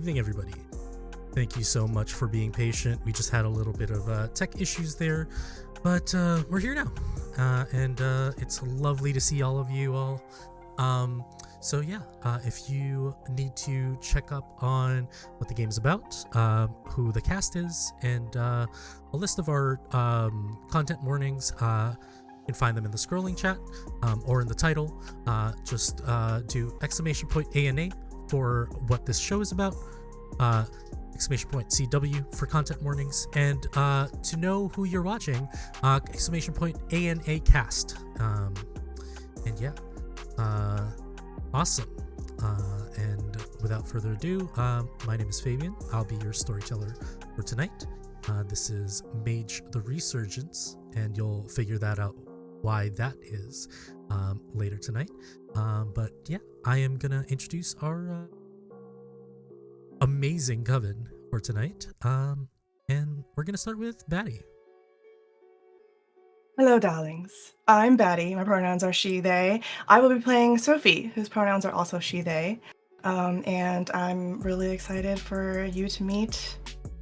evening, everybody. Thank you so much for being patient. We just had a little bit of tech issues there, but we're here now, and it's lovely to see all of you all. If you need to check up on what the game's about, who the cast is, and a list of our content warnings, you can find them in the scrolling chat or in the title. Just do !ANA for what this show is about, !CW for content warnings, and to know who you're watching, !ANA cast. Awesome. And without further ado, my name is Fabian. I'll be your storyteller for tonight. This is Mage the Resurgence, and you'll figure that out why that is later tonight. I am gonna introduce our amazing coven for tonight, and we're gonna start with Batty. Hello, darlings. I'm Batty. My pronouns are she, they. I will be playing Sophie, whose pronouns are also she, they. And I'm really excited for you to meet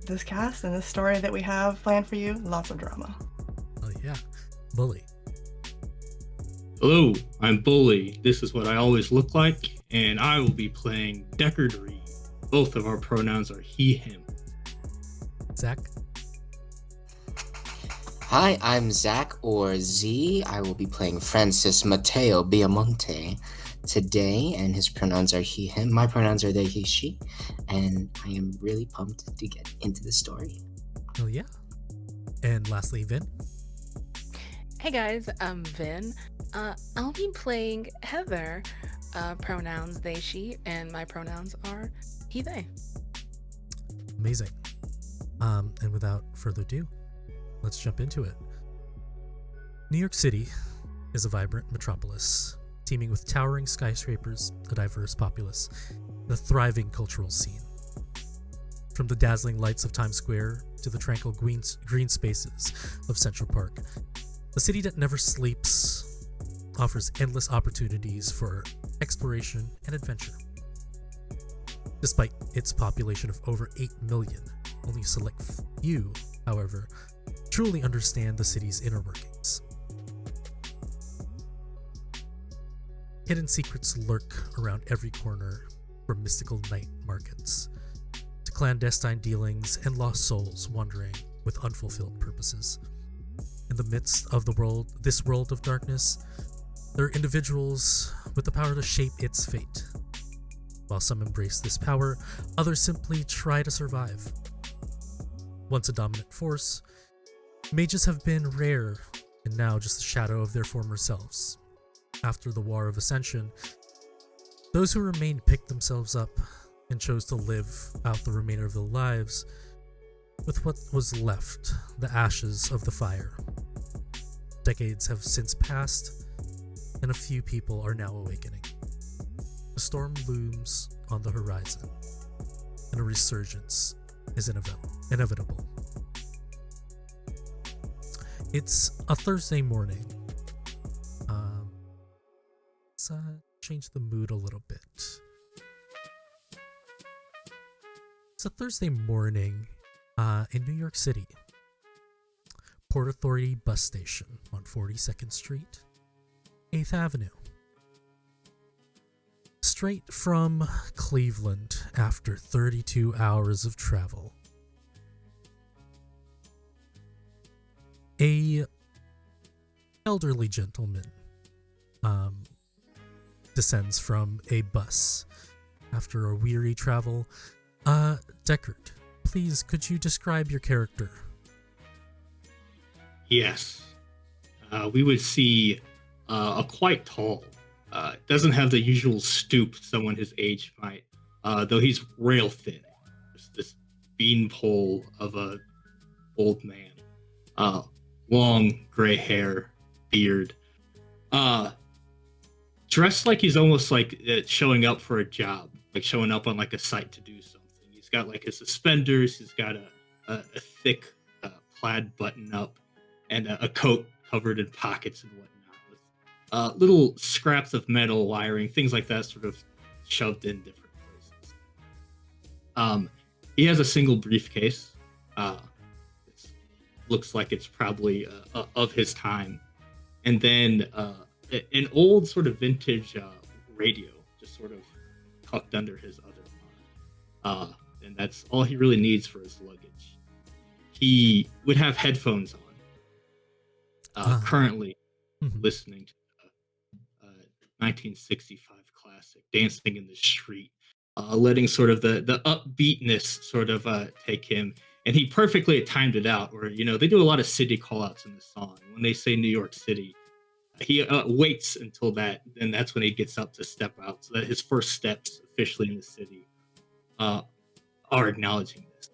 this cast and this story that we have planned for you. Lots of drama. Oh yeah. Bully. Hello, I'm Bully. This is what I always look like, and I will be playing Deckardry. Both of our pronouns are he, him. Zach. Hi, I'm Zach, or Z. I will be playing Francis Mateo Biamonte today, and his pronouns are he, him. My pronouns are they, he, she, and I am really pumped to get into the story. Oh yeah. And lastly, Vin. Hey guys, I'm Vin. I'll be playing Heather. Pronouns they, she, and my pronouns are he, they. Amazing. And without further ado, let's jump into it. New York City is a vibrant metropolis, teeming with towering skyscrapers, a diverse populace, and a thriving cultural scene. From the dazzling lights of Times Square to the tranquil green spaces of Central Park, the city that never sleeps offers endless opportunities for exploration and adventure. Despite its population of over 8 million, only a select few, however, truly understand the city's inner workings. Hidden secrets lurk around every corner, from mystical night markets to clandestine dealings and lost souls wandering with unfulfilled purposes. In the midst of this world of darkness, there are individuals with the power to shape its fate. While some embrace this power, others simply try to survive. Once a dominant force, mages have been rare and now just a shadow of their former selves. After the War of Ascension, those who remained picked themselves up and chose to live out the remainder of their lives with what was left, the ashes of the fire. Decades have since passed, and a few people are now awakening. A storm looms on the horizon, and a resurgence is inevitable. It's a Thursday morning. Let's change the mood a little bit. It's a Thursday morning in New York City. Port Authority bus station on 42nd Street, 8th Avenue. Straight from Cleveland after 32 hours of travel. A elderly gentleman descends from a bus after a weary travel. Deckard, please, could you describe your character? Yes. We would see a quite tall, doesn't have the usual stoop someone his age might, though he's rail thin. Just this beanpole of a old man. Long gray hair, beard. Dressed like he's almost like showing up for a job, like showing up on like a site to do something. He's got like his suspenders, he's got a thick plaid button up, and a coat covered in pockets and whatnot, with little scraps of metal wiring, things like that, sort of shoved in different places. He has a single briefcase. It looks like it's probably of his time, and then an old sort of vintage radio, just sort of tucked under his other arm. And that's all he really needs for his luggage. He would have headphones on, currently listening to the 1965 classic, Dancing in the Street, letting sort of the upbeatness sort of take him. And he perfectly timed it out where, they do a lot of city call-outs in the song. When they say New York City, he waits until that, and that's when he gets up to step out, so that his first steps officially in the city are acknowledging this.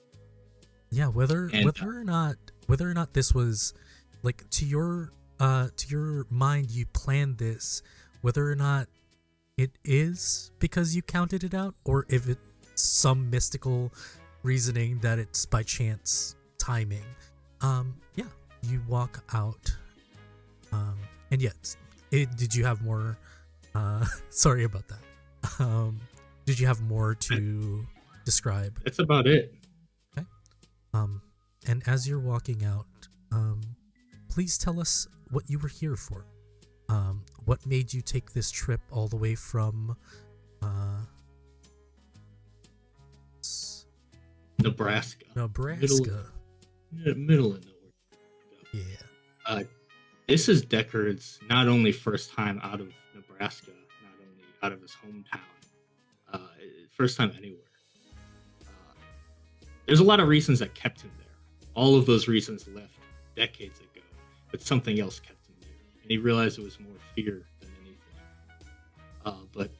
Yeah, whether or not this was like to your mind, you planned this, whether or not it is because you counted it out, or if it's some mystical reasoning that it's by chance timing. You walk out, and yet, did you have more? Sorry about that. Did you have more to describe? That's about it. Okay. And as you're walking out, please tell us what you were here for. What made you take this trip all the way from Nebraska. Middle of nowhere. Yeah. This is Deckard's not only first time out of Nebraska, not only out of his hometown, first time anywhere. There's a lot of reasons that kept him there. All of those reasons left decades ago, but something else kept him there. And he realized it was more fear than anything. But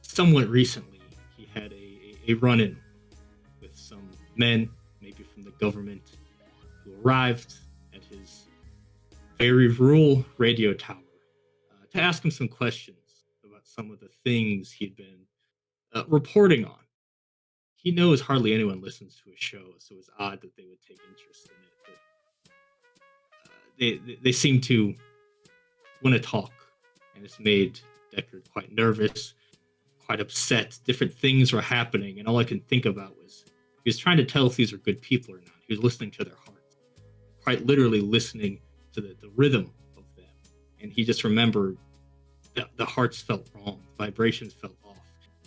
somewhat recently, he had a run-in with some men, maybe from the government, who arrived at his very rural radio tower to ask him some questions about some of the things he'd been reporting on. He knows hardly anyone listens to his show, so it's odd that they would take interest in it. But they seem to want to talk, and it's made Deckard quite nervous, quite upset. Different things were happening, and all I can think about was he was trying to tell if these are good people or not. He was listening to their hearts, quite literally listening to the rhythm of them. And he just remembered that the hearts felt wrong, the vibrations felt off.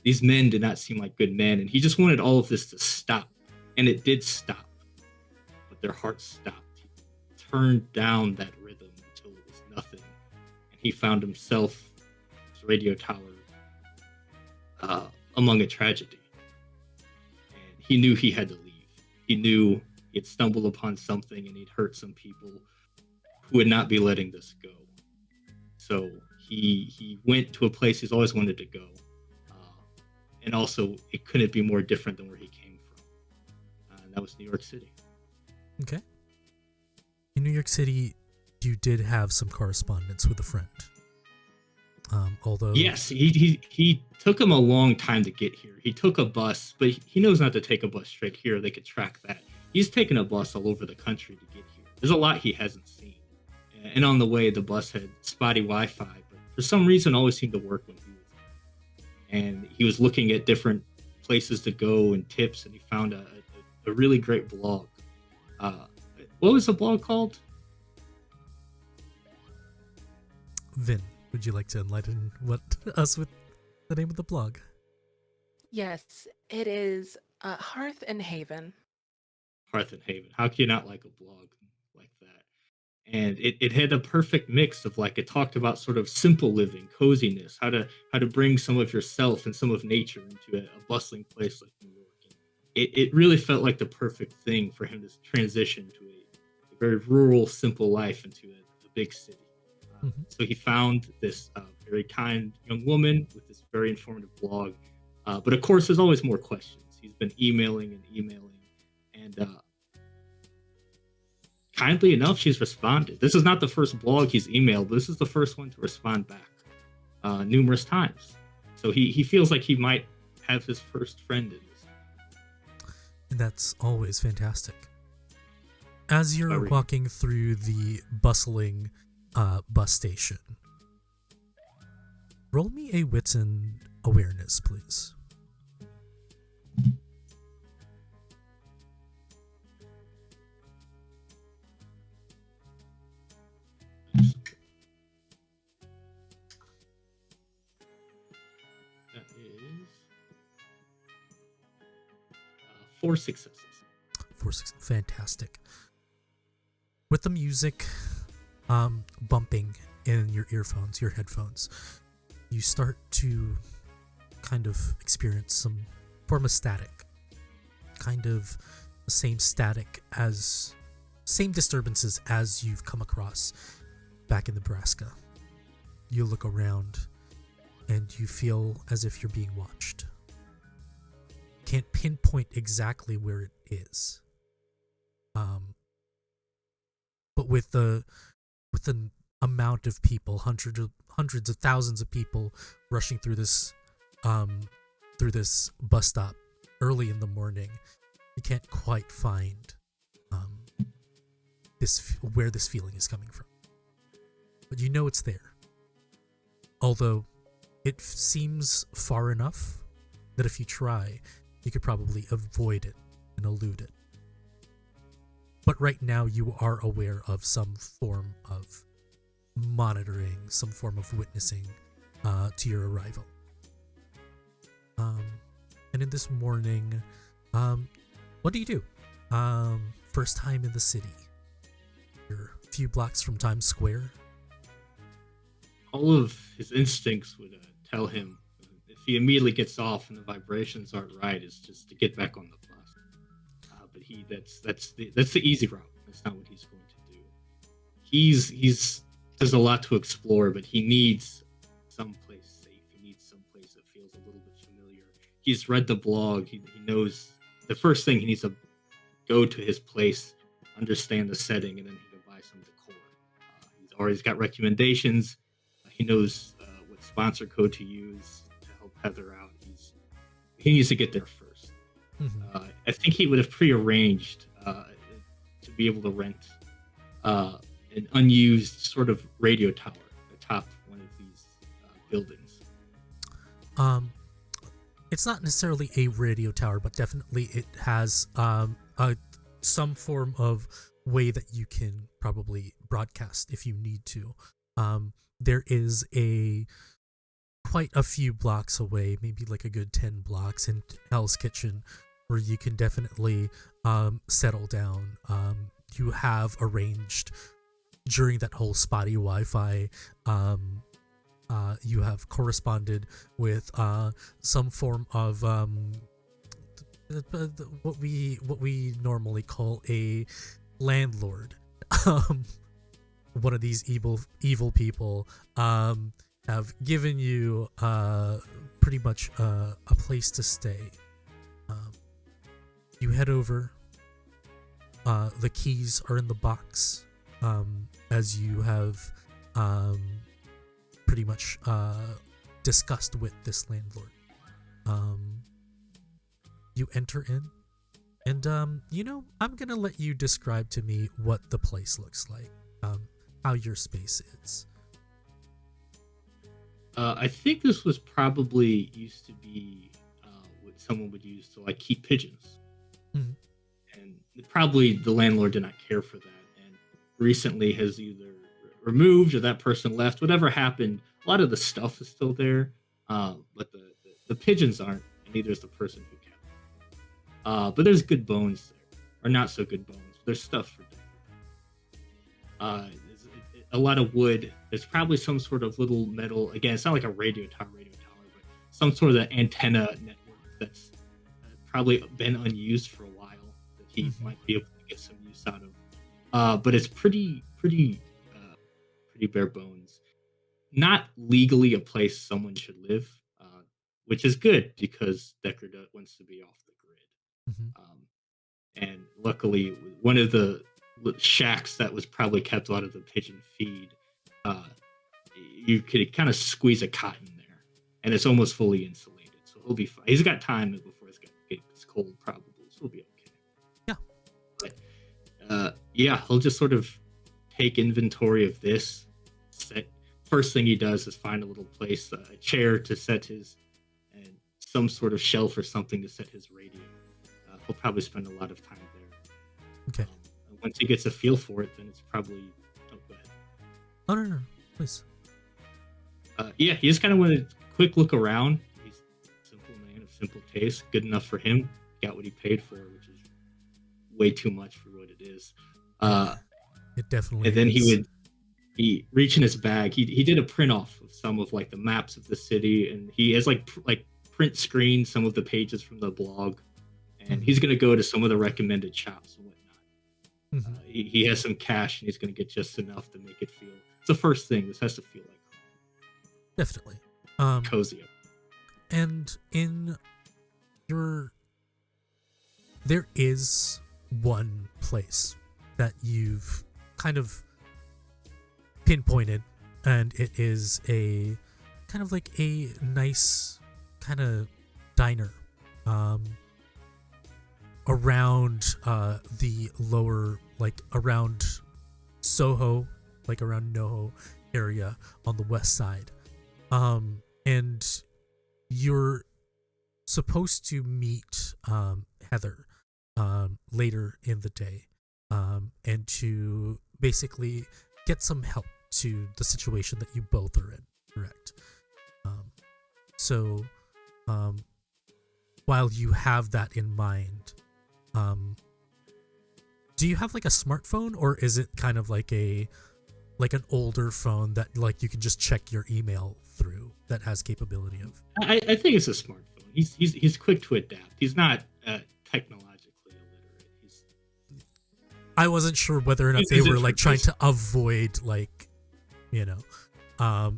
These men did not seem like good men, and he just wanted all of this to stop. And it did stop, but their hearts stopped. He turned down that rhythm until it was nothing, and he found himself, his radio tower, among a tragedy. And he knew he had to leave. He knew he had stumbled upon something, and he'd hurt some people who would not be letting this go. So he went to a place he's always wanted to go. And also, it couldn't be more different than where he came from. And that was New York City. Okay. In New York City, you did have some correspondence with a friend. Although... Yes, he took him a long time to get here. He took a bus, but he knows not to take a bus straight here. They could track that. He's taken a bus all over the country to get here. There's a lot he hasn't seen. And on the way, the bus had spotty Wi-Fi, but for some reason, always seemed to work when he was there. And he was looking at different places to go and tips, and he found a really great blog. What was the blog called? Vin, would you like to enlighten us with the name of the blog? Yes, it is Hearth and Haven. Hearth and Haven. How can you not like a blog like that? And it had a perfect mix of, like, it talked about sort of simple living, coziness, how to bring some of yourself and some of nature into a bustling place like New York. And it really felt like the perfect thing for him to transition to a very rural, simple life into a big city. So he found this very kind young woman with this very informative blog. But of course, there's always more questions. He's been emailing, and kindly enough, she's responded. This is not the first blog he's emailed, but this is the first one to respond back numerous times. So he feels like he might have his first friend in this. And that's always fantastic. As you're walking through the bustling bus station, roll me a wits and awareness, please. That is 4 successes. 4 6, fantastic. With the music bumping in your earphones, your headphones, you start to kind of experience some form of static. Kind of the same disturbances as you've come across back in Nebraska. You look around and you feel as if you're being watched. Can't pinpoint exactly where it is. But with the amount of people, hundreds of thousands of people rushing through this bus stop early in the morning, you can't quite find where this feeling is coming from. But you know it's there. Although it seems far enough that if you try, you could probably avoid it and elude it. But right now you are aware of some form of monitoring, some form of witnessing to your arrival. And in this morning, what do you do? First time in the city. You're a few blocks from Times Square. All of his instincts would tell him if he immediately gets off and the vibrations aren't right, is just to get back on the bus. But that's the easy route. That's not what he's going to do. He's there's a lot to explore, but he needs someplace safe. He needs someplace that feels a little bit familiar. He's read the blog. He knows the first thing he needs to go to his place, understand the setting, and then he can buy some decor. He's already got recommendations. He knows what sponsor code to use to help Heather out. He needs to get there first. Mm-hmm. I think he would have prearranged to be able to rent an unused sort of radio tower atop one of these buildings. It's not necessarily a radio tower, but definitely it has some form of way that you can probably broadcast if you need to. There is quite a few blocks away, maybe like a good 10 blocks in Hell's Kitchen, where you can definitely settle down. You have arranged during that whole spotty Wi-Fi, you have corresponded with some form of what we normally call a landlord. One of these evil people have given you pretty much a place to stay. You head over. The keys are in the box, as you have pretty much discussed with this landlord. You enter in, and I'm gonna let you describe to me what the place looks like, how your space is. I think this was probably used to be what someone would use to like keep pigeons. Mhm. And probably the landlord did not care for that, and recently has either removed or that person left. Whatever happened, a lot of the stuff is still there, but the pigeons aren't, and neither is the person who kept them. But there's good bones there, or not so good bones. There's stuff for them. A lot of wood. There's probably some sort of little metal. Again, it's not like a radio tower, but some sort of antenna network that's probably been unused for a while that he might be able to get some use out of. But it's pretty bare bones. Not legally a place someone should live, which is good because Decker wants to be off the grid. Mm-hmm. And luckily, one of the shacks that was probably kept out of the pigeon feed, you could kind of squeeze a cot in there, and it's almost fully insulated, so he'll be fine. He's got time before it's cold, probably, so he'll be okay. Yeah. But he'll just sort of take inventory of this. First thing he does is find a little place, a chair to set his, and some sort of shelf or something to set his radio. He'll probably spend a lot of time there. Okay. Once he gets a feel for it, then it's probably. Oh, go ahead. Oh no, please. Yeah, he just kind of wanted a quick look around. He's a simple man of simple taste. Good enough for him. Got what he paid for, which is way too much for what it is. It definitely. And then is. he reach in his bag. He did a print off of some of like the maps of the city, and he has like print screen some of the pages from the blog, and he's gonna go to some of the recommended shops and whatnot. Mhm. He has some cash, and he's gonna get just enough to make it feel. It's the first thing. This has to feel like Definitely. cozy. And in there is one place that you've kind of pinpointed, and it is a kind of like a nice kind of diner around the lower, like around Soho, like around NoHo area on the west side. And you're supposed to meet Heather later in the day, and to basically get some help to the situation that you both are in, correct? So while you have that in mind, do you have like a smartphone, or is it kind of like an older phone that like you can just check your email through that has capability of? I think it's a smartphone. He's quick to adapt. He's not technologically illiterate. I wasn't sure whether or not they were like trying to avoid like,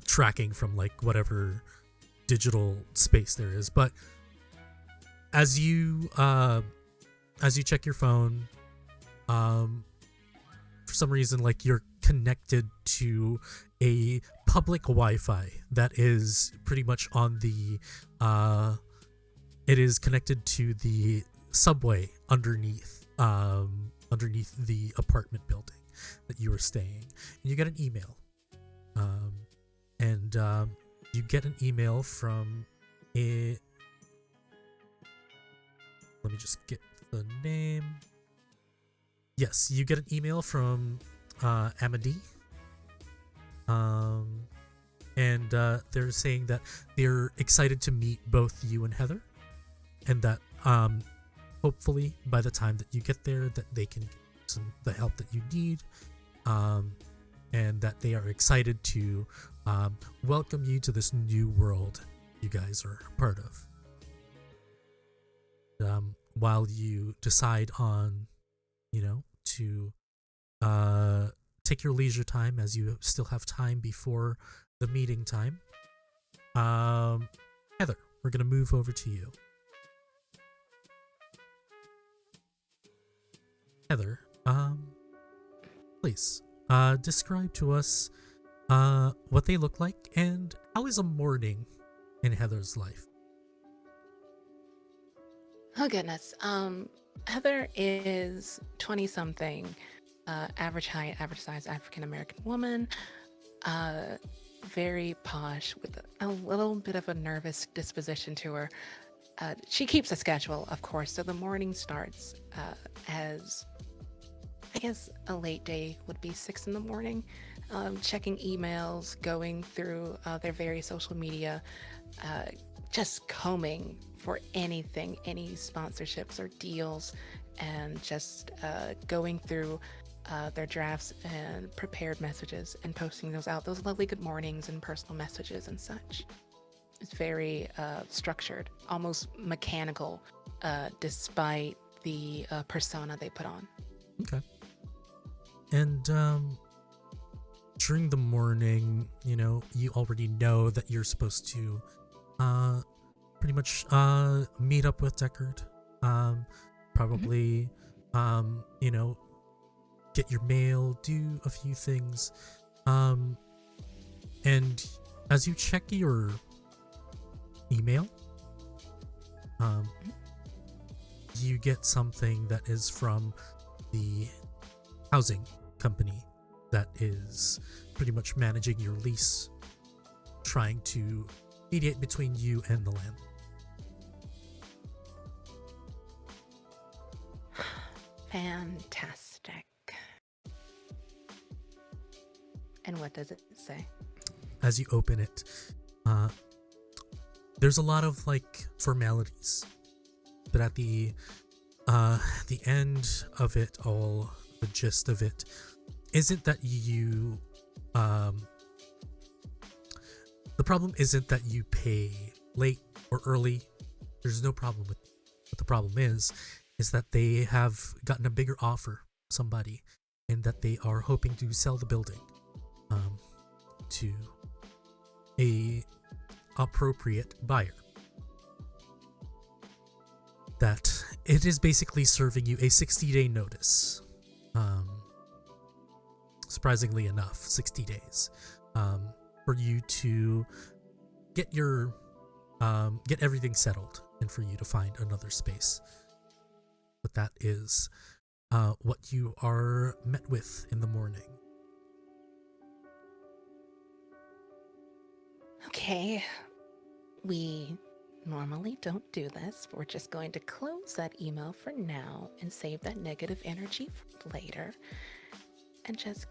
tracking from like whatever digital space there is. But as you check your phone, for some reason, like you're connected to a public Wi-Fi that is pretty much on the it is connected to the subway underneath the apartment building that you are staying. And you get an email, and you get an email from a, let me just get the name. Yes, you get an email from Amity, and they're saying that they're excited to meet both you and Heather, and that hopefully by the time that you get there that they can get the help that you need, and that they are excited to welcome you to this new world you guys are a part of. While you decide on, to take your leisure time, as you still have time before the meeting time, Heather, we're going to move over to you. Heather, please describe to us what they look like, and how is a morning in Heather's life? Oh goodness. Heather is 20-something, average height, average size African American woman, very posh with a little bit of a nervous disposition to her. She keeps a schedule, of course, so the morning starts as, I guess, a late day would be 6 in the morning, checking emails, going through their various social media, just combing for anything, any sponsorships or deals, and just going through their drafts and prepared messages and posting those out, those lovely good mornings and personal messages and such. It's very structured, almost mechanical, despite the persona they put on. Okay. And during the morning, you already know that you're supposed to pretty much meet up with Deckard, probably get your mail, do a few things, and as you check your email, you get something that is from the housing company that is pretty much managing your lease, trying to mediate between you and the landlord. Fantastic. And what does it say? As you open it, there's a lot of like formalities, but at the end of it all, the gist of it isn't that you the problem isn't that you pay late or early. There's no problem with what the problem is that they have gotten a bigger offer from somebody, and that they are hoping to sell the building to a appropriate buyer. That it is basically serving you a 60-day notice. Surprisingly enough, 60 days for you to get your get everything settled and for you to find another space. But that is what you are met with in the morning. Okay. We normally don't do this. We're just going to close that email for now and save that negative energy for later. And just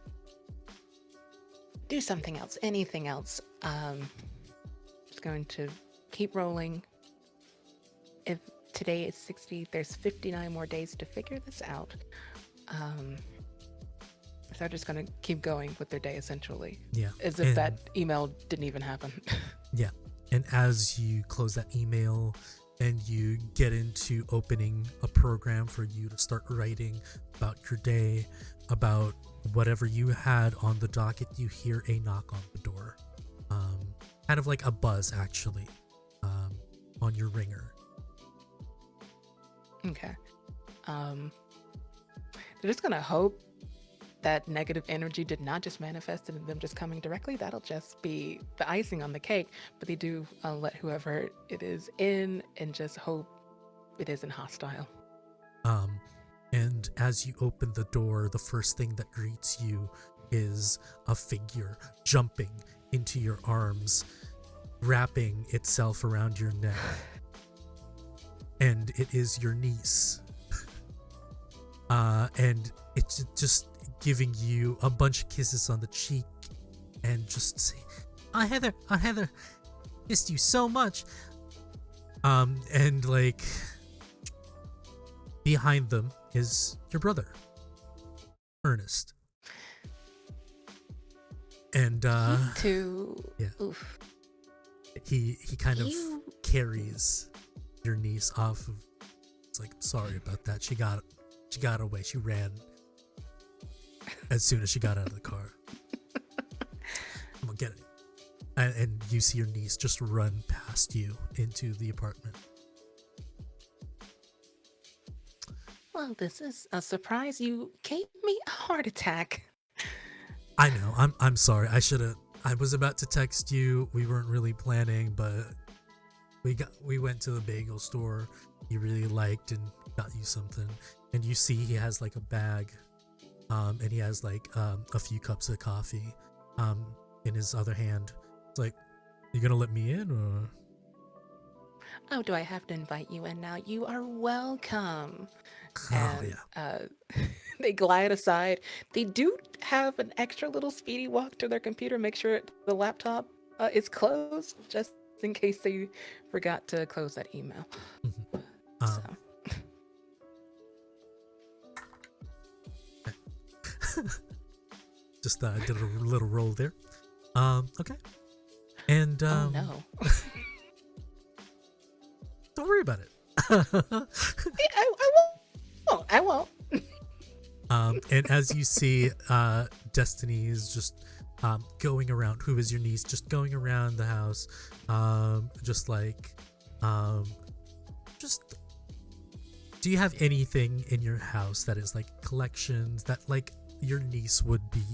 do something else, anything else. Just going to keep rolling. If today is 60, there's 59 more days to figure this out. So they're just going to keep going with their day, essentially. Yeah. As if that email didn't even happen. Yeah. And as you close that email and you get into opening a program for you to start writing about your day, about whatever you had on the docket, you hear a knock on the door. Kind of like a buzz, actually, on your ringer. Okay. They're just going to hope that negative energy did not just manifest in them just coming directly. That'll just be the icing on the cake. But they do let whoever it is in and just hope it isn't hostile. And as you open the door, the first thing that greets you is a figure jumping into your arms, wrapping itself around your neck. And it is your niece. And it's just giving you a bunch of kisses on the cheek and just say, "Oh, Heather, missed you so much." And like behind them is your brother, Ernest. And yeah, Oof. he kind of carries your niece off of. It's like, sorry about that. She got away. She ran as soon as she got out of the car. I'm gonna get it. And you see your niece just run past you into the apartment. Well, this is a surprise. You gave me a heart attack. I know. I'm sorry. I was about to text you. We weren't really planning, but we went to the bagel store you really liked and got you something. And you see he has like a bag, and he has like a few cups of coffee in his other hand. It's like, you gonna let me in, or? Oh, do I have to invite you in now? You are welcome. Oh, And yeah. they glide aside. They do have an extra little speedy walk to their computer, make sure the laptop is closed, just in case they forgot to close that email. Mhm. So. Just did a little roll there. Okay. And Oh no. don't worry about it. I won't. And as you see, Destiny is just going around. Who is your niece? Just going around the house, just like, just. Do you have anything in your house that is like collections that like your niece would be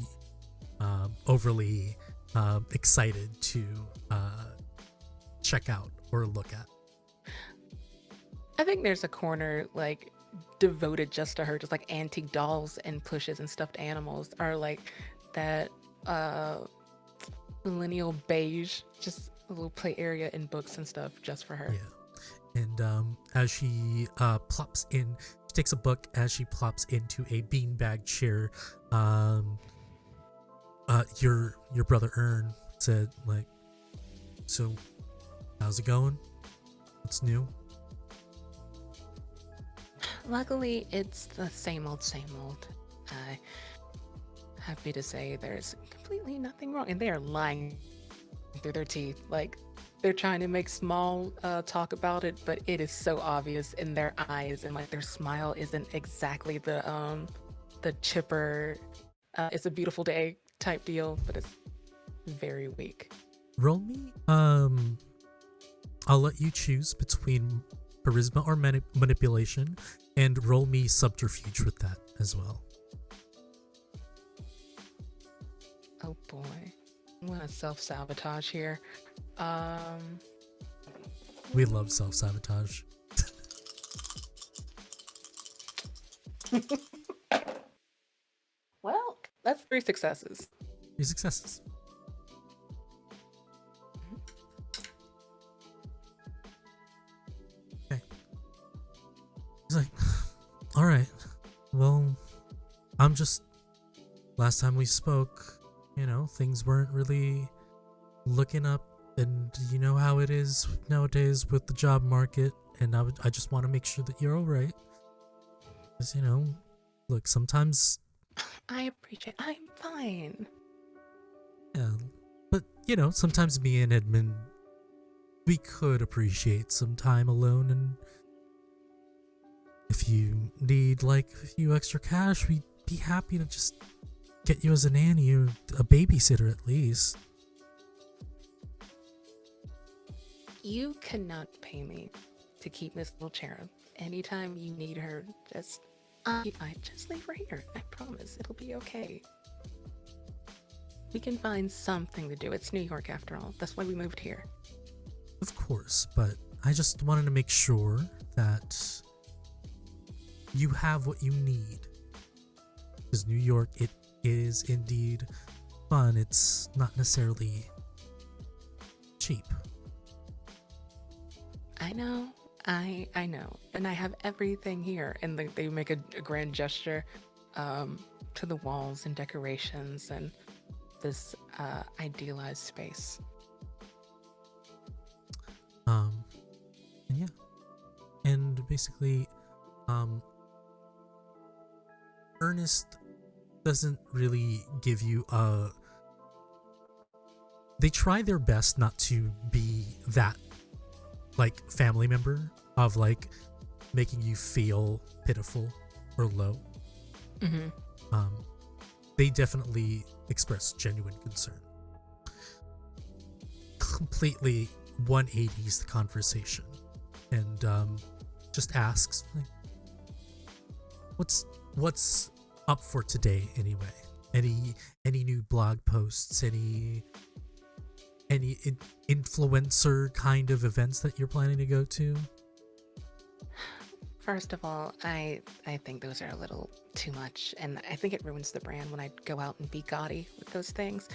overly excited to check out or look at? I think there's a corner like devoted just to her, just like antique dolls and plushes and stuffed animals, or like that millennial beige, just a little play area and books and stuff just for her. Yeah. And as she plops in, she takes a book as she plops into a beanbag chair. Your brother Ern said, like, so how's it going? What's new? Luckily, it's the same old, same old. Happy to say there's completely nothing wrong. And they are lying through their teeth. Like, they're trying to make small talk about it, but it is so obvious in their eyes. And, like, their smile isn't exactly the chipper, it's a beautiful day type deal, but it's very weak. Roll me. I'll let you choose between charisma or manipulation, and roll me subterfuge with that as well. Oh boy. I'm gonna self-sabotage here. We love self-sabotage. Well, that's 3 successes. 3 successes. Okay. He's like, all right. Well, last time we spoke, things weren't really looking up, and you know how it is nowadays with the job market, and I just want to make sure that you're all right. Because, look, sometimes... I appreciate I'm fine. Yeah, but, sometimes me and Edmund, we could appreciate some time alone, and if you need, like, a few extra cash, we'd be happy to just get you as a nanny or a babysitter at least. You cannot pay me to keep Miss Little Cherub. Anytime you need her, I just leave her here. I promise it'll be okay. We can find something to do. It's New York after all. That's why we moved here. Of course, but I just wanted to make sure that you have what you need. Because New York, it is indeed fun. It's not necessarily cheap. I know. I know. And I have everything here. And they make a grand gesture to the walls and decorations and this idealized space. And yeah. And basically, Ernest doesn't really give you they try their best not to be that, like, family member of, like, making you feel pitiful or low. Mm-hmm. They definitely express genuine concern. Completely 180s the conversation, and just asks, like, what's up for today anyway? Any new blog posts? Any influencer kind of events that you're planning to go to? First of all, I think those are a little too much, and I think it ruins the brand when I go out and be gaudy with those things.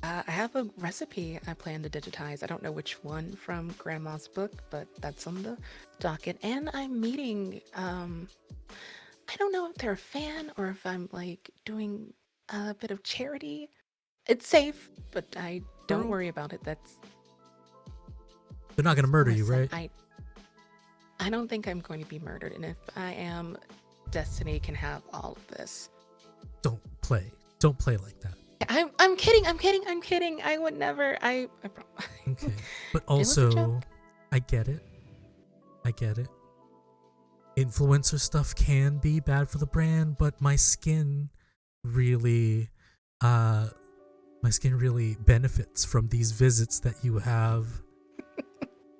I have a recipe I plan to digitize. I don't know which one from Grandma's book, but that's on the docket. And I'm meeting, I don't know if they're a fan or if I'm, like, doing a bit of charity. It's safe, but don't worry about it. They're not gonna murder you, Listen, right? I don't think I'm going to be murdered, and if I am, Destiny can have all of this. Don't play like that. I'm kidding. I would never. I Okay, but was a also, joke. I get it. Influencer stuff can be bad for the brand, but my skin really benefits from these visits that you have.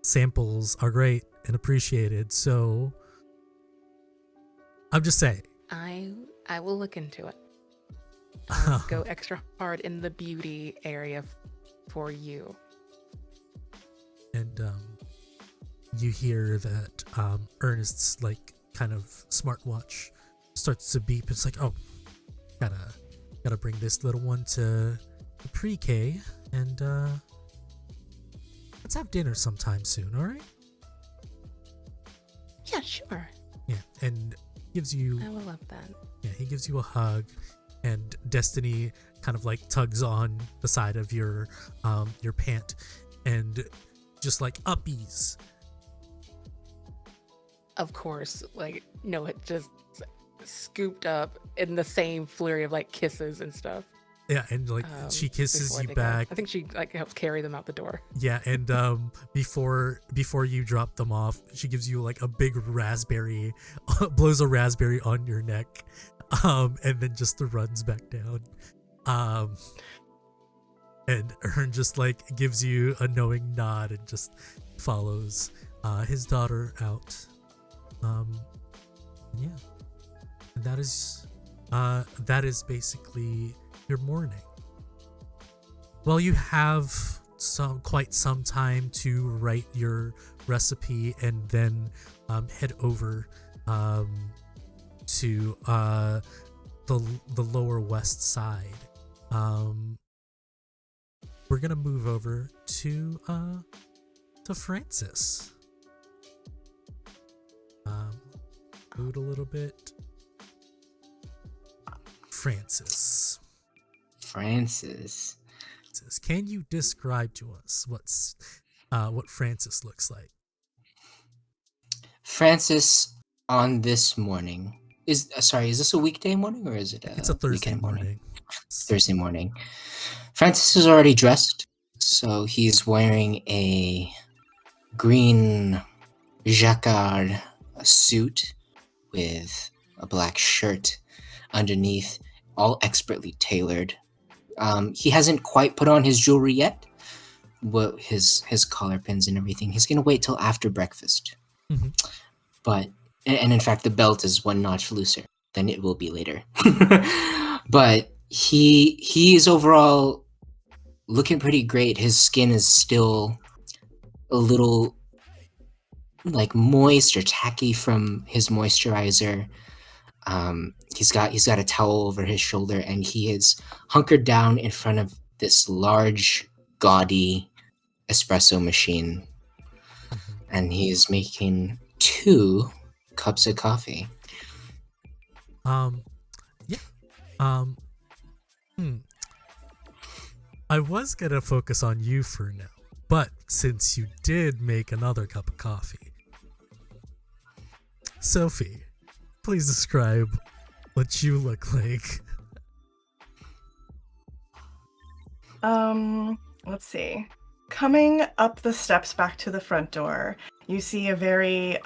Samples are great and appreciated, so I'm just saying. I will look into it. I'll go extra hard in the beauty area for you. And you hear that Ernest's, like, kind of smartwatch starts to beep. It's like, oh, gotta bring this little one to pre-K, and let's have dinner sometime soon, all right? Yeah, sure. Yeah, and gives you I will love that. Yeah, he gives you a hug, and Destiny kind of like tugs on the side of your pant, and just like uppies. Of course, like no, it just scooped up in the same flurry of like kisses and stuff. Yeah, and like she kisses before you they go. back. I think she like helps carry them out the door. Yeah, and before you drop them off, she gives you like a big raspberry, blows a raspberry on your neck, and then just runs back down. And Ern just like gives you a knowing nod and just follows his daughter out. Yeah, and that is basically your morning. Well, you have quite some time to write your recipe and then head over to the lower west side. We're gonna move over to Francis. Boot a little bit. Francis, can you describe to us what Francis looks like? Francis on this morning is this a weekday morning or is it It's a Thursday weekend morning. Thursday morning. Francis is already dressed, so he's wearing a green jacquard suit with a black shirt underneath, all expertly tailored. He hasn't quite put on his jewelry yet, but his collar pins and everything. He's gonna wait till after breakfast. Mm-hmm. But in fact, the belt is one notch looser than it will be later. But he is overall looking pretty great. His skin is still a little like moist or tacky from his moisturizer. He's got a towel over his shoulder, and he is hunkered down in front of this large, gaudy espresso machine, and he's making 2 cups of coffee. Yeah. I was gonna focus on you for now, but since you did make another cup of coffee, Sophie, please describe what you look like. Let's see. Coming up the steps back to the front door, you see a very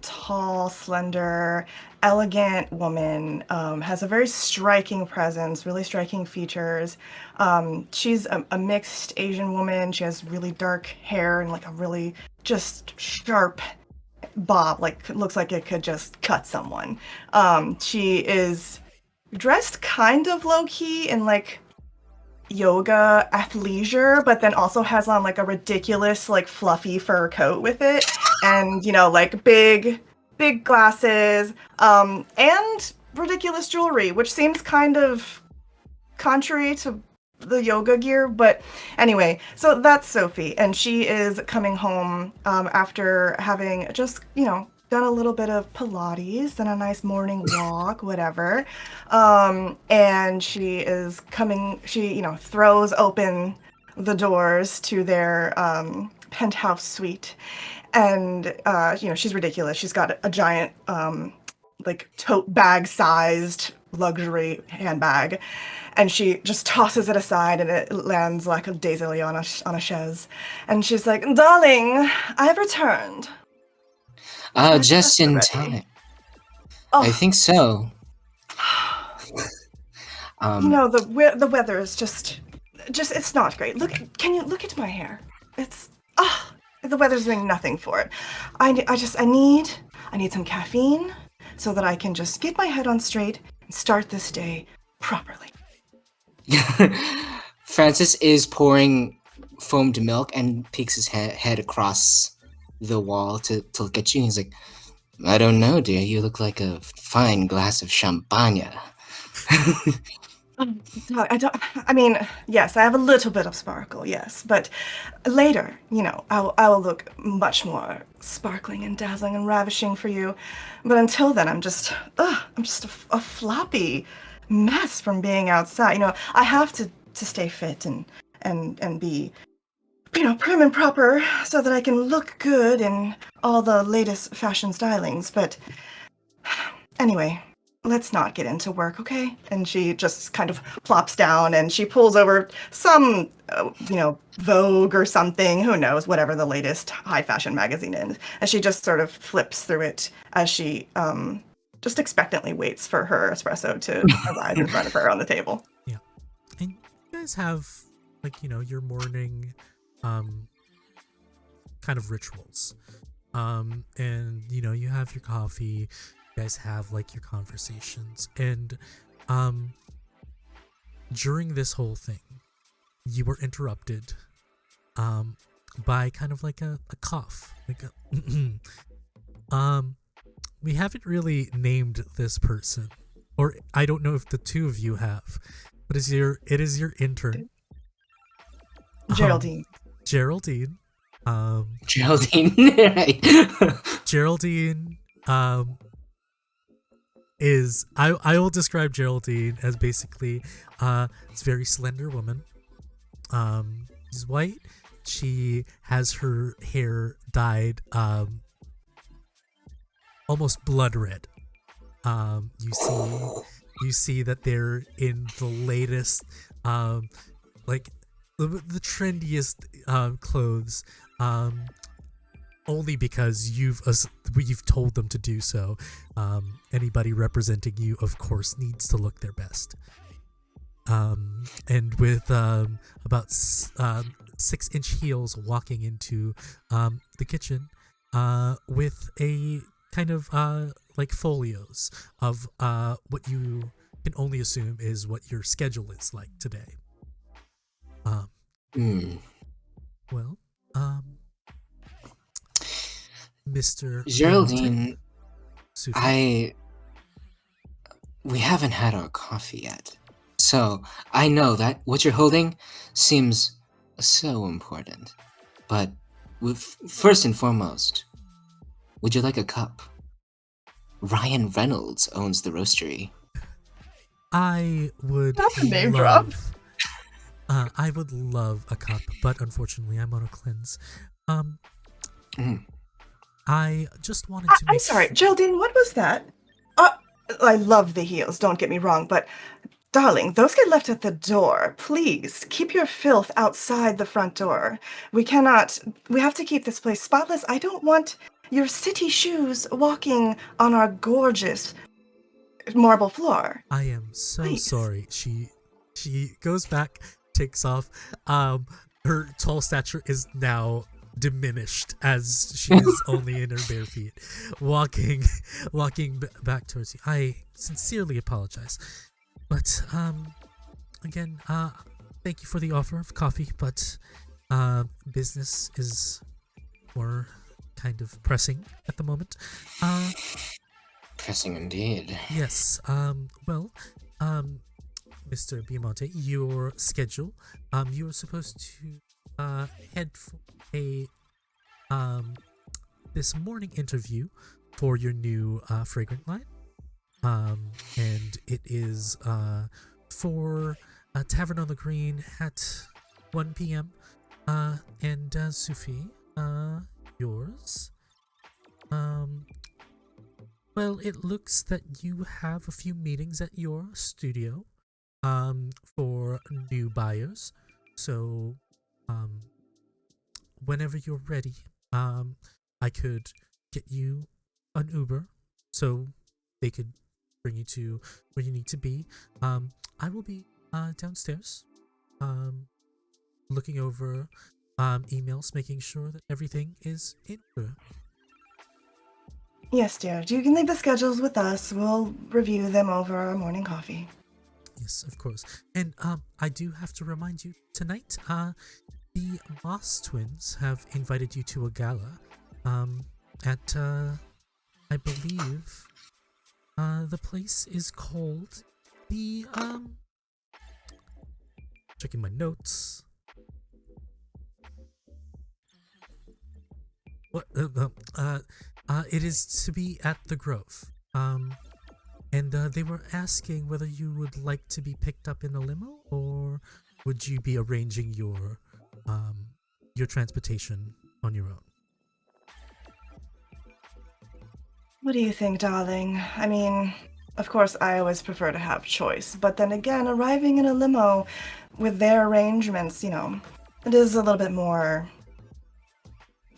tall, slender, elegant woman. Has a very striking presence, really striking features. She's a mixed Asian woman. She has really dark hair and like a really just sharp bob, like looks like it could just cut someone. She is dressed kind of low-key in like yoga athleisure, but then also has on like a ridiculous like fluffy fur coat with it, and like big glasses, and ridiculous jewelry, which seems kind of contrary to the yoga gear. But anyway, so that's Sophie, and she is coming home after having just done a little bit of Pilates and a nice morning walk, whatever. And she is coming, she throws open the doors to their penthouse suite, and she's ridiculous. She's got a giant like tote bag sized luxury handbag, and she just tosses it aside, and it lands like a daisy on a chaise, and she's like, "Darling, I've returned." Just in time. Oh. I think so. The weather is just it's not great. Can you look at my hair? It's the weather's doing nothing for it. I need some caffeine so that I can just get my head on straight and start this day properly. Francis is pouring foamed milk and peeks his head across the wall to look at you. He's like, "I don't know, dear. You look like a fine glass of champagne." I don't. I mean, yes, I have a little bit of sparkle, yes, but later, I will look much more sparkling and dazzling and ravishing for you. But until then, I'm just a floppy mess from being outside. I have to stay fit and be, prim and proper so that I can look good in all the latest fashion stylings. But anyway, let's not get into work, okay? And she just kind of plops down and she pulls over some, Vogue or something, who knows, whatever the latest high fashion magazine is. And she just sort of flips through it as she just expectantly waits for her espresso to arrive in front of her on the table. Yeah. And you guys have, your morning kind of rituals. And, you have your coffee, you guys have, your conversations. And during this whole thing, you were interrupted by kind of like a cough. We haven't really named this person, or I don't know if the two of you have, but it is your intern, Geraldine. Geraldine. Geraldine. Right. Geraldine is I will describe Geraldine as basically it's a very slender woman. She's white. She has her hair dyed almost blood red. You see that they're in the latest the trendiest clothes, only because you've told them to do so. Anybody representing you, of course, needs to look their best. And with about 6-inch heels, walking into the kitchen with a kind of folios of what you can only assume is what your schedule is like today. Well, Mr. Geraldine, Sufi. we haven't had our coffee yet. So, I know that what you're holding seems so important. But first and foremost, would you like a cup? Ryan Reynolds owns the roastery. I would That's a name drop. I would love a cup, but unfortunately I'm on a cleanse. I just wanted to I'm sorry, Geraldine, what was that? I love the heels, don't get me wrong, but darling, those get left at the door. Please, keep your filth outside the front door. We have to keep this place spotless. I don't want your city shoes walking on our gorgeous marble floor. I am so Please. sorry. She goes back, takes off. Her tall stature is now diminished as she is only in her bare feet, walking back towards you. I sincerely apologize, but again, thank you for the offer of coffee, but business is more kind of pressing at the moment. Pressing indeed. Yes. Well, Mr. Biamonte, your schedule. You were supposed to head for a this morning interview for your new fragrant line. And it is for a Tavern on the Green at 1 p.m. And Sufi, yours. Well, it looks that you have a few meetings at your studio for new buyers. So whenever you're ready, I could get you an Uber so they could bring you to where you need to be. I will be downstairs looking over emails, making sure that everything is in order. Yes, dear. You can leave the schedules with us. We'll review them over our morning coffee. Yes, of course. And I do have to remind you, tonight, the Moss twins have invited you to a gala at, I believe, the place is called the checking my notes. What? It is to be at the Grove. And they were asking whether you would like to be picked up in a limo, or would you be arranging your transportation on your own? What do you think, darling? I mean, of course, I always prefer to have choice, but then again, arriving in a limo with their arrangements, it is a little bit more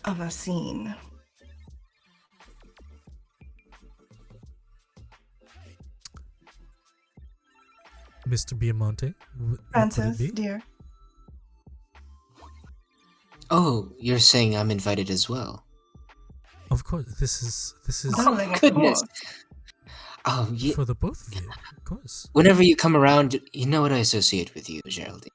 of a scene. Mr. Biamonte, what would Francis, it be? dear. Oh, you're saying I'm invited as well? Of course, this is Darling, of goodness. course. Oh, yeah. for the both of you, of course. Whenever you come around, you know what I associate with you, Geraldine.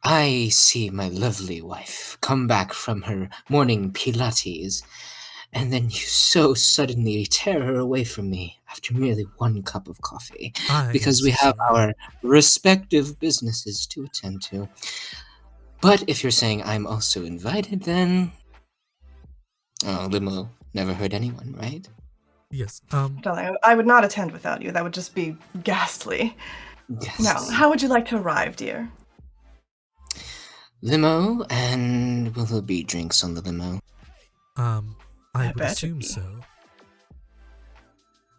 I see my lovely wife come back from her morning Pilates, and then you so suddenly tear her away from me after merely one cup of coffee, because we have our respective businesses to attend to. But if you're saying I'm also invited, then... Oh, limo never hurt anyone, right? Yes. Darling, I would not attend without you. That would just be ghastly. Yes. Now, how would you like to arrive, dear? Limo, and will there be drinks on the limo? I would bet assume it'd be. so.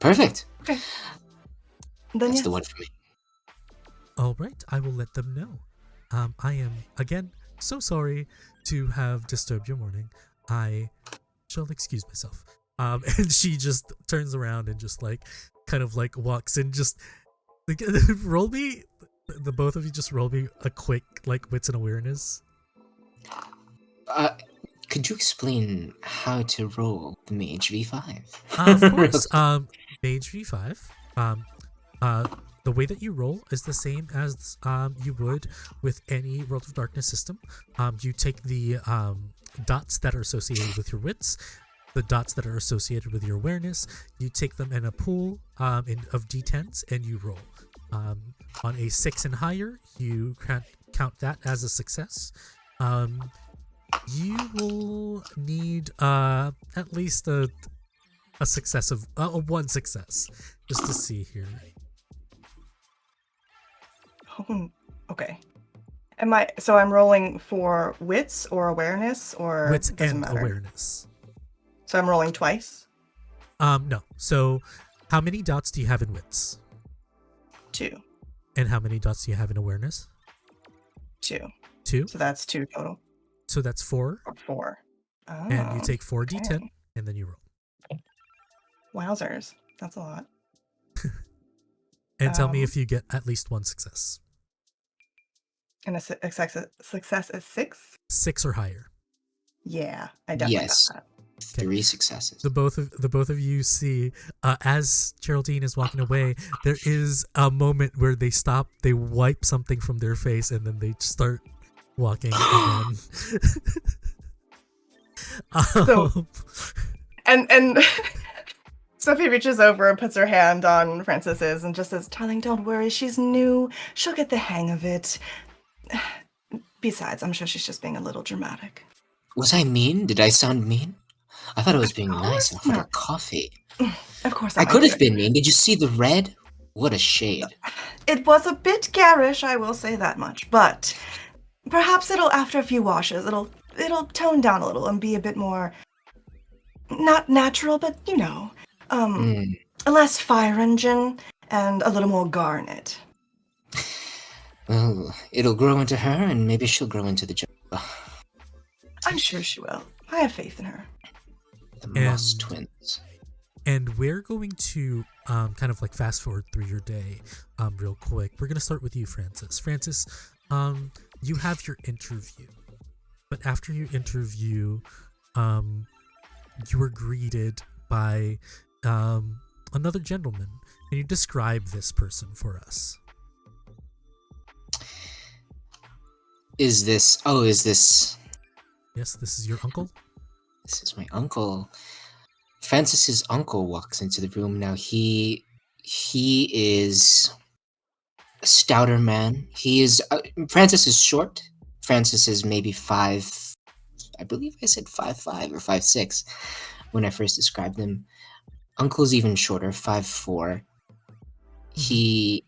Perfect. Okay. Then That's yes. the one for me. All right, I will let them know. I am again so sorry to have disturbed your morning. I shall excuse myself. And she just turns around and just kind of walks in. Just roll me, the both of you. Just roll me a quick wits and awareness. Could you explain how to roll the Mage V5? Of course. Mage V5. The way that you roll is the same as you would with any World of Darkness system. You take the dots that are associated with your wits, the dots that are associated with your awareness. You take them in a pool of d10s and you roll. On a 6 and higher, you count that as a success. You will need at least a success of one success, just to see here. Oh, okay. So I'm rolling for wits or awareness, or Wits it doesn't and matter? awareness. So I'm rolling twice? No. So, how many dots do you have in wits? 2. And how many dots do you have in awareness? 2. 2. So that's 2 total. So that's 4. Or 4. Oh, And you take 4d10, okay. and then you roll. Wowzers. That's a lot. And tell me Um, if you get at least one success. And a success is 6? 6 or higher. Yeah, I definitely Yes. got that. 3 successes. The both of you see, as Geraldine is walking away, there is a moment where they stop, they wipe something from their face, and then they start walking again. So- And Sophie reaches over and puts her hand on Francis's and just says, "Darling, don't worry. She's new. She'll get the hang of it. Besides, I'm sure she's just being a little dramatic." Was I mean? Did I sound mean? I thought I was being Of nice. course I offered her not. coffee. Of course, I not, my could have dear. been mean. Did you see the red? What a shade. It was a bit garish, I will say that much. But perhaps after a few washes, it'll tone down a little and be a bit more, not natural, but a less fire engine and a little more garnet. Well, it'll grow into her, and maybe she'll grow into the job. I'm sure she will. I have faith in her. The Moss And- twins. And we're going to kind of fast forward through your day real quick. We're going to start with you, Francis. Francis, you have your interview. But after your interview, you were greeted by another gentleman. Can you describe this person for us? Is this... Yes, this is your uncle? This is my uncle. Francis's uncle walks into the room. Now, he is stouter man. He is Francis is short. Francis is maybe 5. I believe I said 5'5" or 5'6" when I first described him. Uncle's even shorter, 5'4". He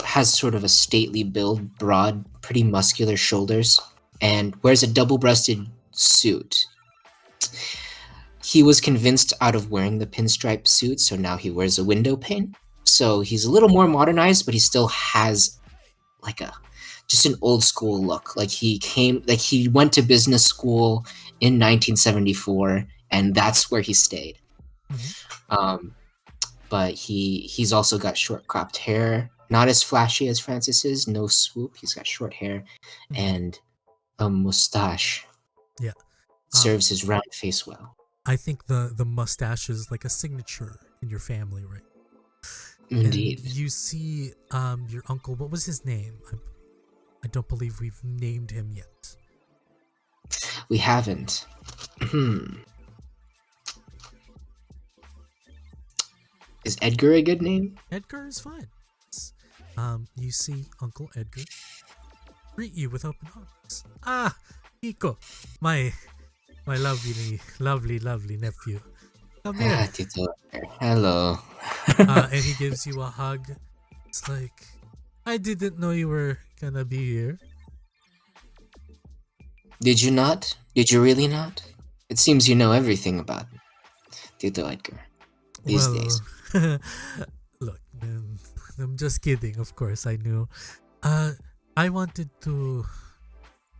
has sort of a stately build, broad, pretty muscular shoulders, and wears a double-breasted suit. He was convinced out of wearing the pinstripe suit, so now he wears a window pane. So he's a little more modernized, but he still has like just an old school look. Like he went to business school in 1974, and that's where he stayed. But he's also got short cropped hair, not as flashy as Francis is. No swoop. He's got short hair and a mustache. Yeah, serves his round face well. I think the mustache is like a signature in your family, right? Indeed. And you see your uncle. What was his name? I don't believe we've named him yet. We haven't. Is Edgar a good name? Edgar is fine. You see Uncle Edgar greet you with open arms. Ah, Iko, my lovely nephew. Come here. Hello. And he gives you a hug. It's like, I didn't know you were gonna be here. Did you not? Did you really not? It seems you know everything about Tito Edgar these days. Look, I'm just kidding. Of course, I knew. I wanted to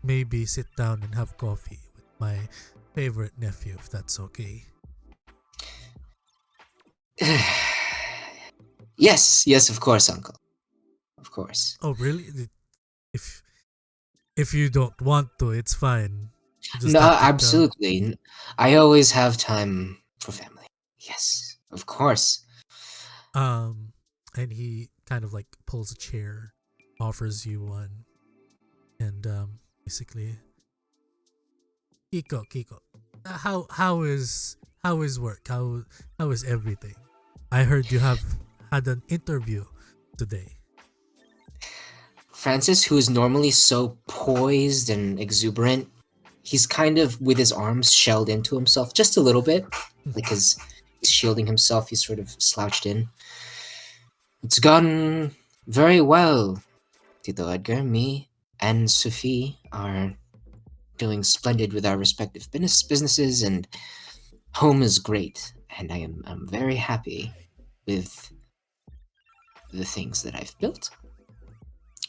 maybe sit down and have coffee with my favorite nephew, if that's okay. Yes, of course, Uncle. Of course. Oh, really? If you don't want to, it's fine. No, absolutely. I always have time for family. Yes, of course. And he kind of like pulls a chair, offers you one, and basically, Kiko, how is work? How is everything? I heard you have had an interview today. Francis, who is normally so poised and exuberant, he's kind of with his arms shelled into himself just a little bit, because he's shielding himself. He's sort of slouched in. It's gone very well, Tito Edgar. Me and Sophie are doing splendid with our respective businesses, and home is great. And I'm very happy with the things that I've built.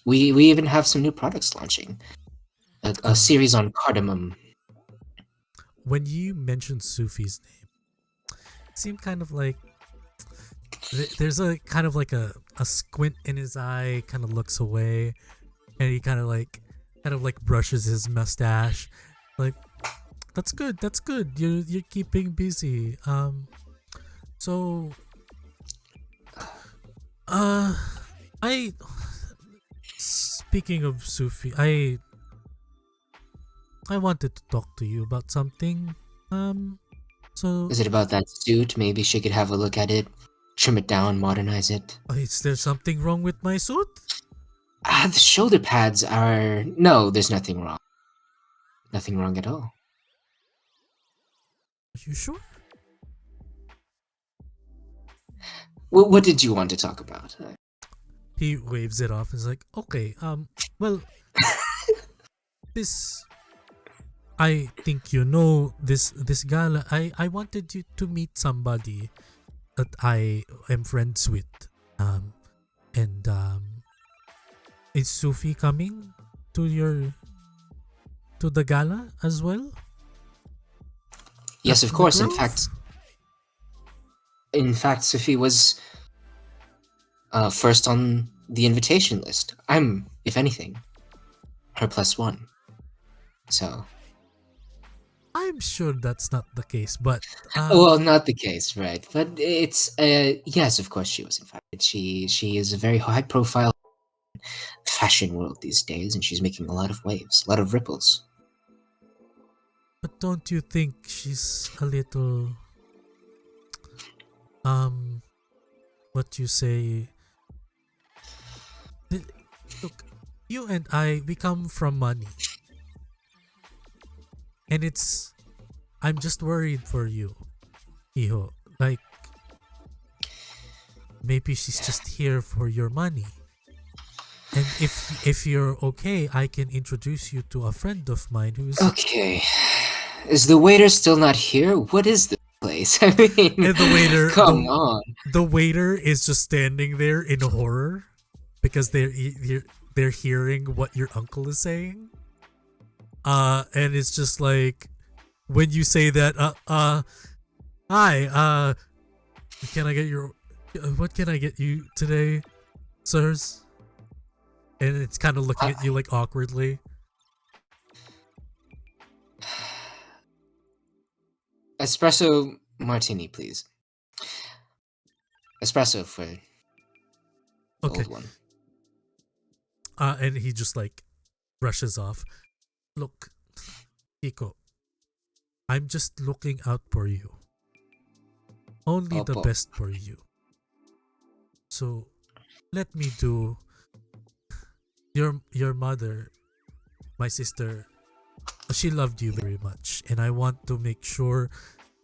We even have some new products launching. A series on cardamom. When you mentioned Sufi's name, it seemed kind of like there's a kind of like a squint in his eye, kind of looks away, and he kind of like brushes his mustache. Like, that's good. You're keeping busy. So speaking of Sufi, I wanted to talk to you about something. So Is it about that suit? Maybe she could have a look at it, trim it down, modernize it. Is there something wrong with my suit? The shoulder pads are... No, there's nothing wrong. Nothing wrong at all. Are you sure? What did you want to talk about? He waves it off and is like, okay, well, this, I think you know, this gala, I wanted you to meet somebody that I am friends with, and is Sufi coming to the gala as well? Yes, of course. In fact, Sophie was first on the invitation list. I'm, if anything, her +1. So. I'm sure that's not the case, but well, not the case, right? But it's yes, of course she was invited. She is a very high profile fashion world these days, and she's making a lot of waves, a lot of ripples. But don't you think she's a little what you say, Look, you and I, we come from money. And I'm just worried for you, Iho. Like, maybe she's just here for your money. And if you're okay, I can introduce you to a friend of mine who's... Okay. Is the waiter still not here? What is this place? I mean, And the waiter... come on. The waiter is just standing there in horror because they're hearing what your uncle is saying. And it's just like, when you say that, hi, can I get your... what can I get you today, sirs? And it's kind of looking at you like awkwardly. Espresso martini, please. Espresso for the Okay. old one. And he just like rushes off. Look, Kiko, I'm just looking out for you. Only the Opo. best for you. So, let me do... Your mother, my sister, she loved you very much, and I want to make sure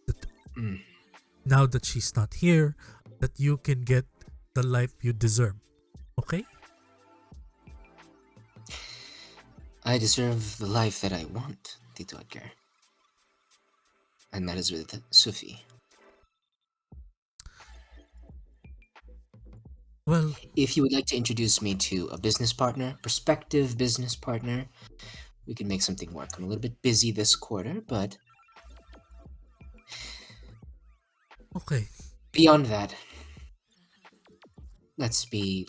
that now that she's not here, that you can get the life you deserve. Okay? I deserve the life that I want, Tito Edgar. And that is with Sufi. Well, If you would like to introduce me to a business partner, prospective business partner, we can make something work. I'm a little bit busy this quarter, but okay. beyond that, let's make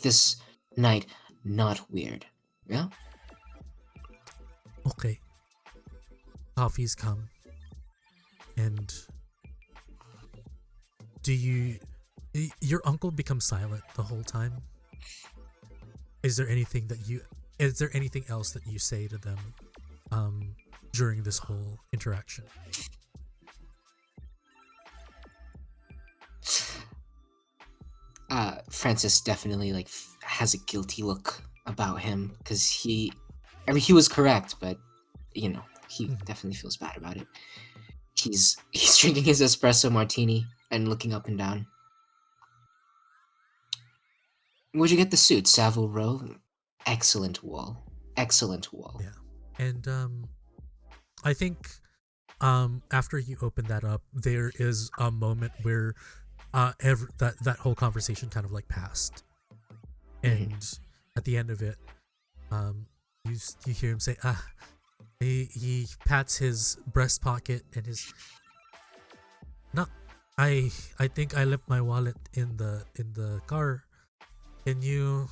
this night not weird. Yeah? Okay. Coffee's come. And your uncle becomes silent the whole time? Is there anything else that you say to them during this whole interaction? Francis definitely has a guilty look about him because he was correct, but he definitely feels bad about it. He's drinking his espresso martini and looking up and down. Where'd you get the suit, Savile Row? Excellent wall. Yeah. And I think after you open that up, there is a moment where that whole conversation kind of like passed, and at the end of it, you hear him say, he pats his breast pocket and his... No, I think I left my wallet in the car. Can you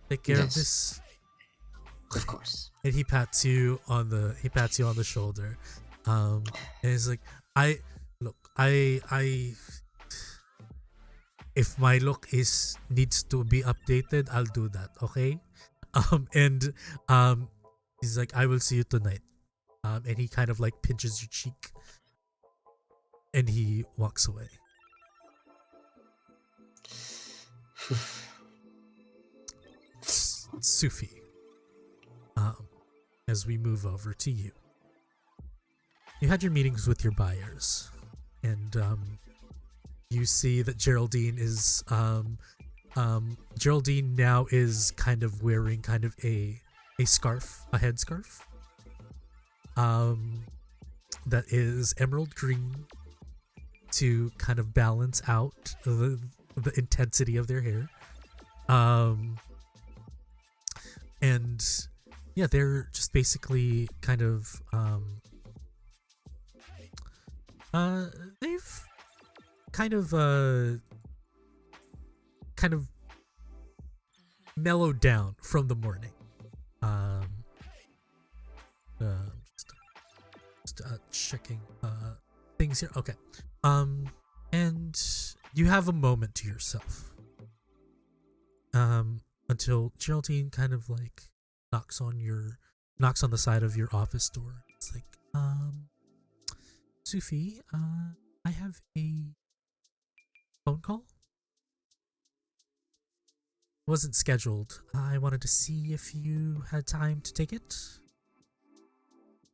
take care of this? Of course. And he pats you on the shoulder, and he's like, if my look needs to be updated, I'll do that. Okay, and he's like, I will see you tonight. And he kind of like pinches your cheek, and he walks away. Sufi, as we move over to you. You had your meetings with your buyers, and you see that Geraldine now is kind of wearing kind of a scarf, a headscarf, that is emerald green to kind of balance out the intensity of their hair. And yeah, they're just basically kind of they've kind of mellowed down from the morning. Just checking things here. Okay. And you have a moment to yourself. Until Geraldine kind of like knocks on the side of your office door. It's like, Sufi, I have a phone call. wasn't scheduled. I wanted to see if you had time to take it.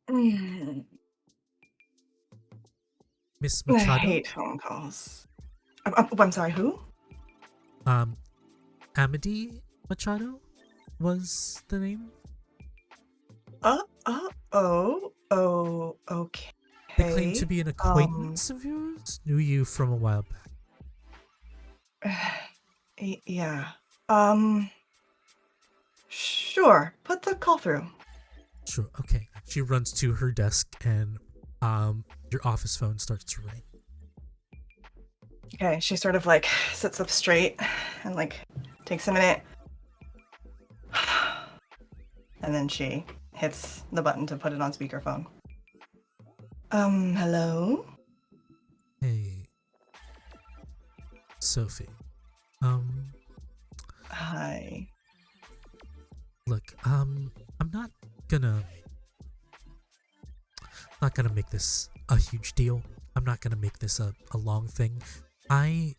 Mm, Miss I Machado? hate phone calls. I'm sorry, who? Amity Machado was the name. Okay. They claim to be an acquaintance of yours. Knew you from a while back. Yeah. Sure. Put the call through. Sure. Okay. She runs to her desk and your office phone starts to ring. Okay, she sort of like sits up straight and like takes a minute. And then she hits the button to put it on speakerphone. Hello? Hey, Sophie. Hi. Look, I'm gonna not gonna make this a huge deal. I'm not gonna make this a long thing. I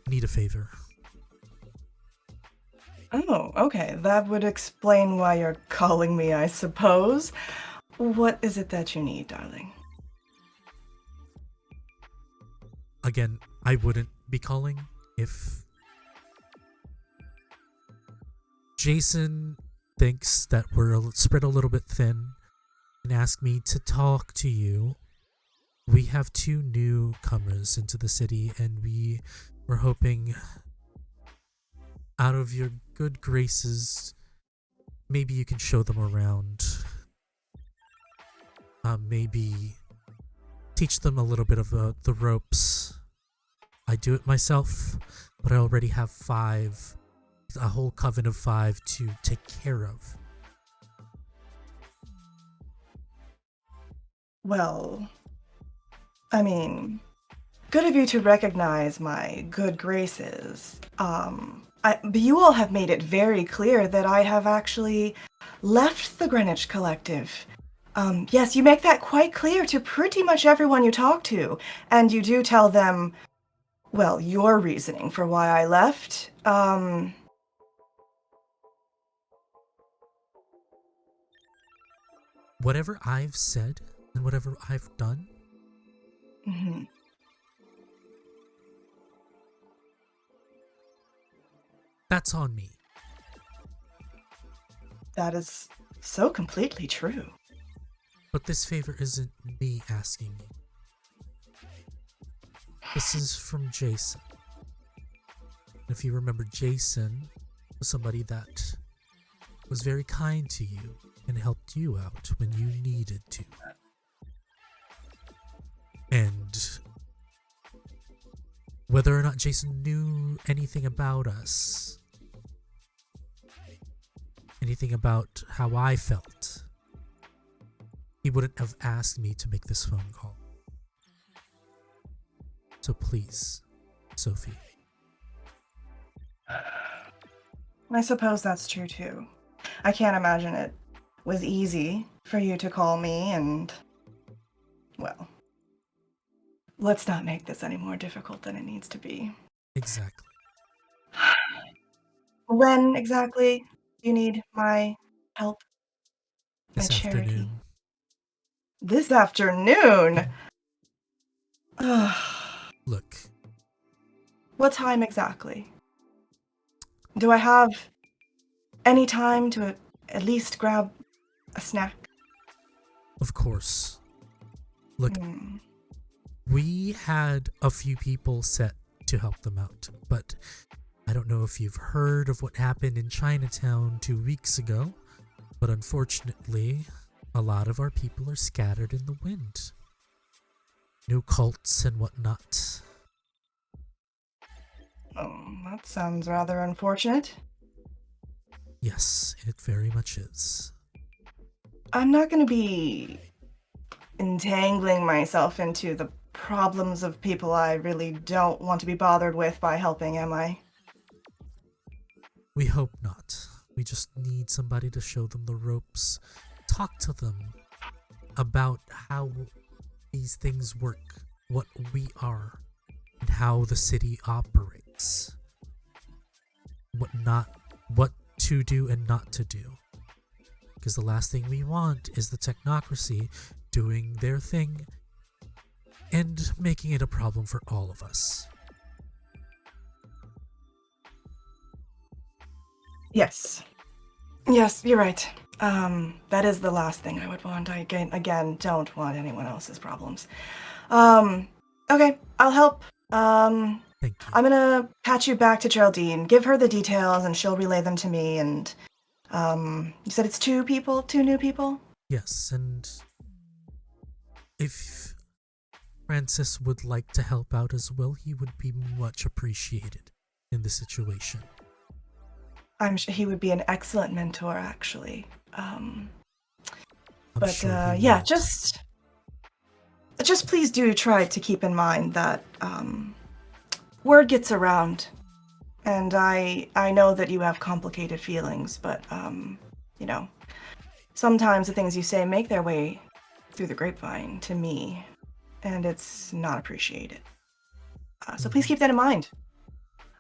need a favor. Oh, okay. That would explain why you're calling me, I suppose. What is it that you need, darling? Again, I wouldn't be calling if Jason thinks that we're spread a little bit thin and asked me to talk to you. We have 2 newcomers into the city and we were hoping out of your good graces, maybe you can show them around. Maybe teach them a little bit of the ropes. I do it myself, but I already have 5, a whole coven of 5 to take care of. Well, I mean, good of you to recognize my good graces. But you all have made it very clear that I have actually left the Greenwich Collective. Yes, you make that quite clear to pretty much everyone you talk to, and you do tell them, well, your reasoning for why I left. Whatever I've said and whatever I've done, Mhm. that's on me. That is so completely true. But this favor isn't me asking you. This is from Jason. If you remember, Jason was somebody that was very kind to you and helped you out when you needed to. And whether or not Jason knew anything about us, anything about how I felt, he wouldn't have asked me to make this phone call. So please, Sophie. I suppose that's true too. I can't imagine it was easy for you to call me and, well, let's not make this any more difficult than it needs to be. Exactly. When exactly do you need my help? This My charity? afternoon. This afternoon? Look, What time exactly? Do I have any time to at least grab a snack? of course. Look, Hmm. we had a few people set to help them out, but I don't know if you've heard of what happened in Chinatown 2 weeks ago, but unfortunately, a lot of our people are scattered in the wind. New cults and whatnot. That sounds rather unfortunate. Yes, it very much is. I'm not going to be entangling myself into the problems of people I really don't want to be bothered with by helping, am I? We hope not. We just need somebody to show them the ropes. Talk to them about how these things work, what we are, and how the city operates. what to do and not to do. Because the last thing we want is the technocracy doing their thing and making it a problem for all of us. Yes. Yes, you're right. That is the last thing I would want. I again don't want anyone else's problems. Okay, I'll help. Thank you. I'm gonna patch you back to Geraldine. Give her the details and she'll relay them to me. And you said it's two new people? Yes, and if Francis would like to help out as well, he would be much appreciated in the situation. I'm sure he would be an excellent mentor, actually. I'm But sure he yeah, would. just please do try to keep in mind that word gets around, and I know that you have complicated feelings, but you know, sometimes the things you say make their way through the grapevine to me, and it's not appreciated. So please keep that in mind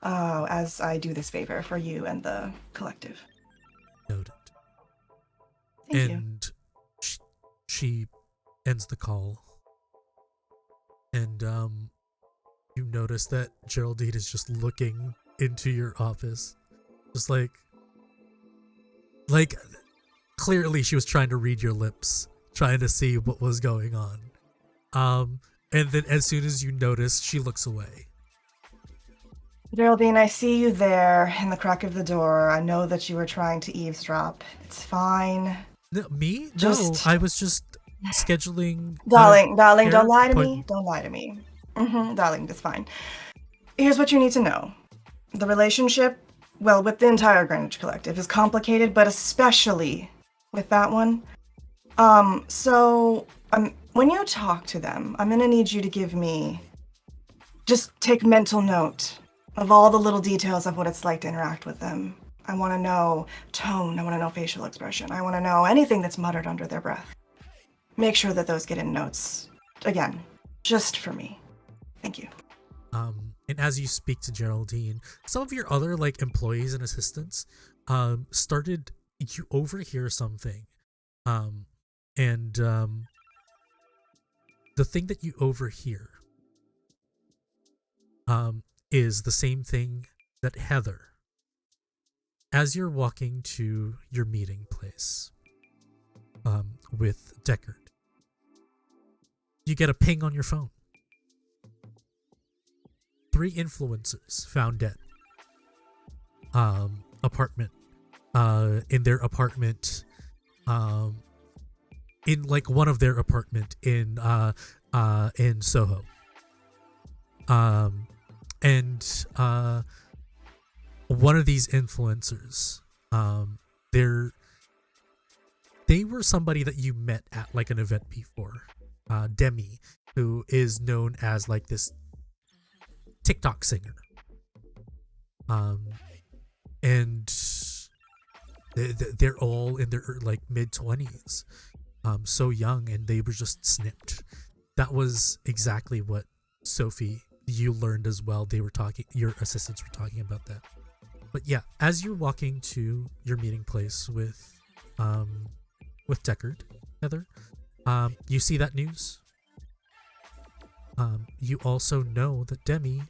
as I do this favor for you and the collective. Noted. Thank you. And she ends the call. And you notice that Geraldine is just looking into your office. Just like clearly she was trying to read your lips, trying to see what was going on. And then as soon as you notice, she looks away. Geraldine, I see you there in the crack of the door. I know that you were trying to eavesdrop. It's fine. No, me? Just- No, I was just scheduling. Darling, care don't lie to me. appointment. Don't lie to me. Darling, that's fine. Here's what you need to know. The relationship, well, with the entire Greenwich Collective is complicated, but especially with that one. So when you talk to them, I'm gonna need you to give me, just take mental note of all the little details of what it's like to interact with them. I want to know tone. I want to know facial expression. I want to know anything that's muttered under their breath. Make sure that those get in notes. Again, just for me. Thank you. And as you speak to Geraldine, some of your other employees and assistants started, you overhear something. And the thing that you overhear is the same thing that Heather, as you're walking to your meeting place with Deckard, you get a ping on your phone. 3 influencers found dead. Apartment. In their apartment. In one of their apartment in Soho. And one of these influencers, they were somebody that you met at an event before. Demi, who is known as this TikTok singer. And they're all in their mid-20s. So young, and they were just snipped. That was exactly what Sophie, you learned as well. They were talking, your assistants were talking about that. But yeah, as you're walking to your meeting place with Deckard, Heather, you see that news. You also know that Demi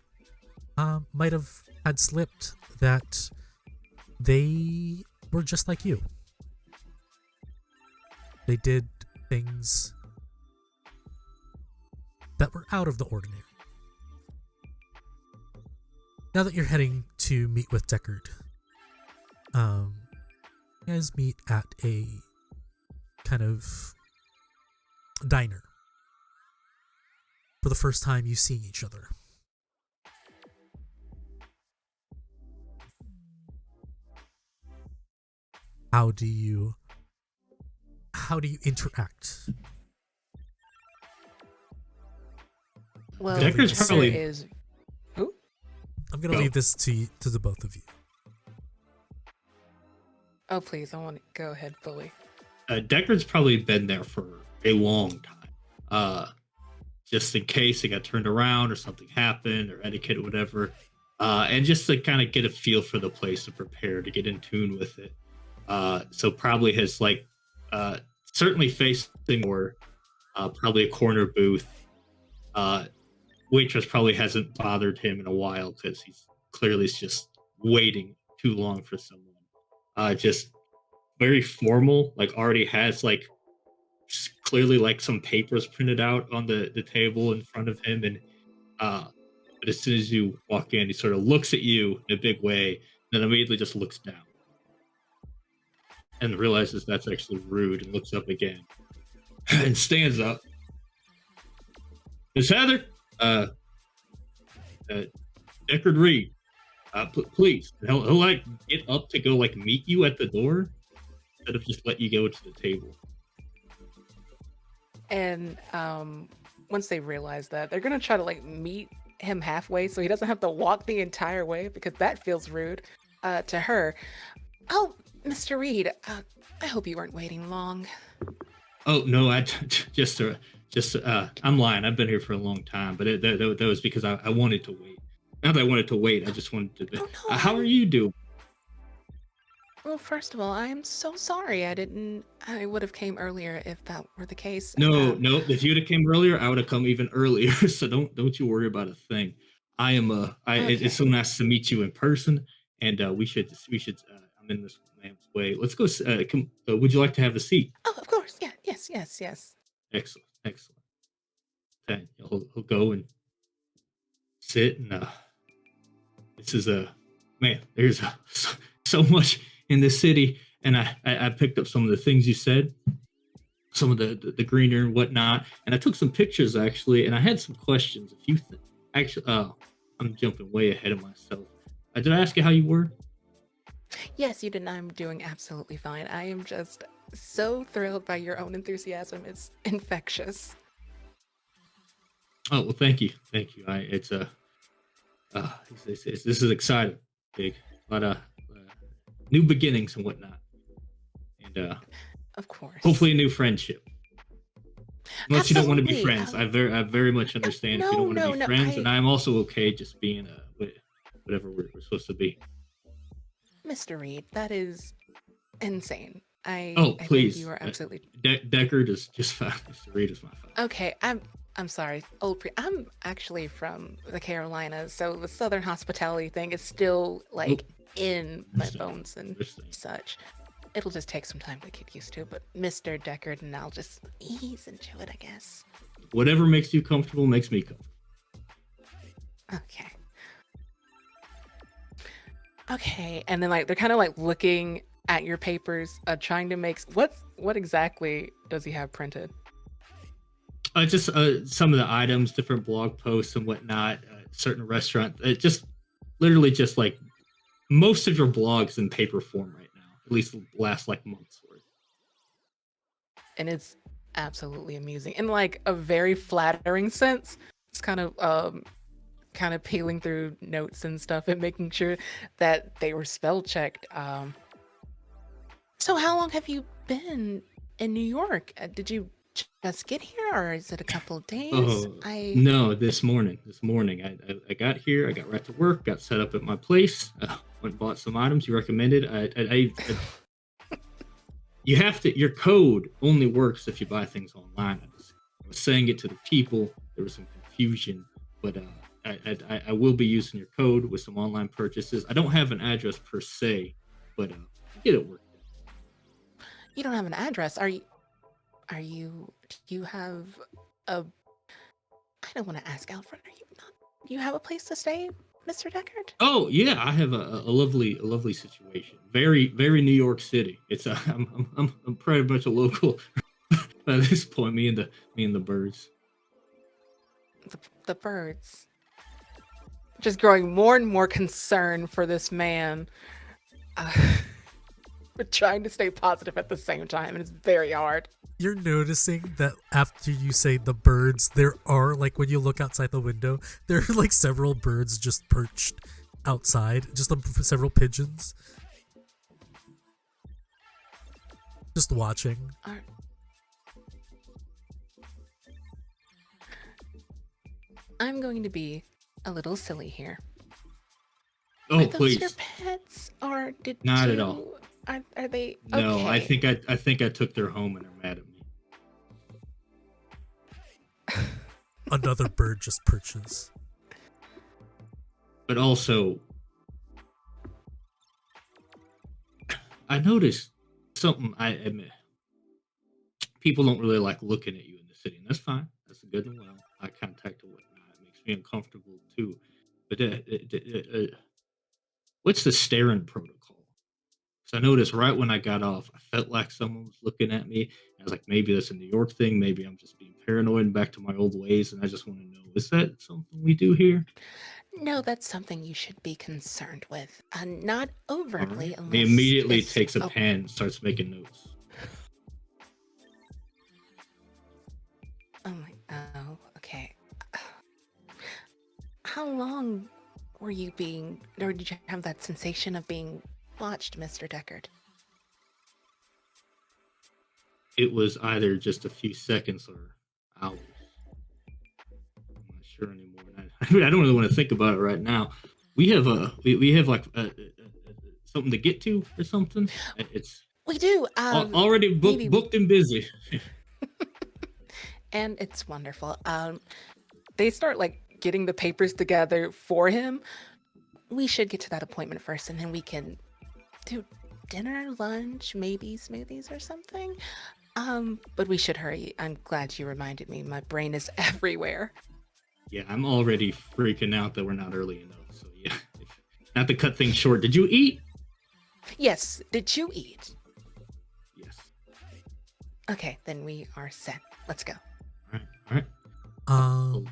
might have had slipped that they were just like you. They did things that were out of the ordinary. Now that you're heading to meet with Deckard, you guys meet at a kind of diner. For the first time you see each other. How do you interact? Well, Deckard's there probably- is. Who? I'm gonna Go. leave this to the both of you. Oh, please! I want to go ahead fully. Deckard's probably been there for a long time. Just in case it got turned around or something happened or etiquette or whatever. and just to kind of get a feel for the place to prepare to get in tune with it. So probably has like certainly facing or probably a corner booth. Waitress probably hasn't bothered him in a while because he's clearly just waiting too long for someone. Just very formal, like already has like clearly like some papers printed out on the table in front of him, and but as soon as you walk in, he sort of looks at you in a big way, then immediately just looks down and realizes that's actually rude and looks up again and stands up. Miss Heather, Deckard Reed, please. He'll like get up to go like meet you at the door instead of just let you go to the table. And once they realize that, they're gonna try to like meet him halfway so he doesn't have to walk the entire way because that feels rude to her. Oh, Mr. Reed, I hope you weren't waiting long. Oh no, I'm lying. I've been here for a long time, but that was because I wanted to wait. Not that I wanted to wait. I just wanted to. Oh, no. How are you doing? Well, first of all, I am so sorry. I would have came earlier if that were the case. No. If you'd have came earlier, I would have come even earlier. So don't you worry about a thing. I am. Okay. It's so nice to meet you in person, and we should. I'm in this man's way. Let's go. Would you like to have a seat? Oh, of course. Yeah. Yes. Excellent. Okay, he'll go and sit, and this is a man. There's so much in this city, and I picked up some of the things you said, some of the greener and whatnot, and I took some pictures actually, and I had some questions. A few things actually. I'm jumping way ahead of myself. Did I ask you how you were? Yes, you did. I'm doing absolutely fine. I am just so thrilled by your own enthusiasm. It's infectious. Oh well, thank you. This is exciting, big, a lot of new beginnings and whatnot, and Of course. hopefully a new friendship. Unless you don't want to be Absolutely. friends, I very much understand if you don't want to be friends, and I'm also okay just being whatever we're supposed to be. Mr. Reed, that is insane. I Please, think you are absolutely Deckard is just fine. Mr. Reed is my fine. okay. I'm sorry, I'm actually from the Carolinas, so the Southern hospitality thing is still like in my Understand. bones and Understand. such. It'll just take some time to get used to, but Mr. Deckard and I'll just ease into it, I guess. Whatever makes you comfortable makes me comfortable. Okay, and then like they're kind of like looking at your papers, trying to make what exactly does he have printed? Just some of the items, different blog posts and whatnot, certain restaurant. Just literally just like most of your blogs in paper form right now, at least the last like month's worth. And it's absolutely amusing in like a very flattering sense. It's kind of peeling through notes and stuff and making sure that they were spell checked. So how long have you been in New York? Did you just get here, or is it a couple of days? No, this morning. I got here. I got right to work. Got set up at my place. Went and bought some items you recommended. You have to. Your code only works if you buy things online. I was saying it to the people. There was some confusion, but I will be using your code with some online purchases. I don't have an address per se, but get it worked out. You don't have an address. Do you have a, I don't want to ask Alfred, do you have a place to stay, Mr. Deckard? Oh yeah, I have a lovely situation. Very New York City. It's I'm pretty much a local at this point. Me and the birds. The birds. Just growing more and more concerned for this man. But trying to stay positive at the same time, and it's very hard. You're noticing that after you say the birds, there are, like, when you look outside the window, there are, like, several birds just perched outside. Just several pigeons. Just watching. I'm going to be a little silly here. Oh, Are those your please, pets, or did not at all. you? Are they No, I okay? think I think I took their home and they're mad at me. Another bird just perches. But also, I noticed something. I admit, people don't really like looking at you in the city, and that's fine. That's good and well. Eye contact or whatnot. It makes me uncomfortable too. But what's the staring protocol? Because I noticed right when I got off, I felt like someone was looking at me. I was like, maybe that's a New York thing. Maybe I'm just being paranoid and back to my old ways. And I just want to know, is that something we do here? No, that's something you should be concerned with. Not All overtly, right. He unless immediately it's. takes a Oh, pen and starts making notes. oh my. Oh, okay. How long were you being, or did you have that sensation of being watched, Mr. Deckard? It was either just a few seconds or hours. I'm not sure anymore. I don't really want to think about it right now. We have we have like something to get to or something. It's We do. already maybe we booked and busy. and it's wonderful. They start like getting the papers together for him. We should get to that appointment first, and then we can do dinner, lunch, maybe smoothies or something. But we should hurry. I'm glad you reminded me. My brain is everywhere. Yeah, I'm already freaking out that we're not early enough. So yeah, not to cut things short. Did you eat? Yes. Did you eat? Yes. Okay, then we are set. Let's go. All right. All right. Um,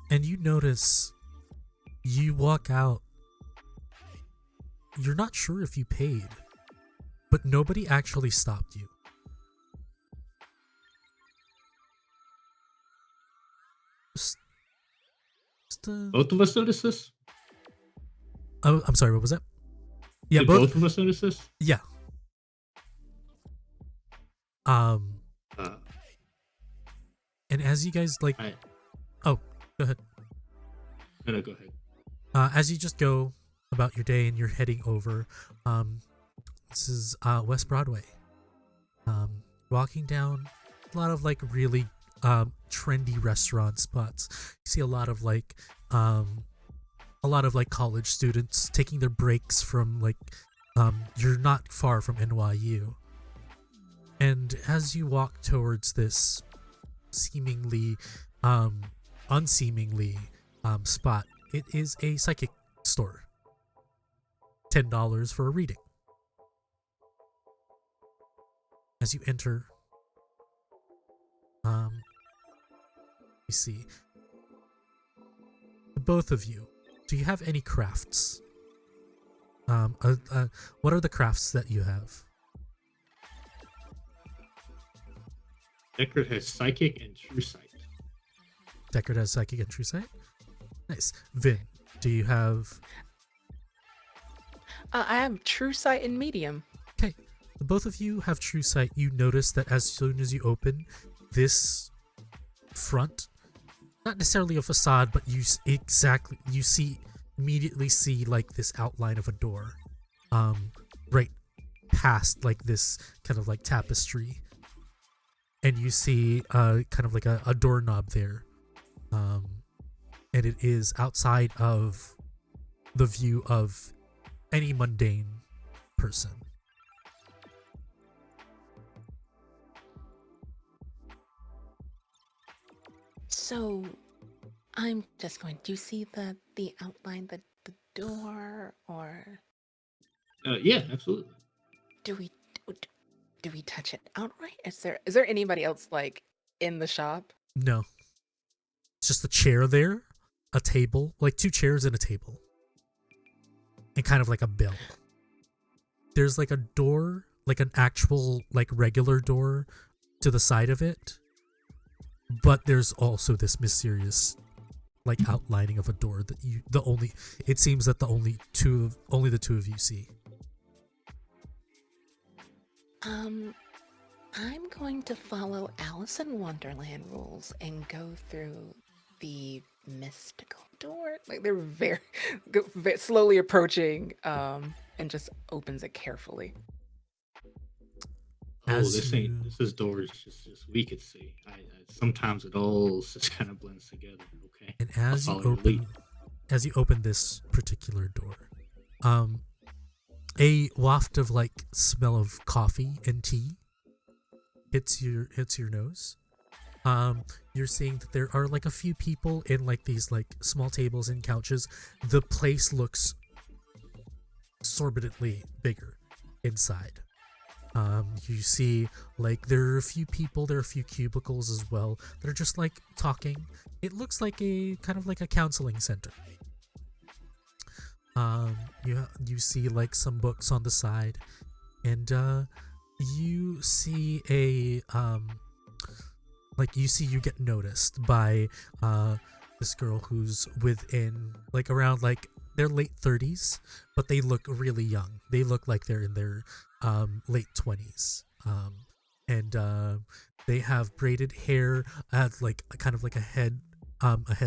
and you notice you walk out. You're not sure if you paid, but nobody actually stopped you. Both of us noticed this? Oh, I'm sorry. What was that? Yeah, Did both of us notice this? Yeah. Um, Uh, and as you guys like, I, oh, go ahead. no, go ahead. As you just go about your day and you're heading over, this is West Broadway. Walking down a lot of like really trendy restaurant spots. You see a lot of like college students taking their breaks from like you're not far from NYU. And as you walk towards this seemingly unseemingly spot, it is a psychic store. $10 for a reading. As you enter, let me see. Both of you, do you have any crafts? What are the crafts that you have? Deckard has psychic and true sight. Deckard has psychic and true sight. Nice. Vin, do you have? I have true sight and medium. Okay. Both of you have true sight. You notice that as soon as you open this front, not necessarily a facade, but you immediately see like this outline of a door, right past like this kind of like tapestry, and you see kind of like a doorknob there, and it is outside of the view of any mundane person. So, I'm just going. Do you see the outline, the door, or Yeah, absolutely. do we do we touch it outright? Is there anybody else like in the shop? No, it's just a chair there, a table, like two chairs and a table, and kind of like a bell. There's like a door, like an actual like regular door to the side of it, but there's also this mysterious like outlining of a door that it seems that only the two of you see. I'm going to follow Alice in Wonderland rules and go through the mystical door. Like they're very, slowly approaching, and just opens it carefully. Oh, As this you- ain't. This is doors just we could see. Sometimes it all just kind of blends together. Okay. And I'll as you follow your lead. open this particular door, a waft of like smell of coffee and tea hits your nose. You're seeing that there are like a few people in like these like small tables and couches. The place looks exorbitantly bigger inside. You see like there are a few people, there are a few cubicles as well that are just like talking. It looks like a kind of like a counseling center. You see like some books on the side, and you see you get noticed by this girl who's within like around like their late 30s, but they look really young. They look like they're in their late 20s, and they have braided hair, like kind of like a head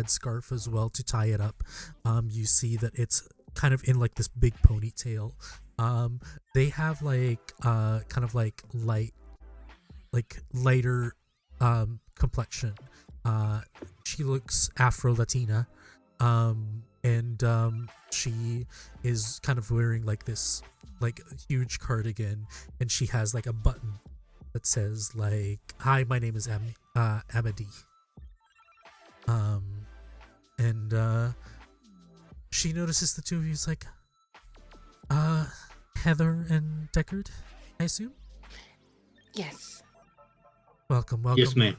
scarf as well to tie it up. You see that it's kind of in like this big ponytail. They have like kind of like lighter complexion. She looks Afro-Latina, and she is kind of wearing like this like huge cardigan, and she has like a button that says like, "Hi, my name is Amity." And she notices the two of you. Is like, Heather and Deckard, I assume. Yes. Welcome. Yes, ma'am.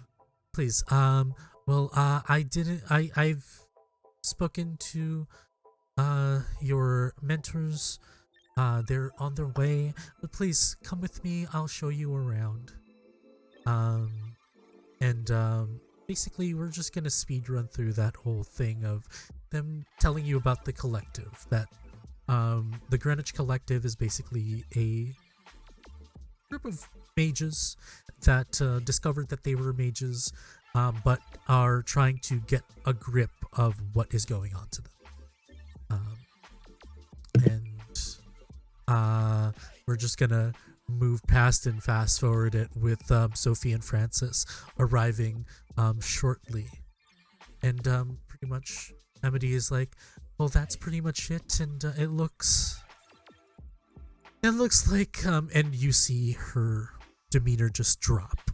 Please. I've spoken to your mentors. They're on their way, but please come with me. I'll show you around. Basically we're just gonna speed run through that whole thing of them telling you about the collective. That the Greenwich Collective is basically a group of mages that discovered that they were mages, but are trying to get a grip of what is going on to them. We're just gonna move past and fast forward it with Sophie and Francis arriving shortly. And pretty much Amity is like, well, that's pretty much it, and it looks like and you see her demeanor just drop.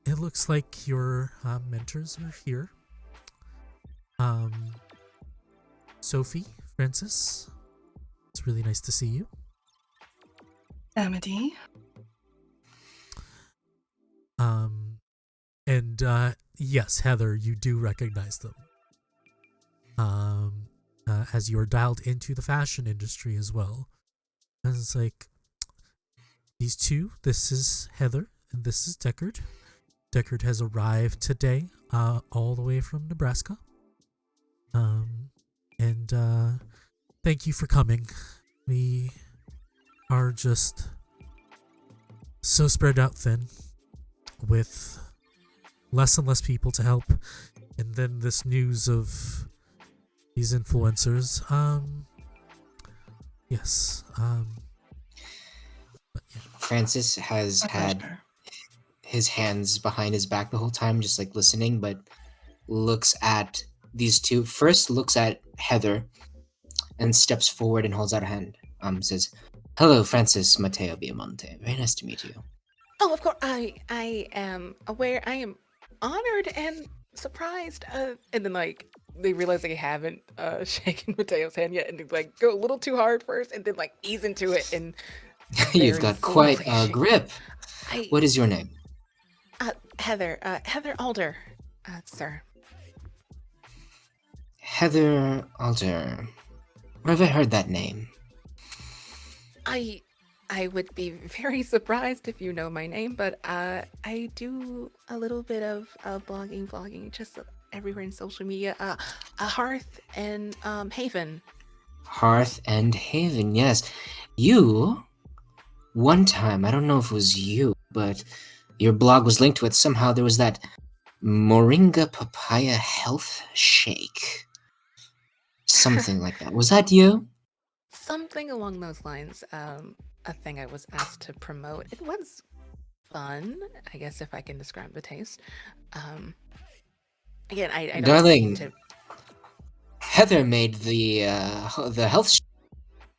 It looks like your mentors are here. Sophie, Francis, it's really nice to see you. Amity. Yes, Heather, you do recognize them. As you're dialed into the fashion industry as well. And it's like, these two, this is Heather, and this is Deckard. Deckard has arrived today, all the way from Nebraska. Thank you for coming. We are just so spread out thin with less and less people to help, and then this news of these influencers. Yes. But yeah. Francis has My had pleasure. his hands behind his back the whole time, just like listening, but looks at these two. First looks at Heather and steps forward and holds out a hand. Says, "Hello, Francis Mateo Biamonte. Very nice to meet you." Oh, of course. I am aware. I am honored and surprised. And then like they realize they haven't shaken Mateo's hand yet, and they like go a little too hard first, and then like ease into it. And You've very got quite slowly a shake- grip. What is your name? Heather Alder, sir. Heather Alder. Where have I heard that name? I would be very surprised if you know my name, but I do a little bit of blogging, vlogging, just everywhere in social media. Hearth and Haven. Hearth and Haven, yes. You, one time, I don't know if it was you, but your blog was linked to it. Somehow there was that Moringa Papaya Health Shake. Something like that. Was that you? Something along those lines. A thing I was asked to promote. It was fun, I guess, if I can describe the taste. Again, I don't Darling, mean to. Heather made the health shake.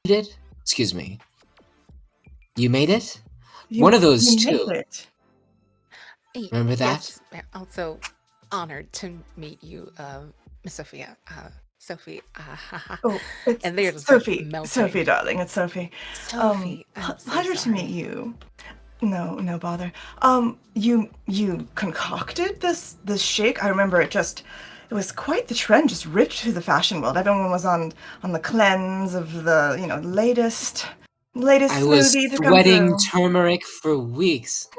You did? Excuse me. You made it? One of those you made two. it. Remember that? Yes, also honored to meet you, Misophonia. Sophie. Oh, it's And there's Sophie. melting. Sophie, darling, it's Sophie. Sophie. I'm so Pleasure to sorry. meet you. No bother. You concocted this shake. I remember it was quite the trend, just ripped through the fashion world. Everyone was on the cleanse of the latest I was smoothie to come sweating through. turmeric for weeks.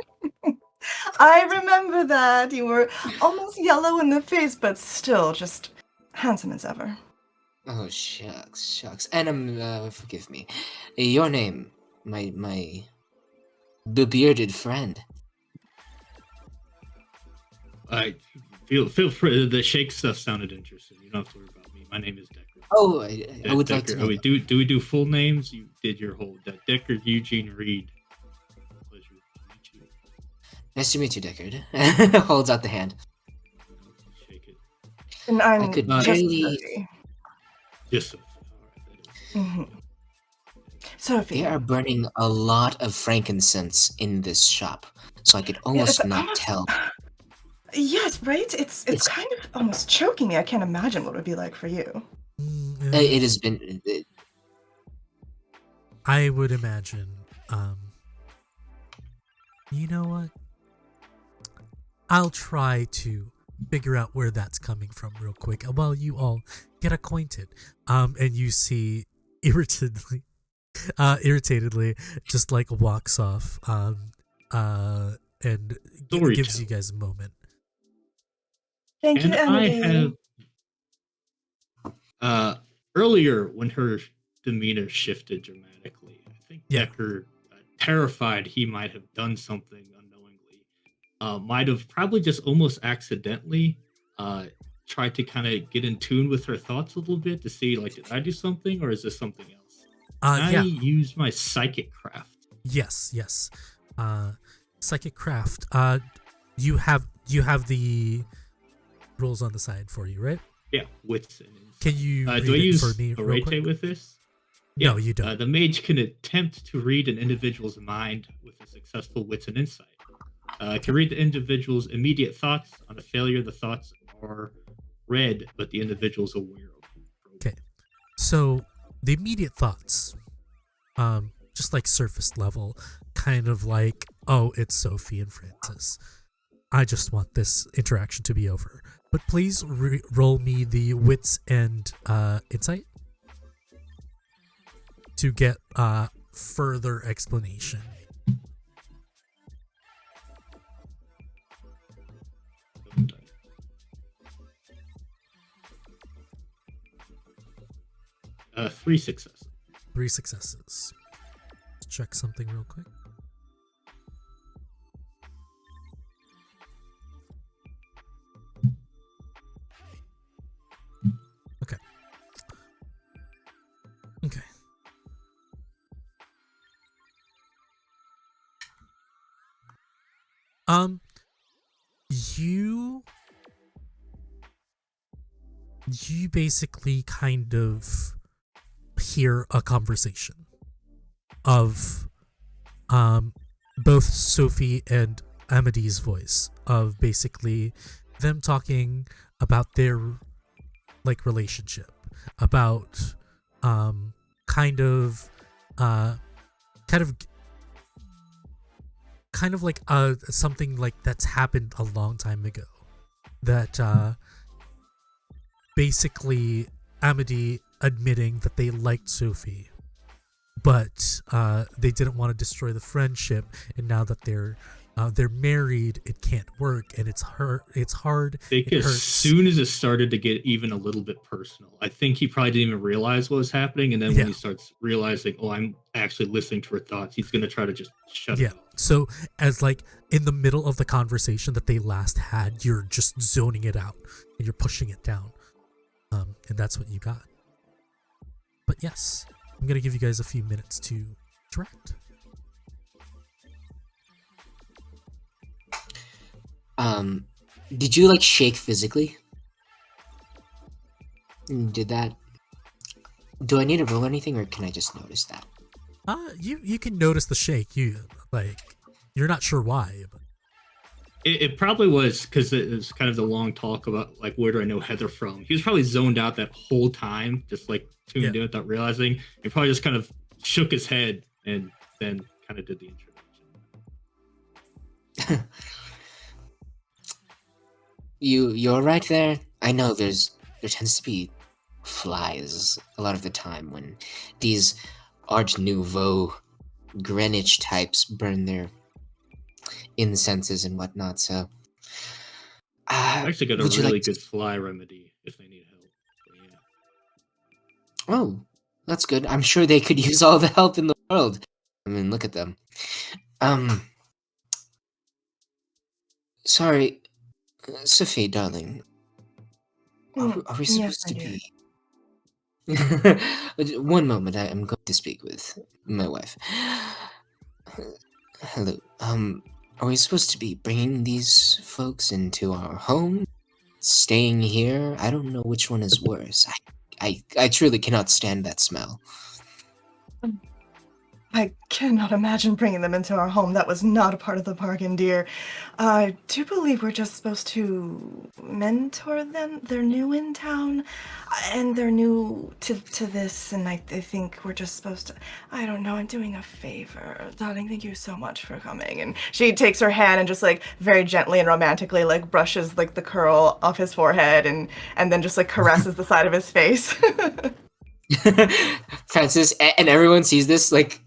I remember that. You were almost yellow in the face, but still just handsome as ever. Oh shucks. And forgive me. Your name, my bearded friend. I feel free. The shake stuff sounded interesting. You don't have to worry about me. My name is Decker. Oh, I would like to know. Do we do full names? You did your whole Decker Eugene Reed. Pleasure to meet you. Nice to meet you, Deckard. Holds out the hand. Shake it. And I'm I could just barely- Sophie. Just so. Mhm. Sophie. They are burning a lot of frankincense in this shop, so I could almost it's not almost- tell. Yes, right? It's kind of almost choking me. I can't imagine what it would be like for you. It has been. I would imagine. You know what? I'll try to figure out where that's coming from real quick while you all get acquainted. And you see irritatedly, just like walks off. And gives you guys a moment. Thank you, And Emily. I have earlier when her demeanor shifted dramatically, I think Yeah. Decker, terrified he might have done something unknowingly, might have probably just almost accidentally tried to kind of get in tune with her thoughts a little bit to see, like, did I do something or is this something else? Can I use my psychic craft? Yes. Psychic craft. You have the rules on the side for you, right? Yeah, wits and insight. Can you read do I it use for me real Arete quick? with this? No, you don't. The mage can attempt to read an individual's mind with a successful wits and insight. Can read the individual's immediate thoughts. On a failure, the thoughts are read, but the individual's aware of them. Okay. So the immediate thoughts, just like surface level, kind of like, oh, it's Sophie and Francis. I just want this interaction to be over. But please roll me the wits and insight to get further explanation. Three successes. 3 successes. Let's check something real quick. Okay. You basically kind of hear a conversation of both Sophie and Amedee's voice, of basically them talking about their like relationship, about kind of like something like that's happened a long time ago, that basically Amedee admitting that they liked Sophie, but they didn't want to destroy the friendship, and now that they're married, it can't work, and it's hard. I think as soon as it started to get even a little bit personal, I think he probably didn't even realize what was happening, and then when he starts realizing, oh, I'm actually listening to her thoughts, he's gonna try to just shut it off. So as like in the middle of the conversation that they last had, you're just zoning it out and you're pushing it down. And that's what you got. But yes, I'm gonna give you guys a few minutes to direct. Did you like shake physically? Did that? Do I need to roll anything, or can I just notice that? You can notice the shake. You're not sure why, but It probably was because it was kind of the long talk about like where do I know Heather from. He was probably zoned out that whole time, just like tuned in without realizing. He probably just kind of shook his head and then kind of did the introduction. You're right there. I know there tends to be flies a lot of the time when these Art Nouveau Greenwich types burn their incenses and whatnot. So I actually got a would you really like good fly remedy if they need help. So, yeah. Oh, that's good. I'm sure they could use all the help in the world. I mean, look at them. Sorry, Sophie, darling. Are we Yes, supposed my to dear. be? One moment, I'm going to speak with my wife. Hello. Are we supposed to be bringing these folks into our home? Staying here? I don't know which one is worse. I truly cannot stand that smell. I cannot imagine bringing them into our home. That was not a part of the bargain, dear. I do believe we're just supposed to mentor them. They're new in town, and they're new to this, and I think we're just supposed to... I don't know, I'm doing a favor. Darling, thank you so much for coming. And she takes her hand and just, like, very gently and romantically, like, brushes, like, the curl off his forehead and then just, like, caresses the side of his face. Francis, and everyone sees this, like,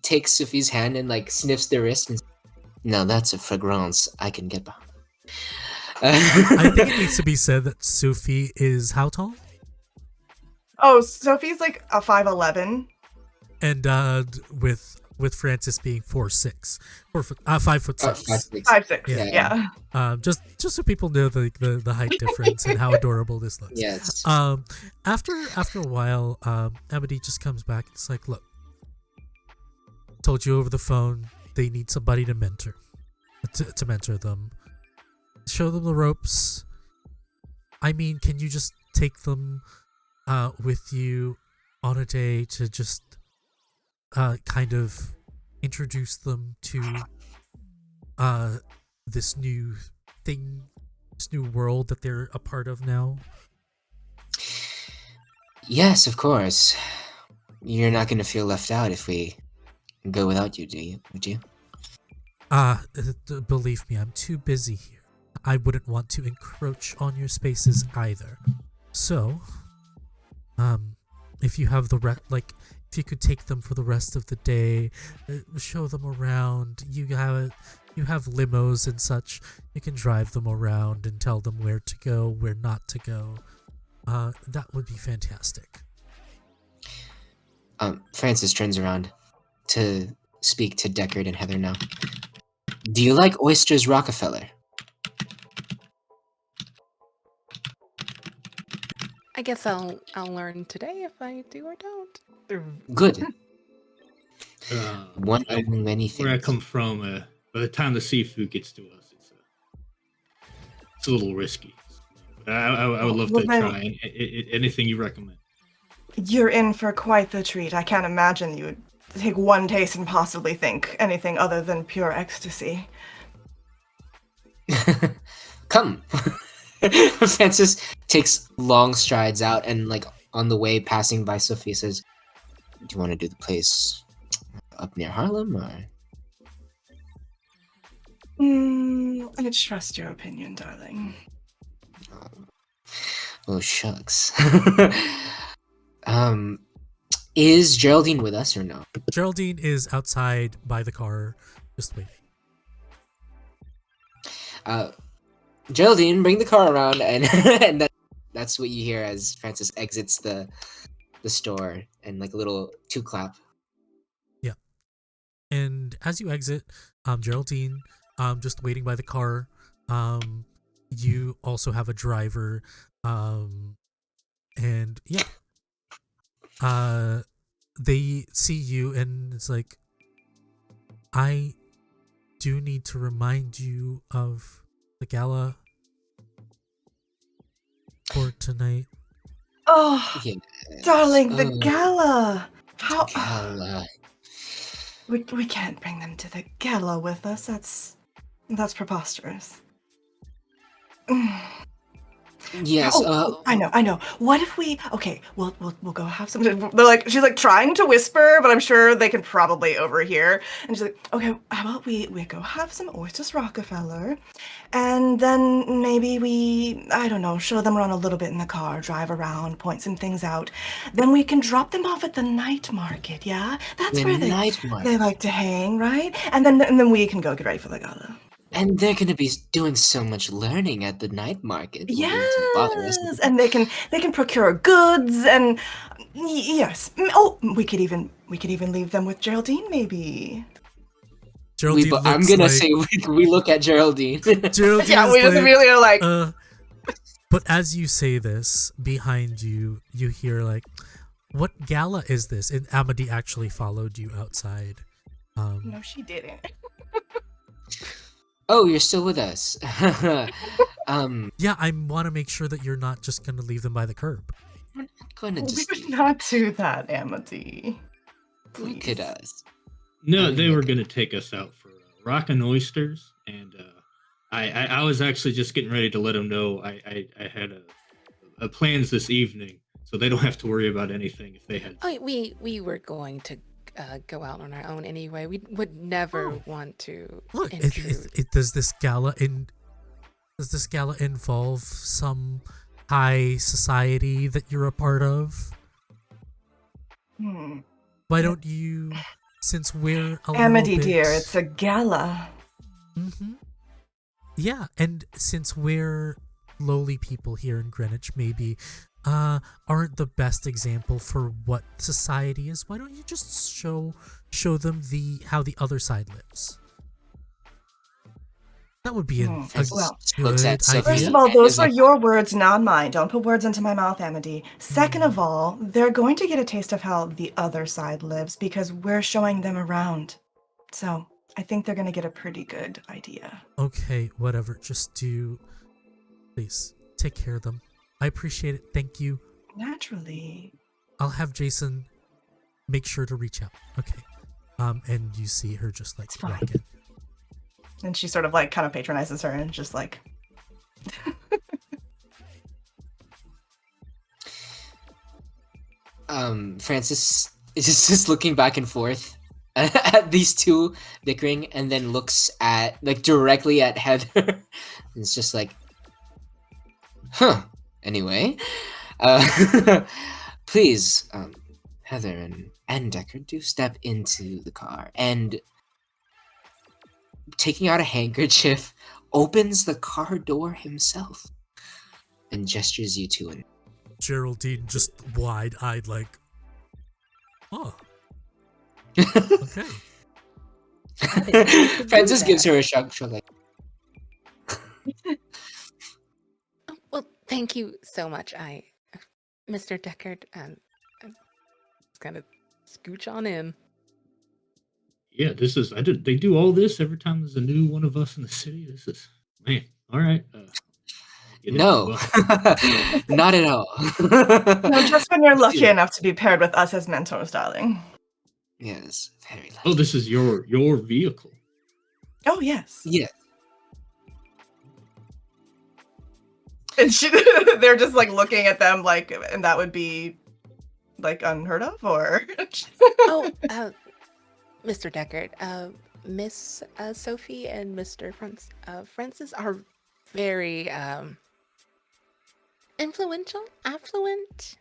takes Sophie's hand and like sniffs their wrist and now that's a fragrance I can get behind. I think it needs to be said that Sophie is how tall? Oh, Sophie's like a 5'11". And with Francis being 5'6", 5'6". 5'6", Yeah. yeah. Just so people know the height difference and how adorable this looks. Yes. After a while, Amity just comes back. It's like, look, told you over the phone they need somebody to mentor them, show them the ropes. I mean, can you just take them with you on a day to just kind of introduce them to this new thing, this new world that they're a part of now? Yes, of course. You're not going to feel left out if we go without you, would you? Believe me, I'm too busy here. I wouldn't want to encroach on your spaces either. So, if you have if you could take them for the rest of the day, show them around. You have limos and such. You can drive them around and tell them where to go, where not to go. That would be fantastic. Francis turns around to speak to Deckard and Heather now. Do you like oysters, Rockefeller? I guess I'll learn today if I do or don't. Good. One among many things. Where I come from, by the time the seafood gets to us, it's a little risky. I would love to try anything you recommend. You're in for quite the treat. I can't imagine you would take one taste and possibly think anything other than pure ecstasy. Come. Francis takes long strides out and like on the way passing by Sophie says, do you want to do the place up near Harlem or? I trust your opinion, darling. Oh shucks. Is Geraldine with us or no? Geraldine is outside by the car, just waiting. Geraldine, bring the car around, and and that's what you hear as Francis exits the store, and like a little 2-clap. Yeah, And as you exit, Geraldine, just waiting by the car. You also have a driver, and yeah, they see you, and it's like, I do need to remind you of the gala for tonight. Oh, Yes. darling, the Oh, gala. How? Gala. We can't bring them to the gala with us. That's preposterous. Yes. I know. What if we? Okay, we'll go have some. They're like, she's like trying to whisper, but I'm sure they can probably overhear. And she's like, okay, how about we go have some oysters Rockefeller, and then maybe I don't know, show them around a little bit in the car, drive around, point some things out. Then we can drop them off at the night market. Yeah, that's The where night they market. like to hang, right? And then we can go get ready for the gala. And they're gonna be doing so much learning at the night market. Will be able to bother us. Yes, and they can procure goods and yes. Oh, we could even leave them with Geraldine, maybe. Geraldine I'm looks gonna like, say we look at Geraldine. Geraldine Yeah, is we just like, immediately are like, but as you say this, behind you, you hear like, what gala is this? And Amity actually followed you outside. no, she didn't. Oh, you're still with us. Yeah, I want to make sure that you're not just going to leave them by the curb. We're not gonna We just would not do that, Amity. look Please. at us. No, they were gonna take us out for rockin' oysters, and I was actually just getting ready to let them know I had a plans this evening, so they don't have to worry about anything if they had. Oh, we were going to go out on our own anyway. We would never want to Look, intrude. does this gala involve some high society that you're a part of? Why don't you, since we're a Amity, little bit... dear, it's a gala. Mm-hmm. Yeah, and since we're lowly people here in Greenwich, maybe aren't the best example for what society is, why don't you just show them how the other side lives? That would be a Well, good looks at Sophie. idea. First of all, those Is were like- your words, not mine. Don't put words into my mouth, Amity. Second of all, they're going to get a taste of how the other side lives because we're showing them around. So I think they're going to get a pretty good idea. Okay, whatever. Just please, take care of them. I appreciate it. Thank you. Naturally. I'll have Jason make sure to reach out. Okay. And you see her just like It's fine. walk in. And she sort of like kind of patronizes her and just like... Francis is just looking back and forth at these two bickering, and then looks at directly at Heather. And it's just like, huh. Anyway, please, Heather and Deckard, do step into the car, and taking out a handkerchief, opens the car door himself and gestures you to it. Geraldine just wide-eyed like, oh. Okay. Francis gives her a shrug like, Oh, well, thank you so much. Mr. Deckard, I'm kind of scooch on in. Yeah, this is. They do all this every time there's a new one of us in the city. This is, man. All right. no, not at all. No, just when you're lucky enough to be paired with us as mentors, darling. Yes, very lucky. Oh, this is your vehicle. Oh, yes. Yeah. And they're just like looking at them like, and that would be like unheard of, or? Oh, Mr. Deckard, Miss Sophie and Mr. Francis are very influential, affluent.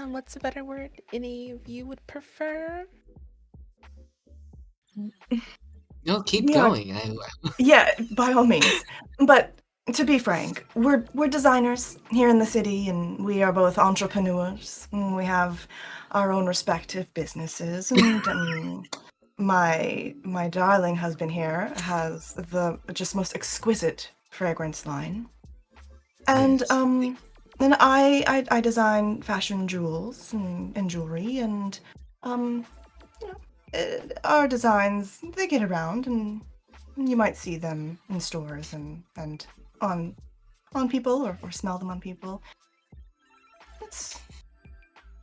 What's a better word any of you would prefer? No, keep Yeah. going. Yeah, by all means. But to be frank, we're designers here in the city, and we are both entrepreneurs. And we have our own respective businesses, and my darling husband here has the just most exquisite fragrance line. And Yes. then I design fashion jewels and jewelry, and you know, our designs, they get around, and you might see them in stores and on people, or smell them on people. It's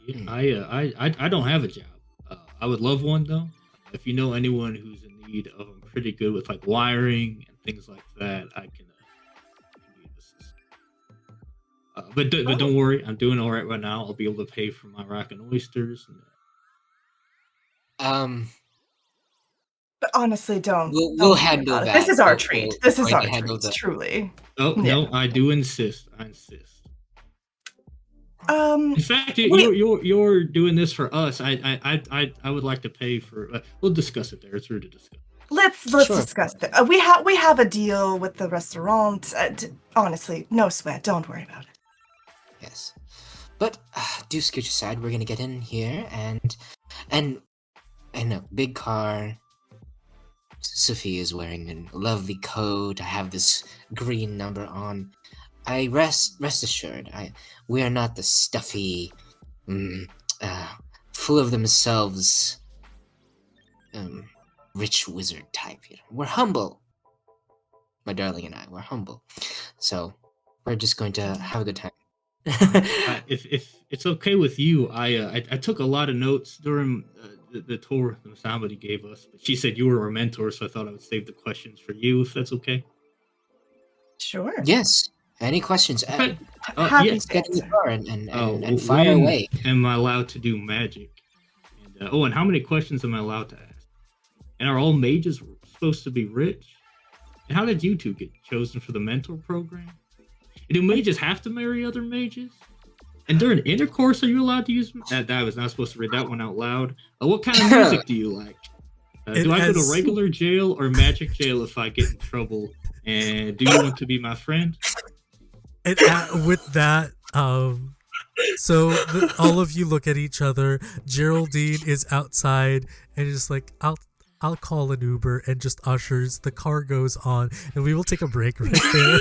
Yeah, Hmm. I don't have a job. I would love one though. If you know anyone who's in need of them, pretty good with like wiring and things like that, I can be of assistance. But oh, don't worry, I'm doing all right now. I'll be able to pay for my rack and oysters. Um, but honestly, we'll don't worry handle about it. This that. is our treat. We're This is going our to handle treat, the. truly. Oh Yeah. no, I do insist. I insist. Um, In fact, we you're doing this for us. I would like to pay for. We'll discuss it there. It's rude to discuss. let's Sure. discuss it. We have a deal with the restaurant. Honestly, no sweat. Don't worry about it. Yes. But do scooch aside. We're gonna get in here, and I know, big car. Sophie is wearing a lovely coat. I have this green number on. I rest assured. We are not the stuffy, mm, uh, full of themselves, um, rich wizard type. We're humble. My darling and I, we're humble. So we're just going to have a good time. If it's okay with you, I took a lot of notes during the tour that somebody gave us. But she said you were our mentor, so I thought I would save the questions for you, if that's okay. Sure. Yes. Any questions? Okay. Happy Yeah. Let's to get in the answer. car and fire When away. am I allowed to do magic? And how many questions am I allowed to ask? And are all mages supposed to be rich? And how did you two get chosen for the mentor program? And do mages have to marry other mages? And during intercourse, are you allowed to use? I was not supposed to read that one out loud. What kind of music do you like? It Do I go to as regular jail or magic jail if I get in trouble? And do you want to be my friend? with that, so all of you look at each other. Geraldine is outside and is like, I'll call an Uber, and just ushers. The car goes on, and we will take a break right there.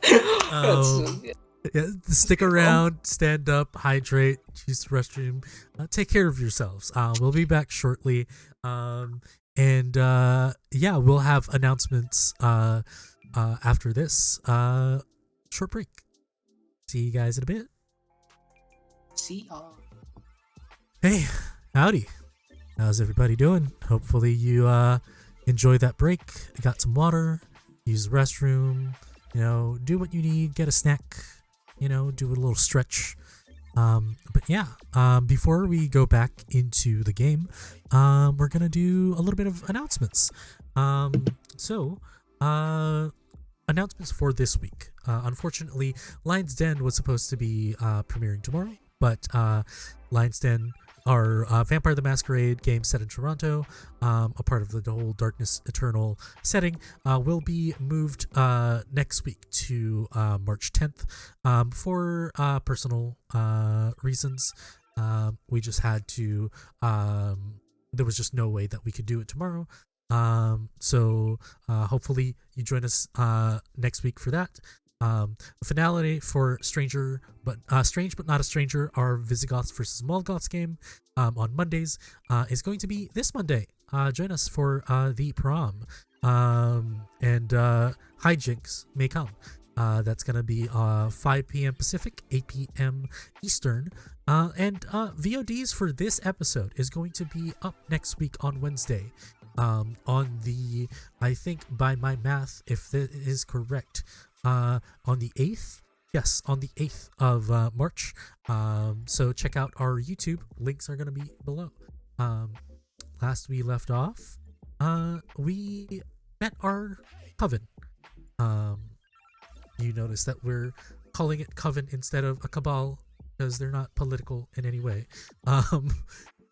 That's so Um, good. Yeah, stick around, stand up, hydrate, use the restroom, take care of yourselves. We'll be back shortly, and yeah, we'll have announcements after this short break. See you guys in a bit. See y'all. Hey, howdy. How's everybody doing? Hopefully you enjoy that break. Got some water, use the restroom, do what you need, get a snack, do a little stretch. But yeah, before we go back into the game, we're gonna do a little bit of announcements. So announcements for this week. Unfortunately, Lion's Den was supposed to be premiering tomorrow, but Lion's Den, our Vampire the Masquerade game set in Toronto, a part of the whole Darkness Eternal setting, will be moved next week to March 10th for personal reasons. We just had to, there was just no way that we could do it tomorrow. So hopefully you join us next week for that. The finale for Strange but Not a Stranger, our Visigoths versus Molgoths game on Mondays is going to be this Monday. Join us for the prom, and hijinks may come. That's going to be 5 p.m. Pacific, 8 p.m. Eastern. And VODs for this episode is going to be up next week on Wednesday. On the, I think by my math, if that is correct, on the 8th. Yes, on the 8th of March. So check out our YouTube. Links are going to be below. Last we left off, we met our Coven. You notice that we're calling it Coven instead of a Cabal because they're not political in any way.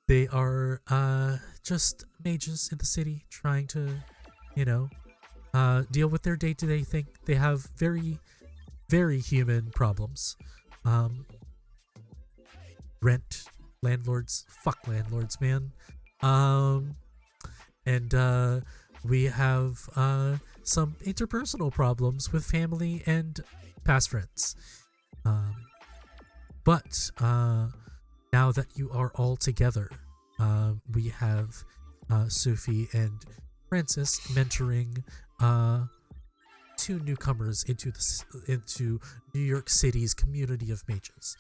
They are just mages in the city trying to, deal with their day-to-day thing. They have very, very human problems. Rent, landlords, fuck landlords, man. And we have some interpersonal problems with family and past friends. But now that you are all together, we have Sophie and Francis mentoring two newcomers into New York City's community of mages.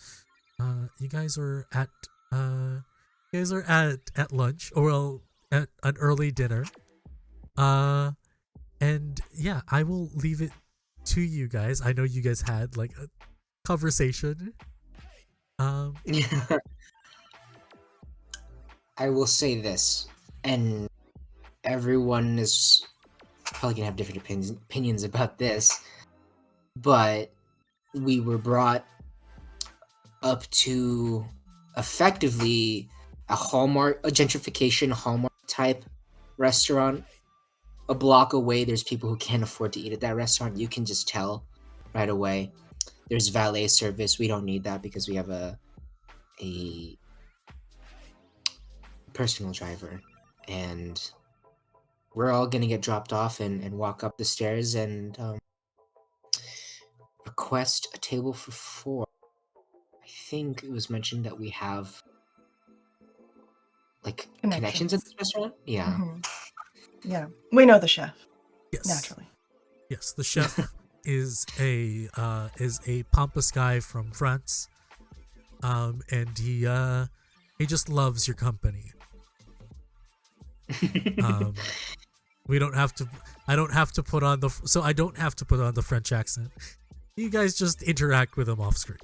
You guys are at lunch, or well, at an early dinner. And yeah, I will leave it to you guys. I know you guys had like a conversation. Yeah. I will say this, and everyone is probably gonna have different opinions about this, but we were brought up to effectively a gentrification Hallmark type restaurant. A block away, there's people who can't afford to eat at that restaurant. You can just tell right away. There's valet service. We don't need that because we have a personal driver, and we're all gonna get dropped off and walk up the stairs and request a table for 4. I think it was mentioned that we have like connections at this restaurant. Yeah. Mhm. Yeah, we know the chef Yes. naturally. Yes, the chef is a pompous guy from France. And he just loves your company. We don't have to. I don't have to put on I don't have to put on the French accent. You guys just interact with him off screen.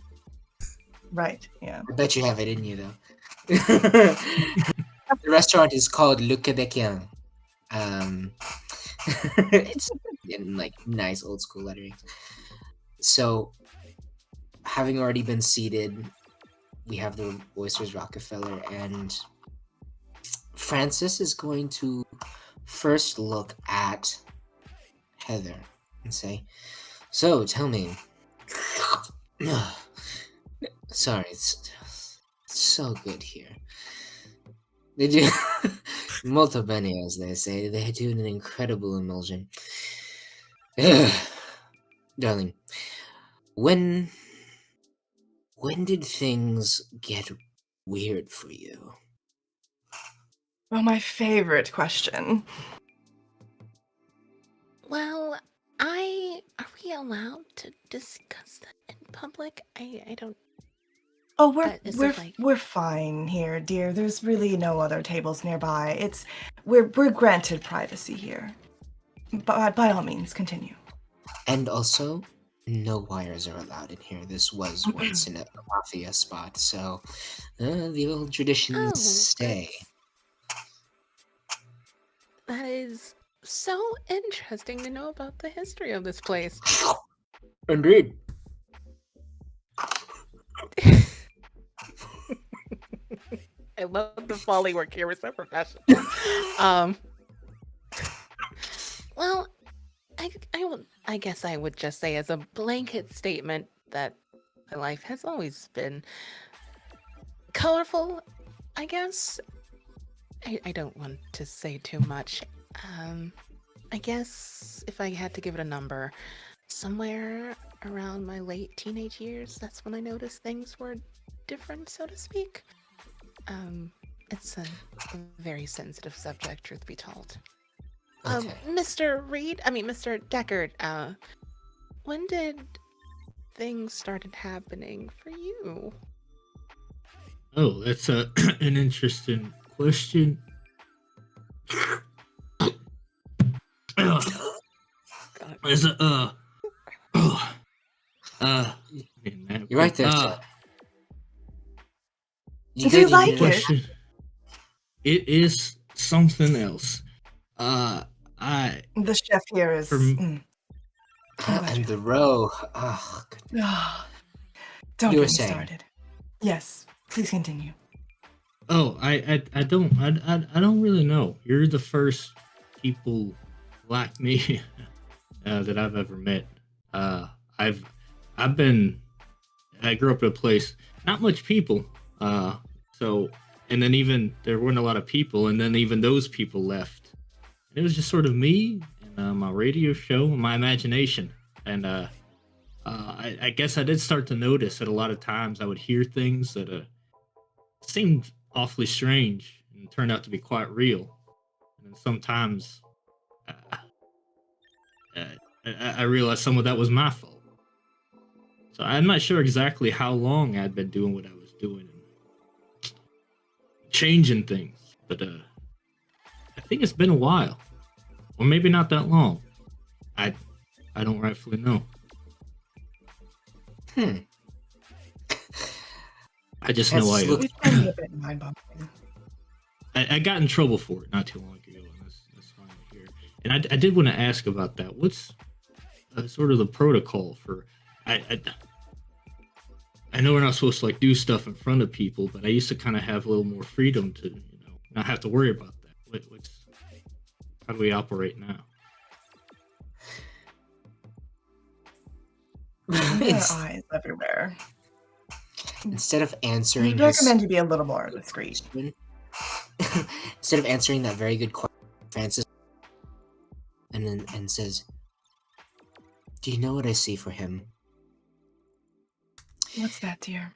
Right. Yeah. I bet you have it in you though. The restaurant is called Le Québécois. It's in like nice old school lettering. So, having already been seated, we have the Oysters Rockefeller, and Francis is going to first look at Heather and say, "So, tell me." Sorry, it's so good here. They do molto bene, as they say. They do an incredible emulsion. Darling, when did things get weird for you? Well, my favorite question. Well, are we allowed to discuss that in public? I don't. Oh, Is it like- we're fine here, dear. There's really no other tables nearby. We're granted privacy here. But by all means, continue. And also, no wires are allowed in here. This was once in a mafia spot, so the old traditions stay. That is so interesting to know about the history of this place. Indeed. I love the folly work here. We're so professional. Well, I guess I would just say as a blanket statement that my life has always been colorful, I guess. I don't want to say too much. I guess if I had to give it a number, somewhere around my late teenage years, that's when I noticed things were different, so to speak. It's a very sensitive subject, truth be told. Okay. Mr. Deckard, when did things started happening for you? Oh, that's an interesting question. Is it You're right there, sir. Do you like it? question. It is something else. The chef here is. And the row. Oh, Don't You were get me saying. started. Yes, please continue. Oh, I don't really know. You're the first people like me that I've ever met. I grew up in a place not much people. So So, and then even there weren't a lot of people, and then even those people left. And it was just sort of me and my radio show and my imagination. And I guess I did start to notice that a lot of times I would hear things that seemed awfully strange and turned out to be quite real. And then sometimes I realized some of that was my fault. So I'm not sure exactly how long I'd been doing what I was doing and changing things, but I think it's been a while, or maybe not that long. I don't rightfully know. I just know It's been a bit mind-boggling. I got in trouble for it not too long ago, and that's fine to hear. And I did want to ask about that. What's sort of the protocol for? I know we're not supposed to like do stuff in front of people, but I used to kind of have a little more freedom to, not have to worry about that. How do we operate now? There are eyes everywhere. Instead of answering, I recommend you be a little more discreet. Instead of answering that very good question, Francis, and says, "Do you know what I see for him?" What's that, dear?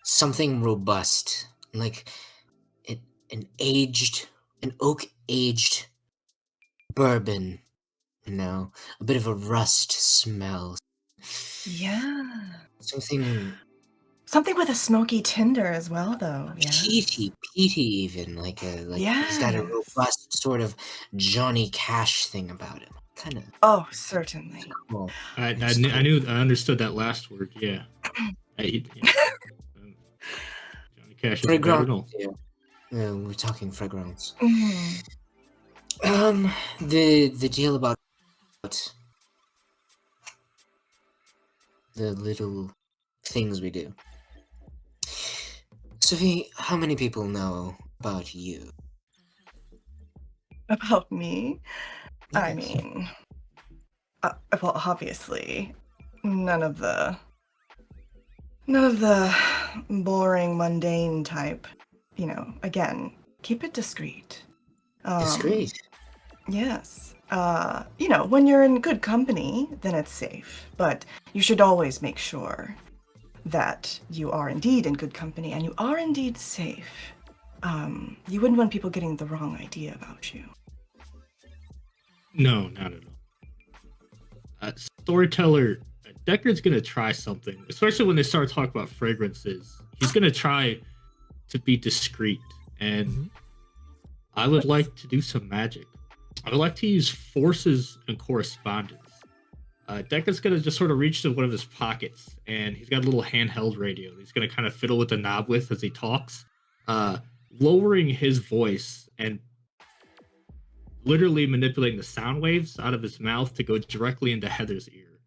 Something robust, like an oak-aged bourbon. A bit of a rust smell. Yeah. Something with a smoky tinder as well, though. Yeah. peaty even, like he's got a robust sort of Johnny Cash thing about him. Kind of. Oh, certainly. Cool. I understood that last word. Yeah. Johnny Cash is Fragrance. Yeah, we're talking fragrance. Mm. The deal about the little things we do. Sophie, how many people know about you? About me? I Yes. mean, well, obviously, none of the boring, mundane type. Again, keep it discreet. Discreet. Yes. When you're in good company, then it's safe. But you should always make sure that you are indeed in good company and you are indeed safe. You wouldn't want people getting the wrong idea about you. No, not at all. Storyteller, Deckard's gonna try something, especially when they start talking about fragrances. He's gonna try to be discreet, and I would like to do some magic. I would like to use forces and correspondence. Deckard's gonna just sort of reach to one of his pockets, and he's got a little handheld radio. He's gonna kind of fiddle with the knob with as he talks, lowering his voice and literally manipulating the sound waves out of his mouth to go directly into Heather's ear,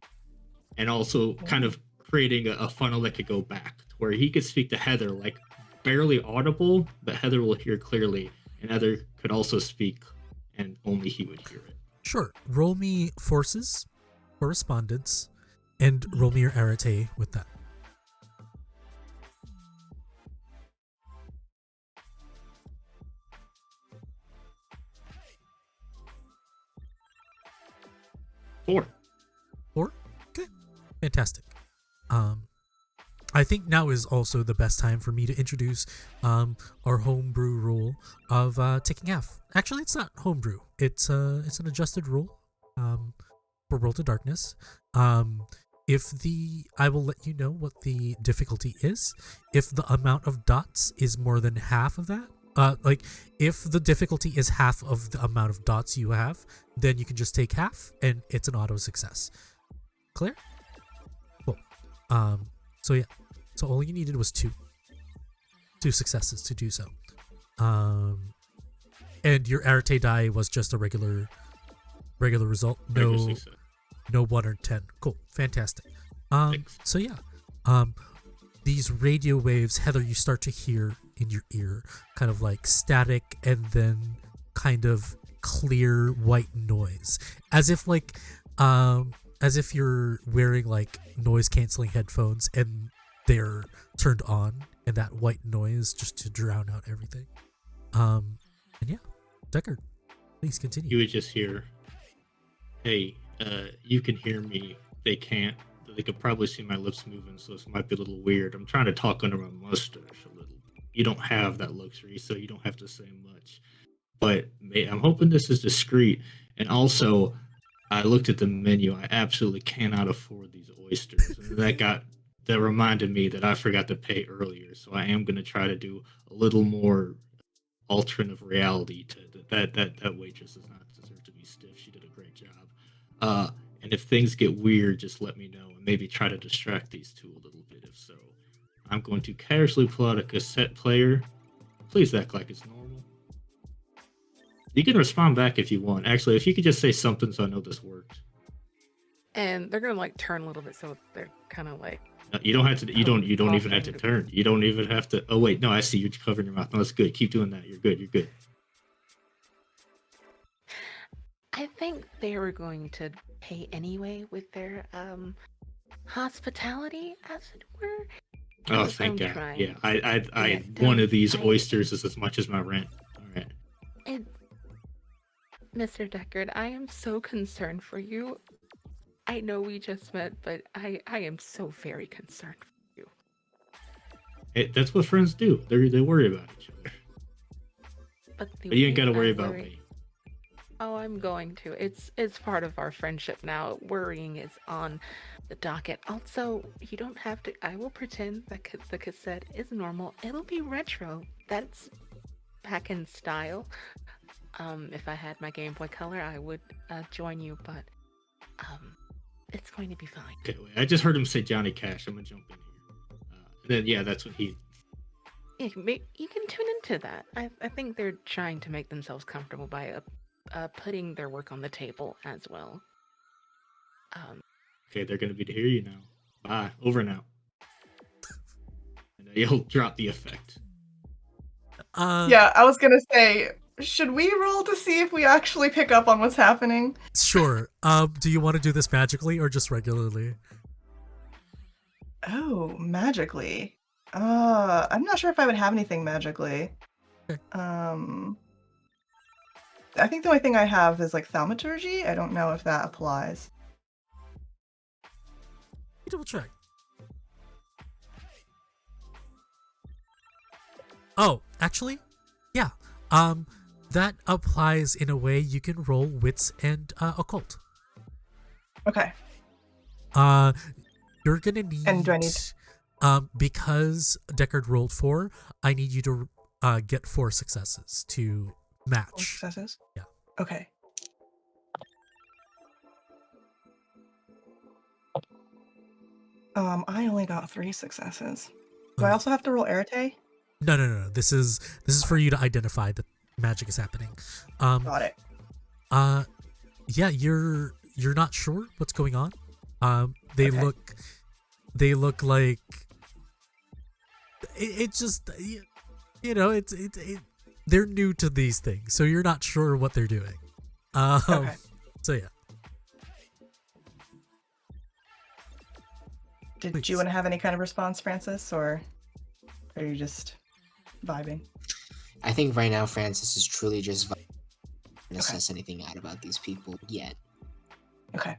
and also kind of creating a funnel that could go back to where he could speak to Heather like barely audible, but Heather will hear clearly, and Heather could also speak, and only he would hear it. Sure. Roll me forces, correspondence, and roll me your arete with that. Four? Okay. Fantastic. I think now is also the best time for me to introduce our homebrew rule of taking half. Actually, it's not homebrew. It's an adjusted rule for World of Darkness. I will let you know what the difficulty is. If the amount of dots is more than half of that, if the difficulty is half of the amount of dots you have, then you can just take half, and it's an auto success. Clear? Cool. So yeah. So all you needed was two successes to do so. And your arete die was just a regular result. No 1 or 10. Cool. Fantastic. So yeah. These radio waves, Heather, you start to hear in your ear, kind of like static and then kind of clear white noise, as if you're wearing like noise canceling headphones, and they're turned on, and that white noise just to drown out everything. And yeah, Deckard, please continue. You would just hear, "Hey, you can hear me. They can't. They could probably see my lips moving, so this might be a little weird. I'm trying to talk under my mustache a little. You don't have that luxury, so you don't have to say much. But I'm hoping this is discreet. And also, I looked at the menu. I absolutely cannot afford these oysters, and that reminded me that I forgot to pay earlier. So I am going to try to do a little more alternate reality to that waitress does not deserve to be stiff. She did a great job. And if things get weird, just let me know and maybe try to distract these two a little bit. If so, I'm going to casually pull out a cassette player. Please act like it's normal. You can respond back if you want. Actually, if you could just say something so I know this worked. And they're gonna like turn a little bit, so they're kind of like. No, you don't have to. You don't even have to turn. You don't even have to. Oh wait, no, I see you're covering your mouth. No, that's good. Keep doing that. You're good. You're good. I think they were going to pay anyway with their hospitality, as it were. Oh, I'm thank God. trying. Yeah, I Yeah, one of these I- oysters is as much as my rent. All right. And Mr. Deckard, I am so concerned for you. I know we just met, but I am so very concerned for you. That's what friends do. They worry about each other. But But you ain't got to worry I about worry- me. Oh, I'm going to. It's part of our friendship now. Worrying is on the docket. Also, you don't have to. I will pretend that the cassette is normal. It'll be retro. That's back in style. If I had my Game Boy Color, I would join you, but it's going to be fine. Okay, wait. I just heard him say Johnny Cash. I'm gonna jump in here. And then yeah, that's when he. You can tune into that. I think they're trying to make themselves comfortable by putting their work on the table as well. Okay, they're gonna be to hear you now. Bye. Over and out. And you'll drop the effect. Yeah, I was gonna say, should we roll to see if we actually pick up on what's happening? Sure. Do you want to do this magically or just regularly? Oh, magically. I'm not sure if I would have anything magically. Okay. I think the only thing I have is like thaumaturgy. I don't know if that applies. Double check. Oh, actually, yeah. That applies in a way you can roll wits and occult. Okay. You're gonna need. And do I need- Because Deckard rolled 4, I need you to get 4 successes to 4 match. successes? Yeah. Okay. I only got 3 successes. Do I Oh. also have to roll Arete? No. This is for you to identify that magic is happening. Got it. Yeah, you're not sure what's going on. They Okay. look like it just they're new to these things, so you're not sure what they're doing. Okay. So yeah. Did Please. you want to have any kind of response, Francis, or are you just vibing? I think right now Francis is truly just assess anything out about these people yet. Okay.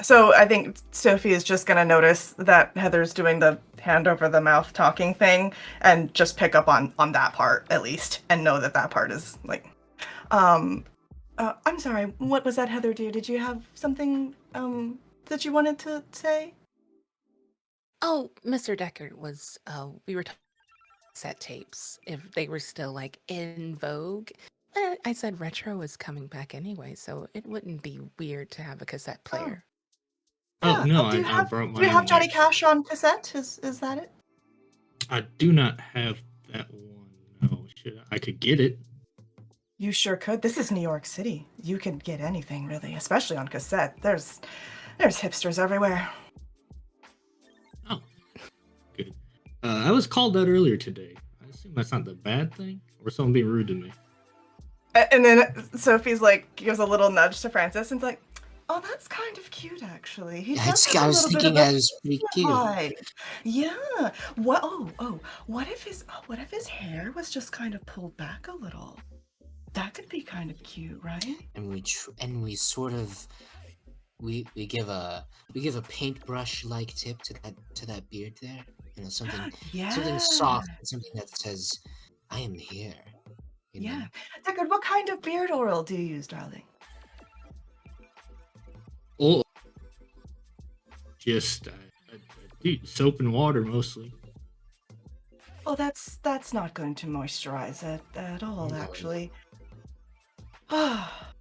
So I think Sophie is just gonna notice that Heather's doing the hand over the mouth talking thing and just pick up on that part at least and know that part is like I'm sorry, what was that, Heather, dear? Did you have something that you wanted to say? Oh, Mr. Deckard was we were talking set tapes if they were still like in vogue. I said retro is coming back anyway, so it wouldn't be weird to have a cassette player. Oh no, do you I brought my do you have own Johnny actually. Cash on cassette? Is that it? I do not have that one. No, I could get it. You sure could. This is New York City. You can get anything really, especially on cassette. There's hipsters everywhere. Oh, good. I was called out earlier today. I assume that's not the bad thing, or someone being rude to me. And then Sophie's like gives a little nudge to Francis and's like, "Oh, that's kind kind of cute, actually. He Yeah, does have I a was little bit thinking of that a was pretty cute. vibe. Yeah. What? Oh. What if his hair was just kind of pulled back a little? That could be kind of cute, right? And we sort of we give a paintbrush like tip to that beard there. You know, something Yeah. soft, something that says, "I am here." You know. Yeah. Deckard, what kind of beard oil do you use, darling? Oh, just dude, soap and water mostly. Well, that's not going to moisturize it at all, No. actually. Ah,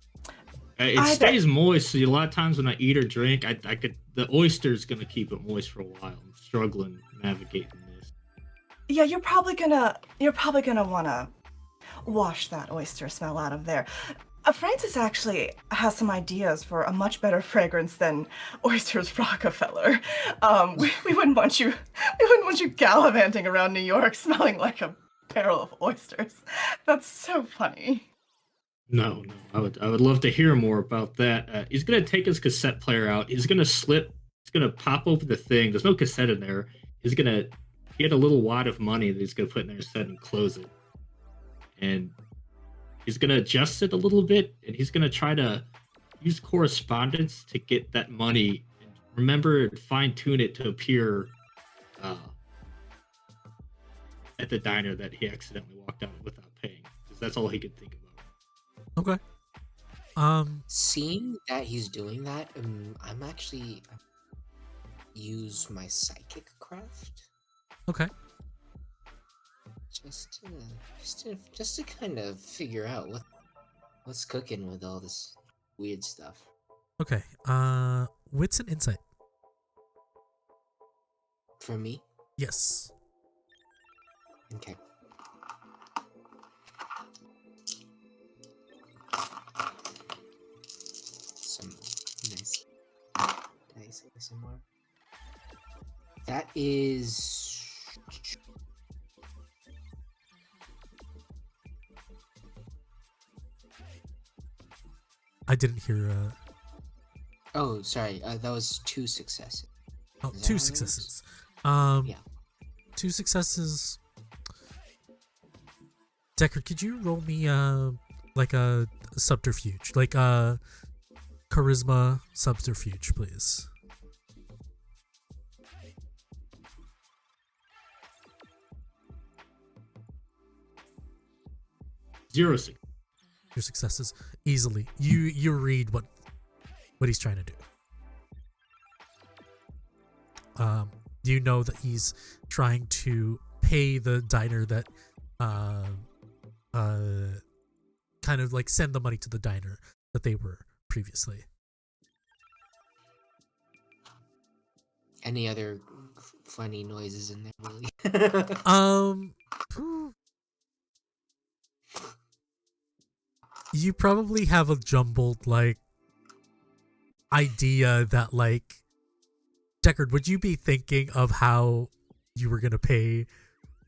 It I bet. stays moist. So a lot of times when I eat or drink, I could the oyster's gonna keep it moist for a while. I'm struggling navigating this. Yeah, you're probably gonna wanna wash that oyster smell out of there. Francis actually has some ideas for a much better fragrance than Oysters Rockefeller. We wouldn't want you gallivanting around New York smelling like a barrel of oysters. That's so funny. No, I would love to hear more about that. He's gonna take his cassette player out. He's gonna pop open the thing. There's no cassette in there. He's gonna get a little wad of money that he's gonna put in there, set and close it, and he's gonna adjust it a little bit, and he's gonna try to use correspondence to get that money. And remember, fine tune it to appear at the diner that he accidentally walked out without paying, because that's all he could think about. Okay. Seeing that he's doing that, I'm actually use my psychic craft Okay. just to kind of figure out what's cooking with all this weird stuff. Okay. Wits and insight. For me, Yes. okay. Some nice dice here somewhere. That is I didn't hear. oh, sorry. That was 2 successes. Oh, Is that how two it works? successes. Yeah. 2 successes. Decker, could you roll me like a subterfuge, like a charisma subterfuge, please? Zero success. Your successes easily. You read what he's trying to do. You know that he's trying to pay the diner that kind of like send the money to the diner that they were previously. Any other funny noises in there, really? Phew. You probably have a jumbled like idea that like Deckard, would you be thinking of how you were gonna pay,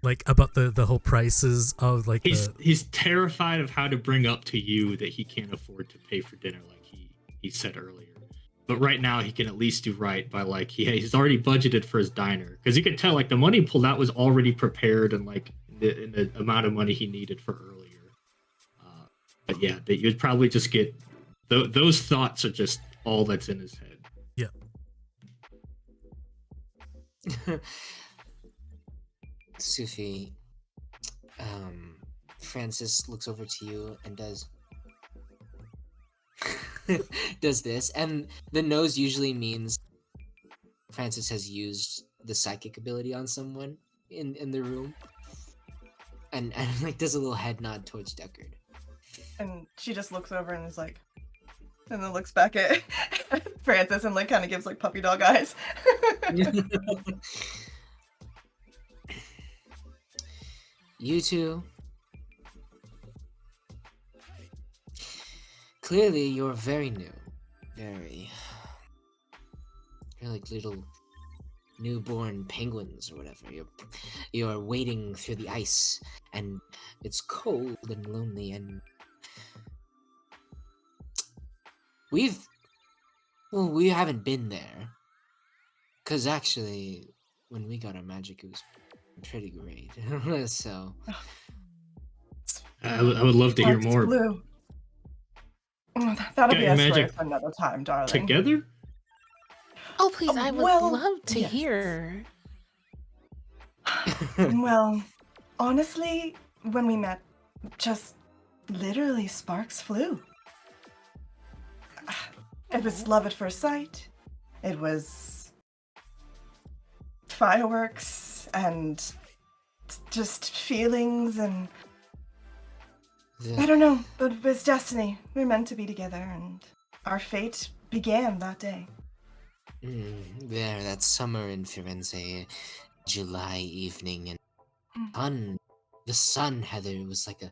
like about the whole prices of like He's terrified of how to bring up to you that he can't afford to pay for dinner, like he said earlier. But right now he can at least do right by like he's already budgeted for his diner, because you could tell like the money pulled out was already prepared and like in the amount of money he needed for earlier. But yeah, that you'd probably just get those thoughts are just all that's in his head. Yeah. Sufi, Francis looks over to you and does this, and the nose usually means Francis has used the psychic ability on someone in the room, and like does a little head nod towards Deckard. And she just looks over and is like, and then looks back at Francis and like kind of gives like puppy dog eyes. You two, clearly you're very new, you're like little newborn penguins or whatever. You're wading through the ice, and it's cold and lonely, and we've Well, we haven't been there. Because actually, when we got our magic, it was pretty great. So, I would love to hear Sparks more. flew. That'll Got be your a story magic for another time, darling. together? Oh, please, I would Well, love to yes. hear. Well, honestly, when we met, just literally sparks flew. It was love at first sight. It was fireworks and just feelings, and I don't know, but it was destiny. We were meant to be together, and our fate began that day. There, that summer in Firenze, July evening, and the sun, Heather, it was like a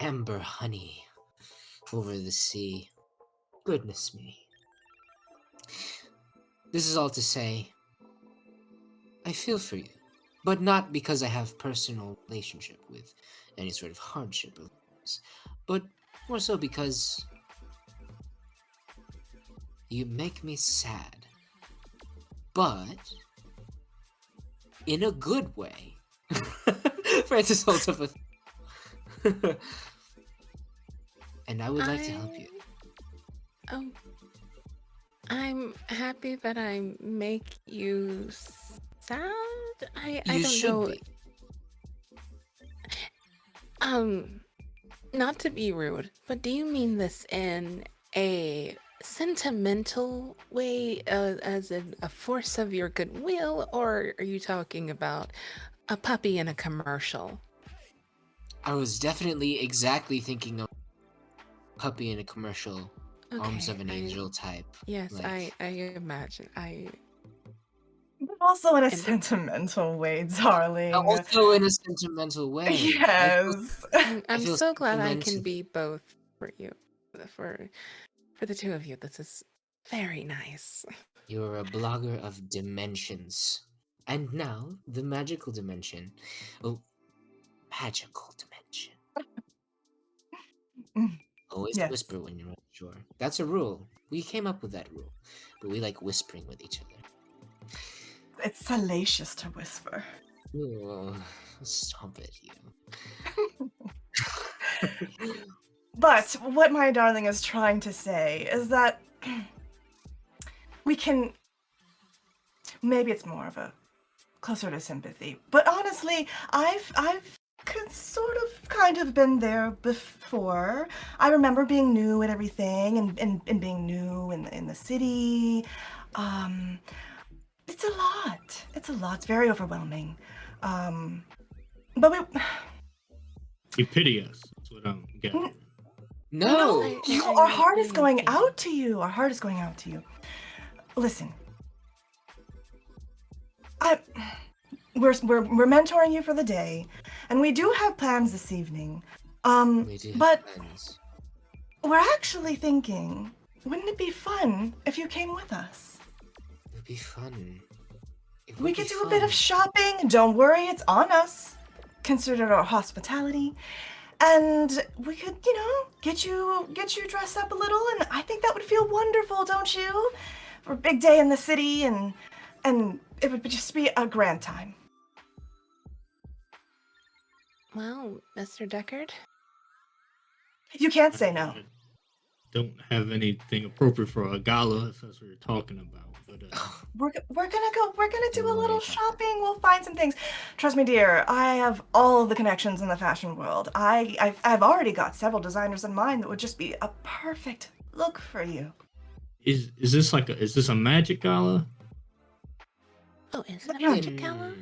amber honey over the sea. Goodness me. This is all to say, I feel for you, but not because I have personal relationship with any sort of hardship, but more so because you make me sad, but in a good way. Francis holds up a and I would like to help you. Oh, I'm happy that I make you sad. I You don't should know. be. Not to be rude, but do you mean this in a sentimental way, as in a force of your goodwill, or are you talking about a puppy in a commercial? I was definitely exactly thinking of puppy in a commercial, arms of an angel type. Yes, like, I imagine. But also in a And- sentimental way, darling. also in a sentimental way. Yes. I'm feel so glad I can sentimental. be both for you, for the two of you. This is very nice. You're a blogger of dimensions. And now, the magical dimension. Oh, magical dimension. Always Yes. whisper when you're unsure. That's a rule. We came up with that rule. But we like whispering with each other. It's salacious to whisper. Oh, stop it, you. But what my darling is trying to say is that we can. Maybe it's more of a closer to sympathy. But honestly, I've sort of kind of been there before. I remember being new at everything and being new in the city. It's a lot. It's a lot. It's very overwhelming. But we. You pity us. That's what I'm getting. No! Our heart is going out to you. Our heart is going out to you. Listen. We're mentoring you for the day, and we do have plans this evening. We do have But plans. we're actually thinking, wouldn't it be fun if you came with us? It would be fun. We could do a bit of shopping. Don't worry, it's on us. Consider our hospitality. And we could, get you dressed up a little, and I think that would feel wonderful, don't you? For a big day in the city, and it would just be a grand time. Well, Mr. Deckard? You can't say no. I don't have anything appropriate for a gala, if that's what you're talking about. But We're gonna do a Don't worry little about that. shopping. We'll find some things. Trust me, dear. I have all of the connections in the fashion world. I've already got several designers in mind that would just be a perfect look for you. is this is this a magic gala? Oh, is it a Yeah. magic gala?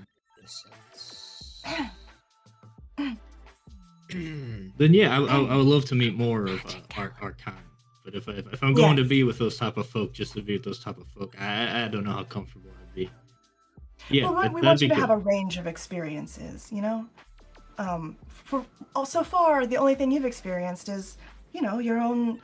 Then yeah, I would love to meet more of our kind. But if I'm going to Yes. be with those type of folk, just to be with those type of folk, I don't know how comfortable I'd be. Yeah, Well, we that'd want be you to good. have a range of experiences, So far, the only thing you've experienced is, your own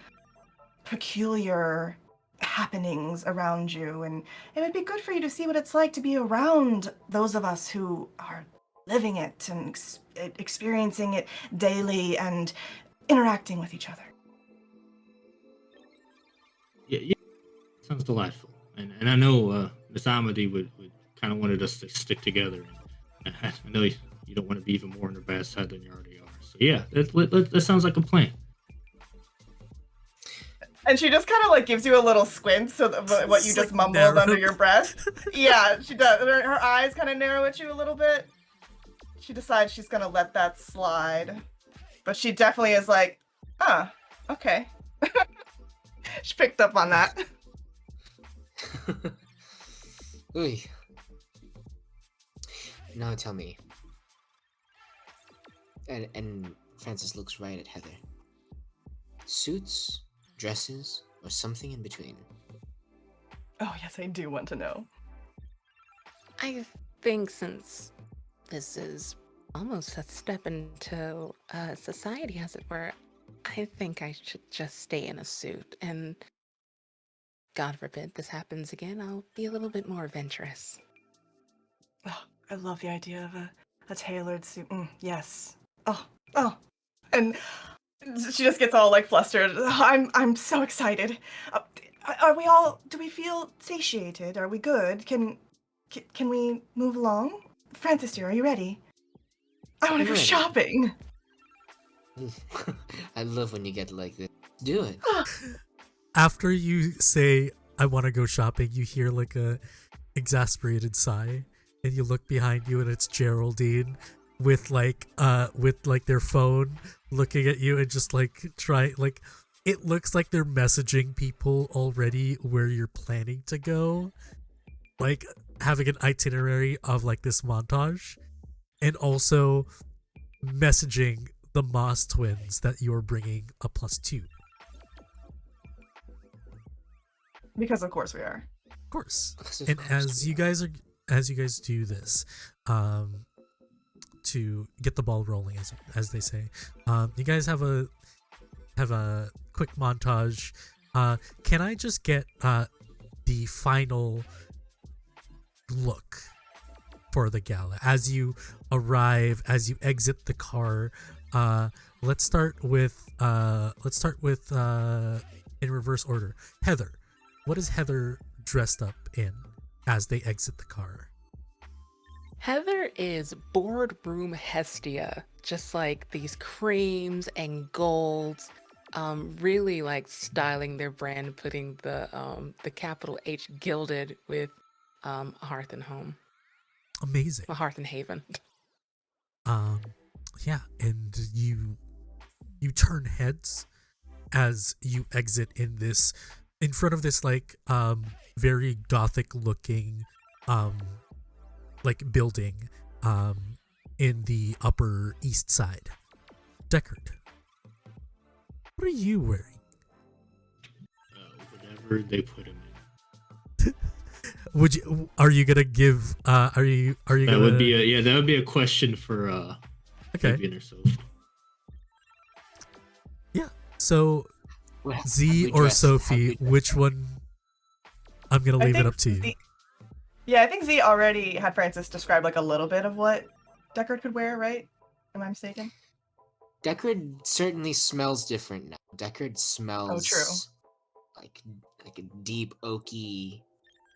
peculiar happenings around you, and it would be good for you to see what it's like to be around those of us who are living it and experiencing it daily and interacting with each other. Yeah. sounds delightful. And I know Miss Amity would kind of wanted us to stick together. And I know you don't want to be even more on the bad side than you already are. So yeah, that sounds like a plan. And she just kind of like gives you a little squint, so that what you It's just like mumbled narrow. under your breath. Yeah, she does. Her eyes kind of narrow at you a little bit. She decides she's gonna let that slide, but she definitely is like, okay. She picked up on that. Ooh. Now tell me. And Francis looks right at Heather. Suits, dresses, or something in between? Oh yes, I do want to know. I think since this is almost a step into society, as it were, I think I should just stay in a suit. And God forbid this happens again, I'll be a little bit more adventurous. Oh, I love the idea of a tailored suit. Yes. Oh, and she just gets all like flustered. I'm so excited. Are we all? Do we feel satiated? Are we good? Can we move along? Francis, dear, are you ready? I want to I'm go ready. shopping. I love when you get like this. Do it. After you say, I want to go shopping, you hear like a exasperated sigh, and you look behind you, and it's Geraldine with their phone looking at you and just like it looks like they're messaging people already where you're planning to go, like having an itinerary of like this montage, and also messaging the Moss twins that you're bringing a +2. Because of course we are. Of course. Because of And course as we you guys do this, to get the ball rolling, as they say, you guys have a quick montage. Can I just get the final look for the gala as you arrive, as you exit the car? Let's start with in reverse order. Heather, what is Heather dressed up in as they exit the car? Heather is boardroom Hestia, just like these creams and golds, really like styling their brand, putting the capital H gilded with Hearth and Home, Amazing. well, Hearth and Haven. Yeah, and you turn heads as you exit in front of this like very gothic looking like building in the Upper East Side. Deckard, what are you wearing? Whatever they put him in. Are you gonna give are you That gonna would be a question for okay. Vivian or Sophie. Yeah. So Well, Z have we or dressed- Sophie, have we dressed which up? one? I'm gonna I leave it think up to you. Yeah, I think Z already had Francis describe like a little bit of what Deckard could wear, right? Am I mistaken? Deckard certainly smells different now. Deckard smells true. like a deep oaky,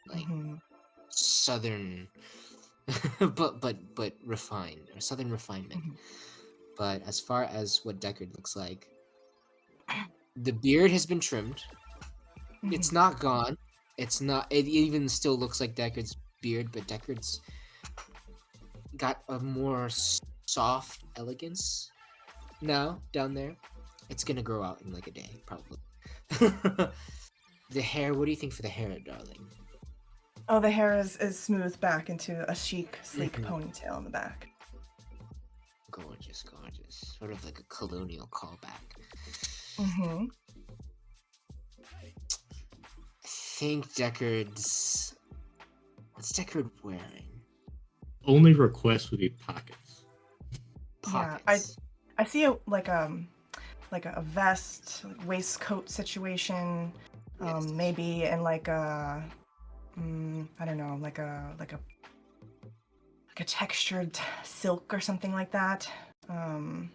like Mhm. southern, but refined, or southern refinement. Mhm. But as far as what Deckard looks like, the beard has been trimmed. It's Mhm. not gone. It's not. It even still looks like Deckard's beard, but Deckard's got a more soft elegance now down there. It's gonna grow out in like a day, probably. The hair. What do you think for the hair, darling? Oh, the hair is smoothed back into a chic, sleek Mhm. ponytail in the back. Gorgeous, gorgeous. Sort of like a colonial callback. Mm-hmm. I think Deckard's. What's Deckard wearing? Only request would be pockets. Yeah, Pockets. I see a vest, like waistcoat situation, Yes. maybe in like a, I don't know, like a textured silk or something like that. And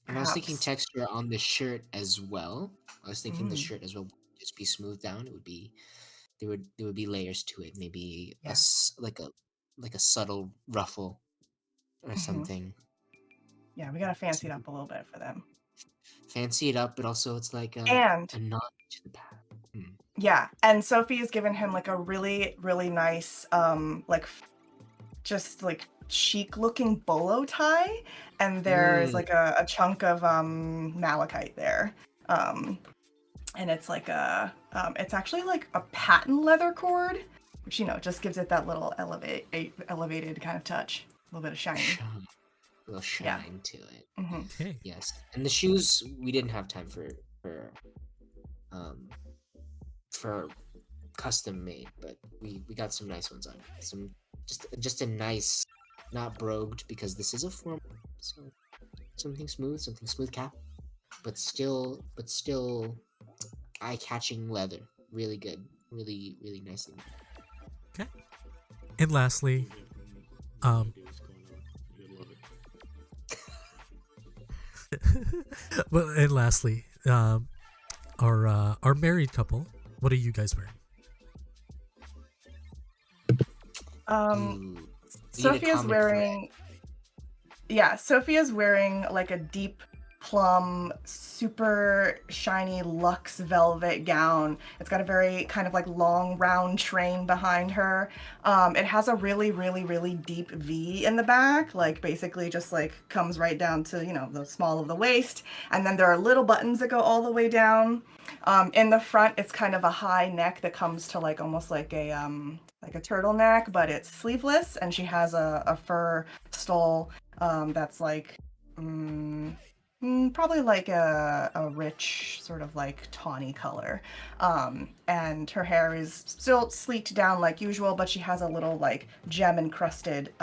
I was thinking Perhaps. texture on the shirt as well. I was thinking the Mm. shirt as well. just be smoothed down. It would be there would be layers to it. Maybe Yeah. like a subtle ruffle or Mhm. something. Yeah, we gotta fancy it up a little bit for them. Fancy it up, but also it's like And a nod to the past. yeah, and Sophie has given him like a really, really nice, just like chic looking bolo tie, and there's like a chunk of malachite there. And it's like it's actually like a patent leather cord, which just gives it that little elevated kind of touch, a little bit of shiny. A little shine to it. Mm-hmm. Okay. Yes, and the shoes we didn't have time for custom made, but we got some nice ones on. Some just a nice, not brogued because this is a formal, so something smooth cap, but still eye-catching leather. Really good, really nicely made. Okay. And lastly, You'll love it. well, and lastly, our married couple. What are you guys wearing? Ooh, we need a Sophia's common wearing. Yeah, Sophia's wearing like a deep plum, super shiny luxe velvet gown. It's got a very kind of like long round train behind her. It has a really, really, really deep V in the back, like basically just like comes right down to, the small of the waist. And then there are little buttons that go all the way down. In the front, it's kind of a high neck that comes to like almost like a turtleneck, but it's sleeveless, and she has a fur stole that's like probably like a rich sort of like tawny color, and her hair is still sleeked down like usual, but she has a little like gem encrusted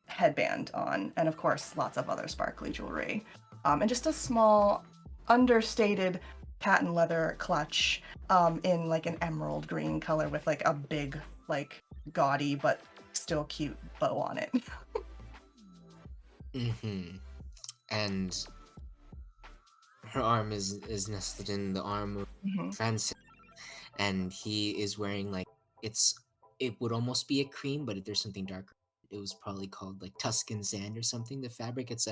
headband on, and of course lots of other sparkly jewelry, and just a small understated patent leather clutch in like an emerald green color with like a big like gaudy but still cute bow on it. And her arm is nestled in the arm of Francis, and he is wearing like it would almost be a cream, but there's something darker. It was probably called like Tuscan sand or something. The fabric, it's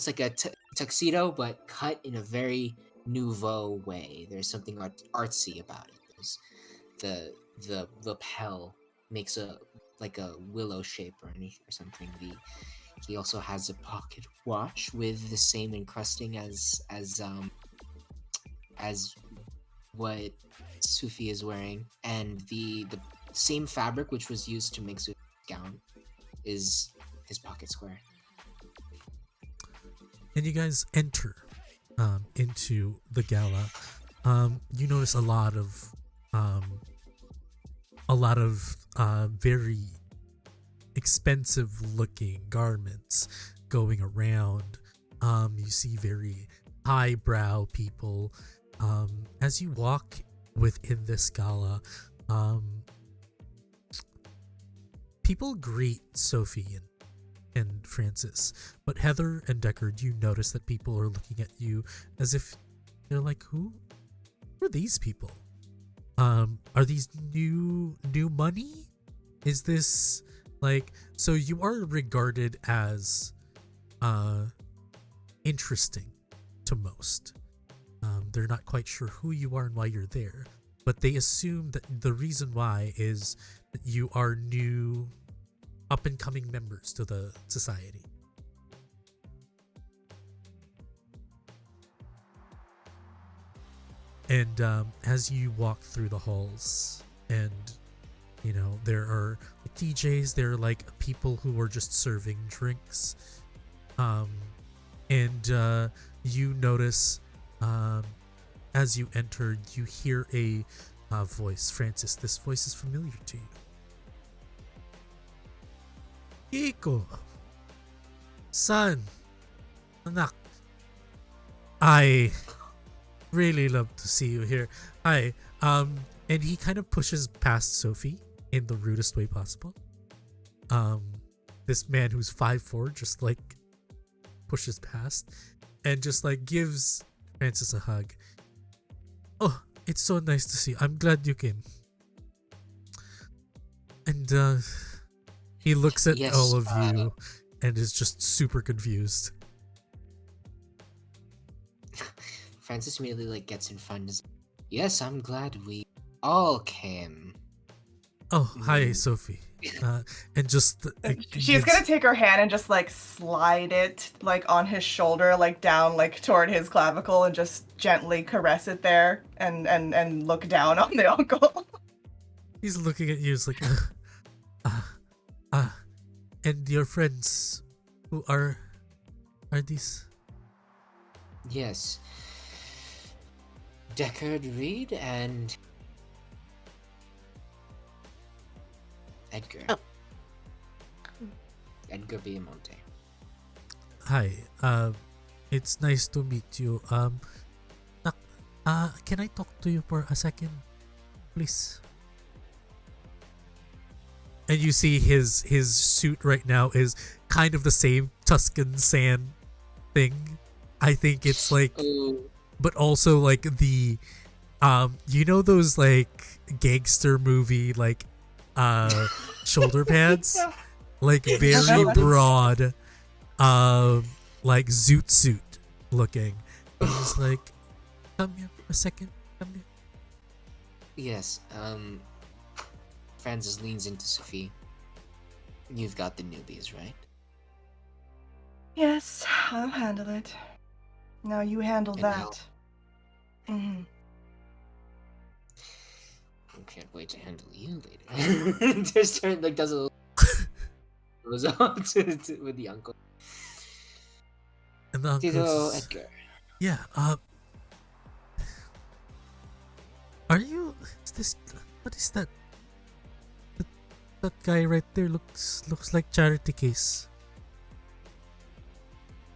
like a tuxedo, but cut in a very nouveau way. There's something artsy about it. There's the lapel makes a willow shape or something. He also has a pocket watch with the same encrusting as what Sufi is wearing, and the same fabric which was used to make Sufi's gown is his pocket square. And you guys enter into the gala. You notice a lot of very expensive looking garments going around. You see very highbrow people. As you walk within this gala, people greet Sophie and Francis, but Heather and Deckard, you notice that people are looking at you as if they're like, who are these people? Are these new money? Is this like, so you are regarded as interesting to most. They're not quite sure who you are and why you're there, but they assume that the reason why is that you are new up and coming members to the society. And as you walk through the halls, and there are DJs, there are like people who are just serving drinks, and you notice as you enter, you hear a voice. Francis, this voice is familiar to you. Iko, son, anak, I really love to see you here. Hi. And he kind of pushes past Sophie in the rudest way possible. This man who's 5'4" just like pushes past and just like gives Francis a hug. Oh, it's so nice to see. I'm glad you came. And he looks at Yes, all of you and is just super confused. Francis immediately like gets in front. Is, yes, I'm glad we all came. Oh, hi, Mm. Sophie. And just She's gonna take her hand and just like slide it like on his shoulder, like down, like toward his clavicle, and just gently caress it there, and look down on the uncle. he's looking at you. He's like, and your friends, who are these? Yes. Deckard Reed and Edgar. Oh. Edgar Biamonte. Hi. It's nice to meet you. Can I talk to you for a second, please? And you see his suit right now is kind of the same Tuscan sand thing. I think it's like, but also like the, you know those like gangster movie like, shoulder pads, like very broad, like zoot suit looking. And he's like, come here for a second. Come here. Yes, Francis leans into Sophie. You've got the newbies, right? Yes, I'll handle it. Now you handle And that. Mm-hmm. I can't wait to handle you later. Just turn like does a little goes up to with the uncle. And the uncle Tito says, Edgar. yeah, are you, is this, what is that? That guy right there looks like Charity Case.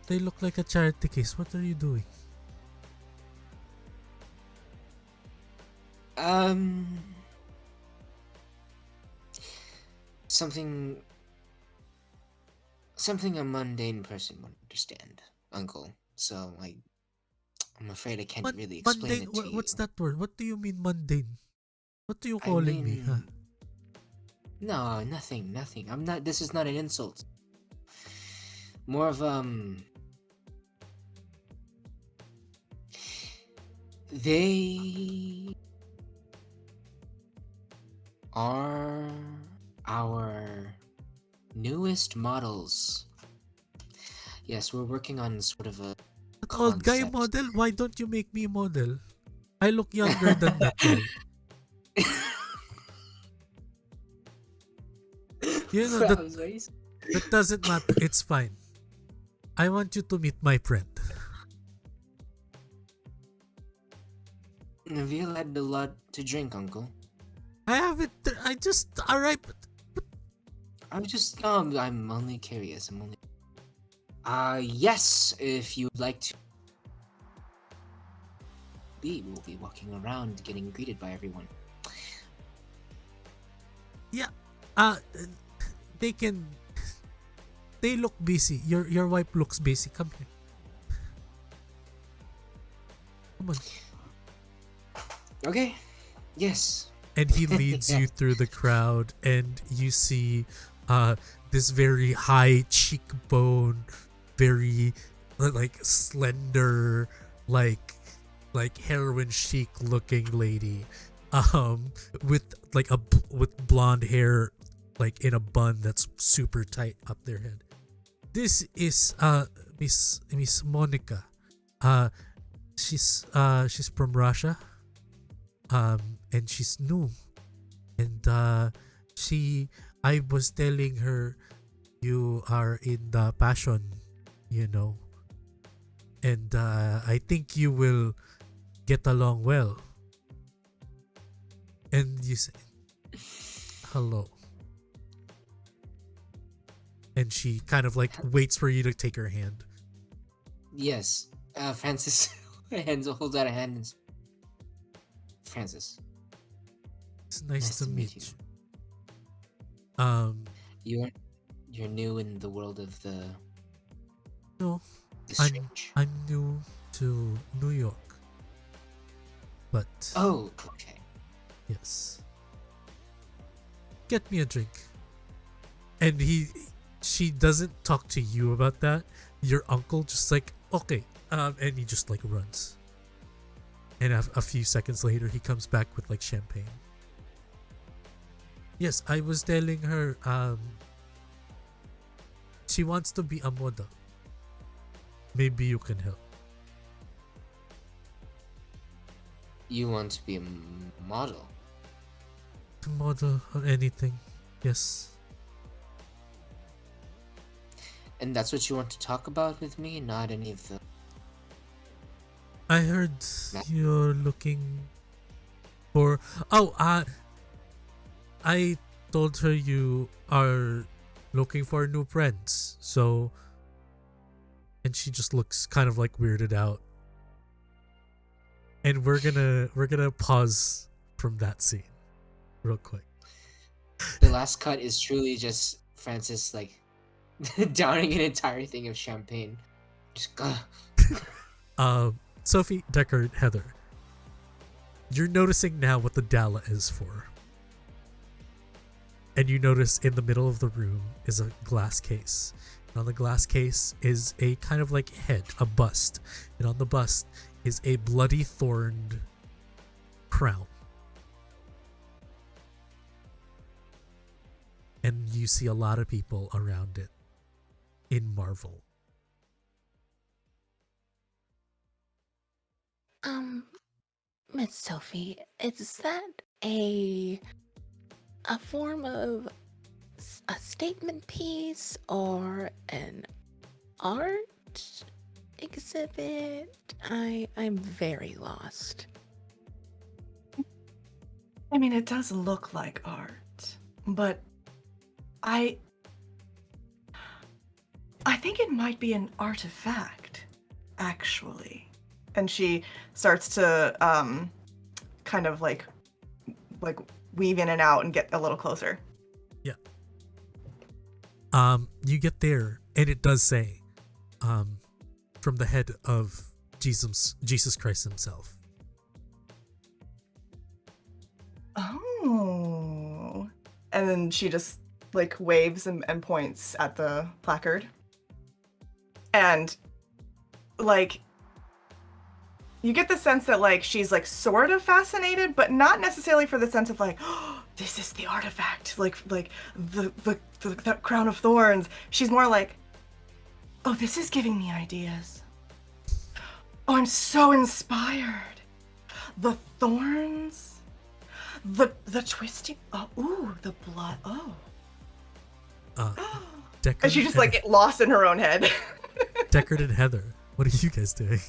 They look like a Charity Case. What are you doing? Something a mundane person would understand, Uncle. So I'm afraid I can't really explain Mundane? it to you. What's that word? What do you mean mundane? What are you I calling me? Huh? mean, no, nothing. I'm not. This is not an insult. More of They are our newest models. Yes, we're working on sort of a That old guy concept. model? Why don't you make me model? I look younger than that guy. You know, that doesn't matter. It's fine. I want you to meet my friend. Have you had a lot to drink, Uncle? I haven't. I just arrived. I'm only curious. Yes, if you'd like to. We'll be walking around getting greeted by everyone. Yeah. They can. They look busy. Your wife looks busy. Come here. Come on. Okay. Yes. And he leads you through the crowd, and you see this very high cheekbone, very like slender, like heroin chic looking lady, with like with blonde hair, like in a bun that's super tight up their head. This is Miss Monica. She's from Russia. And she's new. And I was telling her you are in the passion, you know. And I think you will get along well. And you say, hello. And she kind of like waits for you to take her hand. Yes. Francis holds out a hand and Francis. It's nice to meet you. You're new in the world of the No, strange. I'm new to New York. But Oh, okay. yes. Get me a drink. And she doesn't talk to you about that. Your uncle just like, okay, and he just like runs. And a few seconds later, he comes back with like champagne. Yes, I was telling her, she wants to be a model. Maybe you can help. You want to be a model? A model or anything. Yes. And that's what you want to talk about with me? Not any of the... I heard you're looking for... Oh, I told her you are looking for new friends. So... And she just looks kind of like weirded out. And we're gonna pause from that scene real quick. The last cut is truly just Francis like downing an entire thing of champagne. Just Sophie, Deckard, Heather. You're noticing now what the Dala is for. And you notice in the middle of the room is a glass case. And on the glass case is a kind of like head, a bust. And on the bust is a bloody thorned crown. And you see a lot of people around it in marvel. Miss Sophie, is that a form of a statement piece or an art exhibit? I'm very lost. I mean, it does look like art, but I think it might be an artifact, actually. And she starts to kind of like weave in and out and get a little closer. Yeah. You get there, and it does say, from the head of Jesus Christ himself. Oh. And then she just like waves and points at the placard. And like you get the sense that like she's like sort of fascinated, but not necessarily for the sense of like, oh, this is the artifact, like the crown of thorns. She's more like, oh, this is giving me ideas. Oh, I'm so inspired. The thorns, the twisting. Oh, ooh, the blood. Oh. Deckard And she just like get lost in her own head. Deckard and Heather, what are you guys doing?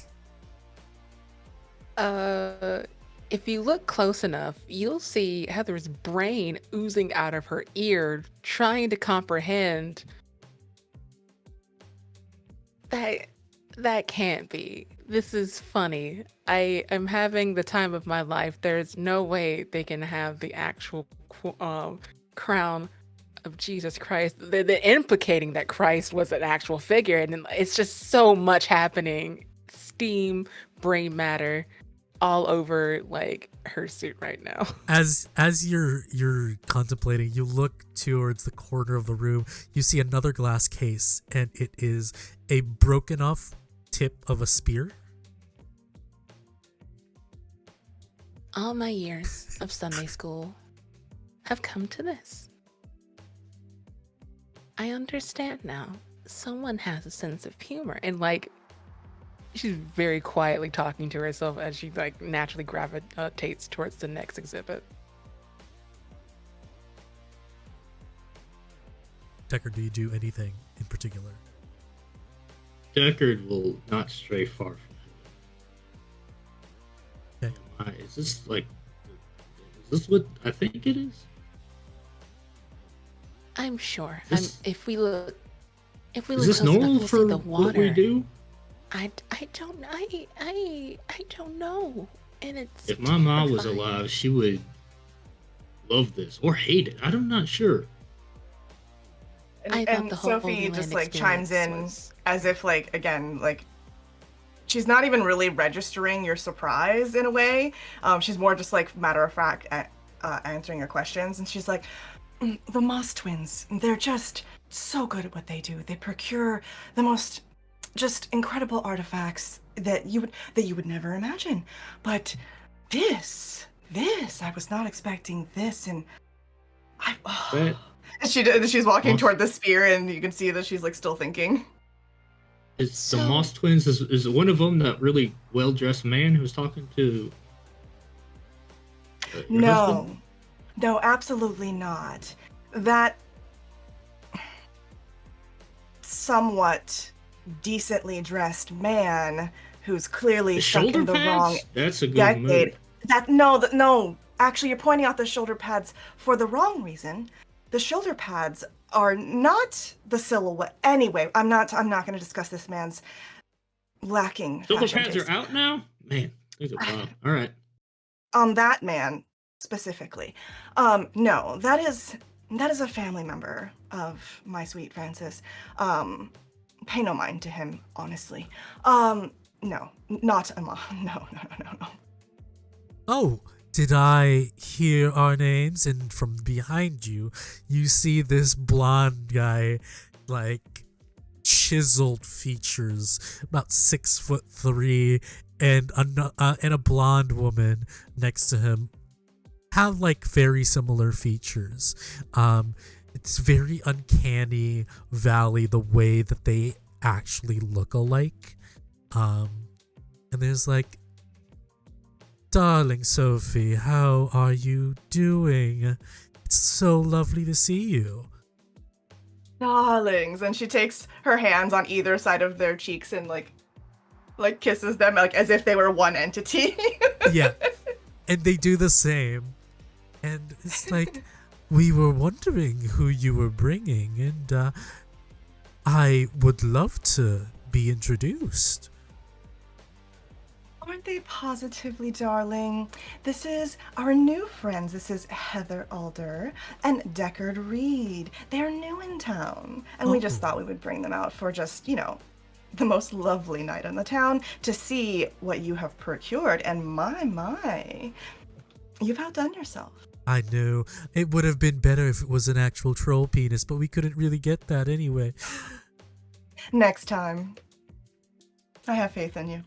If you look close enough, you'll see Heather's brain oozing out of her ear, trying to comprehend that can't be. This is funny. I am having the time of my life. There's no way they can have the actual crown of Jesus Christ. They're implicating that Christ was an actual figure, and it's just so much happening. Steam, brain matter, all over like her suit right now. As you're contemplating, you look towards the corner of the room. You see another glass case, and it is a broken off tip of a spear. All my years of Sunday school have come to this. I understand now. Someone has a sense of humor, and like she's very quietly talking to herself as she like naturally gravitates towards the next exhibit. Deckard, do you do anything in particular? Deckard will not stray far from him. Okay. Is this what I think it is? I'm sure. If we Is look this close enough, normal we'll for see the water. what we do? I don't know. And it's If my mom was terrifying. alive, she would love this or hate it. I'm not sure. I thought And the whole Holy Sophie just Land like chimes in experience was- as if like again like she's not even really registering your surprise in a way. She's more just like matter of fact answering your questions, and she's like, the Moss twins, they're just so good at what they do. They procure the most just incredible artifacts that you would never imagine. But this, I was not expecting this, and That she's walking Moss- toward the spear, and you can see that she's like still thinking. is the Moss twins is one of them that really well dressed man who was talking to your husband? No, absolutely not. That somewhat decently dressed man who's clearly The stuck shoulder in the pads? wrong That's a good decade. move. No. Actually, you're pointing out the shoulder pads for the wrong reason. The shoulder pads are not the silhouette. Anyway, I'm not going to discuss this man's lacking Shoulder fashion pads taste. are out now? Man, things are wild. All right. On that man specifically. No, that is a family member of my sweet Francis. Pay no mind to him, honestly. No, not a mom. No. Oh, did I hear our names? And from behind you, you see this blonde guy, like chiseled features, about 6'3", and a blonde woman next to him have like very similar features. It's very uncanny valley the way that they actually look alike. And there's like, darling Sophie, how are you doing? It's so lovely to see you. Darlings. And she takes her hands on either side of their cheeks and like kisses them like as if they were one entity. Yeah. And they do the same. And it's like, we were wondering who you were bringing, and I would love to be introduced. Aren't they positively, darling? This is our new friends. This is Heather Alder and Deckard Reed. They're new in town, and we just thought we would bring them out for just, the most lovely night in the town to see what you have procured. And my, you've outdone yourself. I knew. It would have been better if it was an actual troll penis, but we couldn't really get that anyway. Next time. I have faith in you.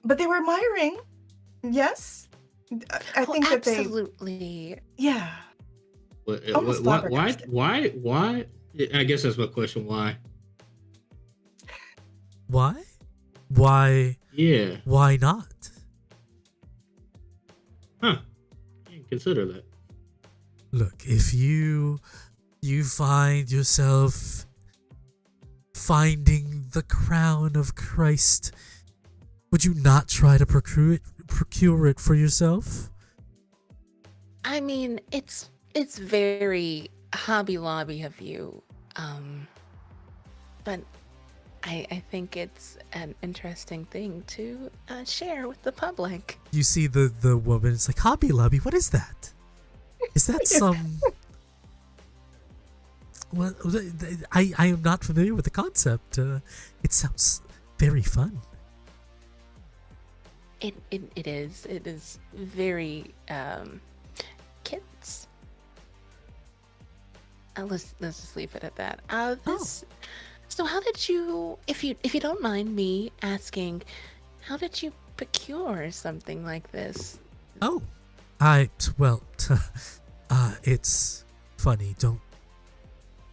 But they were admiring. Yes? I think that they... Absolutely. Yeah. Why? I guess that's my question. Why? Why? Why? Yeah. Why not? Huh. I didn't consider that. Look, if you find yourself finding the crown of Christ, would you not try to procure it for yourself? I mean, it's very Hobby Lobby of you, but I think it's an interesting thing to share with the public. You see the woman, it's like, Hobby Lobby, what is that? Is that some... Well, I am not familiar with the concept. It sounds very fun. It is. It is very kids. Let's just leave it at that. So how did you, if you don't mind me asking, how did you procure something like this? Oh, it's funny. Don't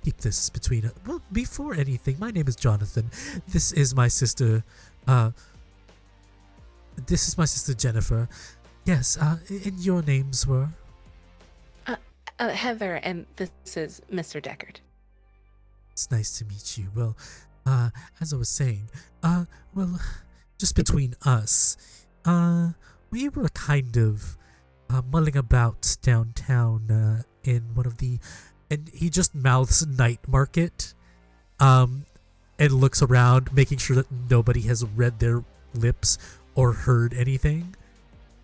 keep this between us. Well, before anything, my name is Jonathan. This is my sister. This is my sister Jennifer. Yes. And your names were? Heather, and this is Mr. Deckard. It's nice to meet you. Well, as I was saying, just between us, we were kind of mulling about downtown in one of the, and he just mouths night market, and looks around, making sure that nobody has read their lips or heard anything,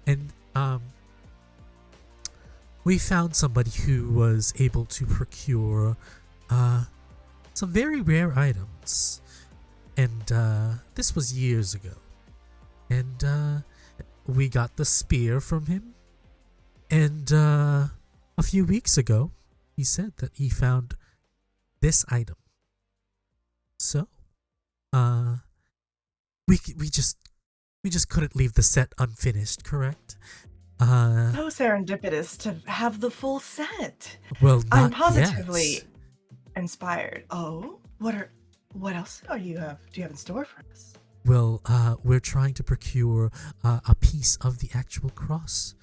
and we found somebody who was able to procure some very rare items. And this was years ago. And we got the spear from him. And a few weeks ago, he said that he found this item. So, we just couldn't leave the set unfinished, correct? So serendipitous to have the full set. Well, not I'm positively yet. inspired. Oh, what else do you have in store for us? Well, we're trying to procure a piece of the actual cross.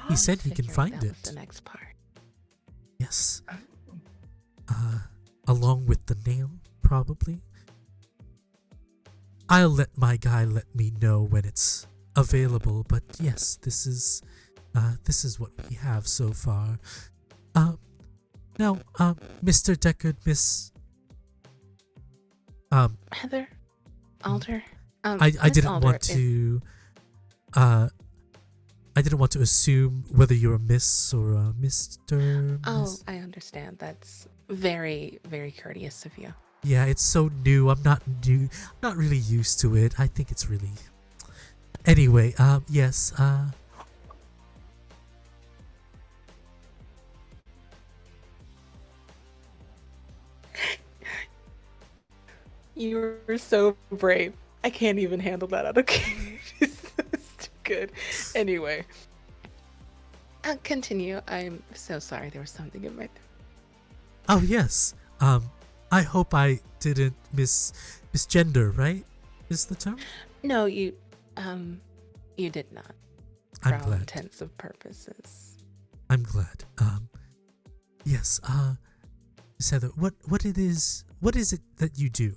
He said he can Figured find that was it. the next part. Yes. Along with the nail, probably. I'll let my guy let me know when it's available, but yes, this is what we have so far. Now, Mr. Deckard, Miss Heather, Alder. I Miss didn't Alder want to I didn't want to assume whether you're a Miss or a Mr. Oh, Miss. I understand. That's very, very courteous of you. Yeah, it's so new. I'm not really used to it. I think it's really. Anyway, yes. You were so brave. I can't even handle that. Okay, it's too good. Anyway, I'll continue. I'm so sorry. There was something in my. Oh yes. I hope I didn't misgender, right? Is the term? No, you did not. For I'm all glad. intents and purposes. I'm glad. Yes. Miss Heather, what is it that you do?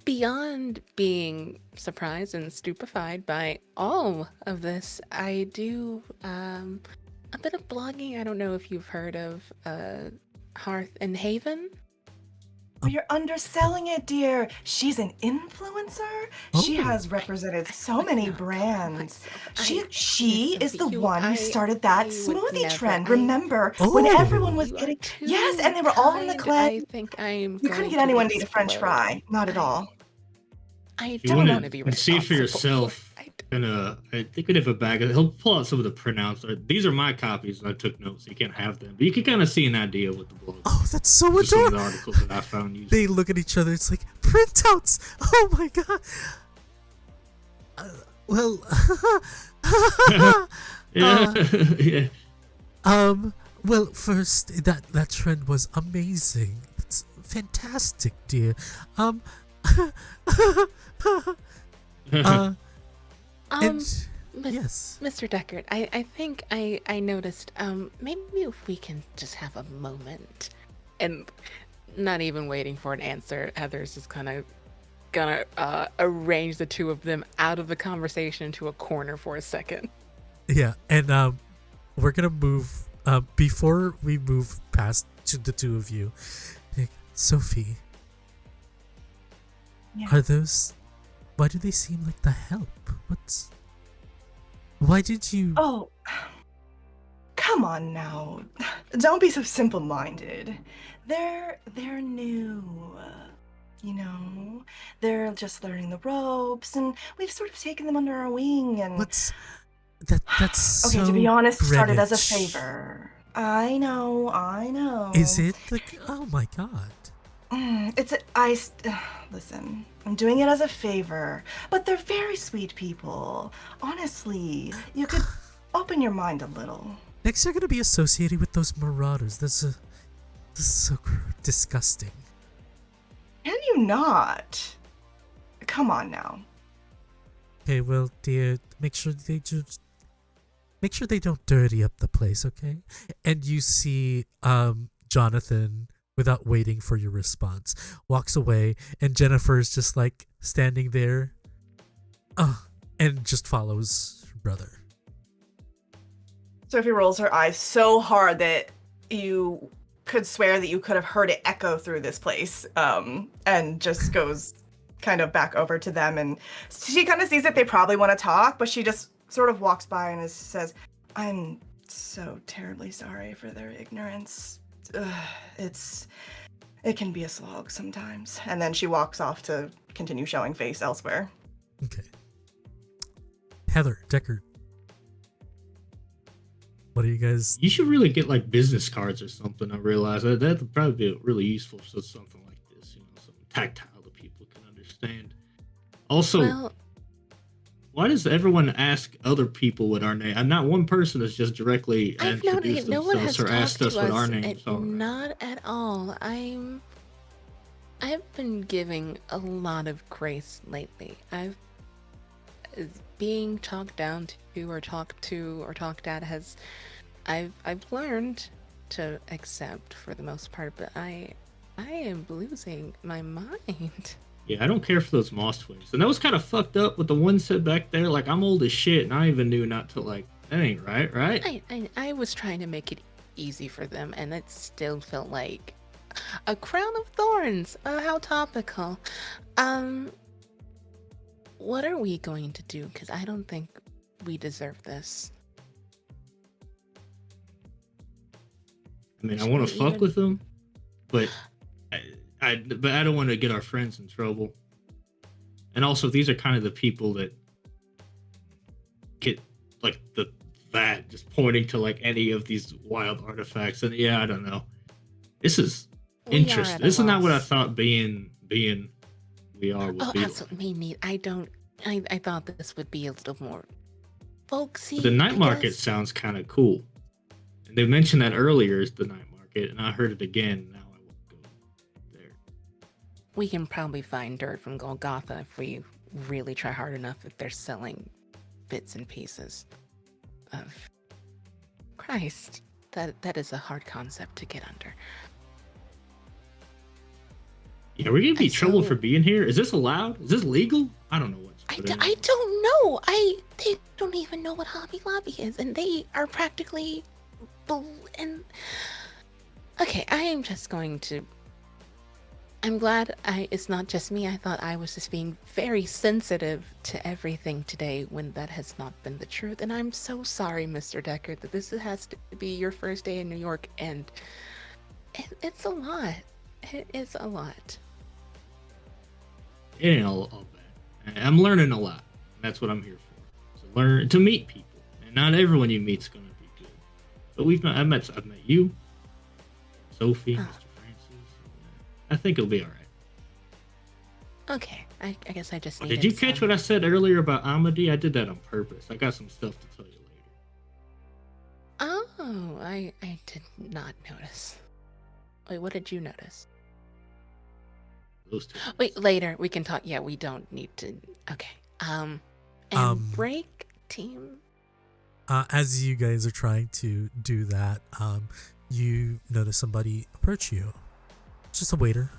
Beyond being surprised and stupefied by all of this, I do a bit of blogging. I don't know if you've heard of Hearth and Haven. Well, you're underselling it, dear. She's an influencer. She Oh. has represented so many not brands. myself. She Miss is the Sophie, one who started that I would smoothie never- trend. I- Remember Oh. when everyone was You are getting too yes, and they were all in the kind. clay. I think I am. You going couldn't get to anyone to eat a French explode. fry. Not at all. I If you don't want want to be to see for responsible. yourself, I think we have a bag. He'll pull out some of the printouts. These are my copies, and I took notes, so you can't have them. But you can kind of see an idea what the blog. Oh, that's so Just some of adorable. the articles that I found useful. They look at each other. It's like printouts. Oh my god. Well. Yeah, yeah. Well, first, that trend was amazing. It's fantastic, dear. And Miss- yes. Mr. Deckard, I think I noticed, maybe if we can just have a moment, and not even waiting for an answer, Heather's just kind of gonna arrange the two of them out of the conversation into a corner for a second. Yeah, and we're gonna move. Before we move past to the two of you, like, Sophie, Yeah. are those? Why do they seem like the help? Why did you? Oh, come on now. Don't be so simple-minded. They're new. You know, they're just learning the ropes, and we've sort of taken them under our wing. And That's okay, so to be honest, started as a Greenwich. favor. I know. Is it like? Oh my god. Listen, I'm doing it as a favor, but they're very sweet people. Honestly, you could open your mind a little. Next, you're gonna be associated with those marauders. This is so disgusting. Can you not? Come on now. Okay, well, dear, make sure they don't dirty up the place, okay? And you see, Jonathan, without waiting for your response, walks away, and Jennifer's just like standing there, and just follows her brother. Sophie rolls her eyes so hard that you could swear that you could have heard it echo through this place, and just goes kind of back over to them, and she kind of sees that they probably want to talk, but she just sort of walks by and says, "I'm so terribly sorry for their ignorance. It's It can be a slog sometimes. And then she walks off to continue showing face elsewhere. Okay. Heather, Deckard. What do you guys? You should really get like business cards or something. I realize that'd probably be really useful for something like this. You know, something tactile that people can understand. Also, Well, why does everyone ask other what our name? And not one person has just directly I've introduced noticed no one has themselves or asked talked us to what us. our names are. Not at all. I've been giving a lot of grace lately. Being talked down to or talked at has I've learned to accept for the most part, but I am losing my mind. Yeah, I don't care for those Moss twins. And that was kind of fucked up with the one said back there, like, I'm old as shit, and I even knew not to, like, that ain't right? I was trying to make it easy for them, and it still felt like a crown of thorns. How topical. What are we going to do? Because I don't think we deserve this. I mean, I Should want we to fuck even- with them, but I don't want to get our friends in trouble. And also, these are kind of the people that get, like, that just pointing to, like, any of these wild artifacts. And yeah, I don't know. This is We are interesting. at a This is not what I loss. thought being we are would Oh, be absolutely. Me neither. I thought this would be a little more folksy. like. The night I market guess. sounds kind of cool. And they mentioned that earlier is the night market, and I heard it again. Now I won't go there. We can probably find dirt from Golgotha if we really try hard enough if they're selling bits and pieces of Christ. That is a hard concept to get under. Yeah, we're gonna be in trouble So- for being here. Is this allowed? Is this legal? I don't know what's. I don't know. They don't even know what Hobby Lobby is, and they are practically and okay. I am just going to. I'm glad it's not just me. I thought I was just being very sensitive to everything today when that has not been the truth. And I'm so sorry, Mr. Deckard, that this has to be your first day in New York, and it's a lot. It is a lot. It ain't all bad. I'm learning a lot. And that's what I'm here for. To learn, to meet people, and not everyone you meet's gonna be good. But I've met you, Sophie, Oh. Mr. Francis. I think it'll be all right. Okay, I guess I just Oh, needed did you catch what I said earlier about Amadi? I did that on purpose. I got some stuff to tell you later. Oh, I did not notice. Wait, what did you notice? Those two. Wait, later we can talk. Yeah, we don't need to. Okay. And break team. As you guys are trying to do that, you notice somebody approach you. It's just a waiter.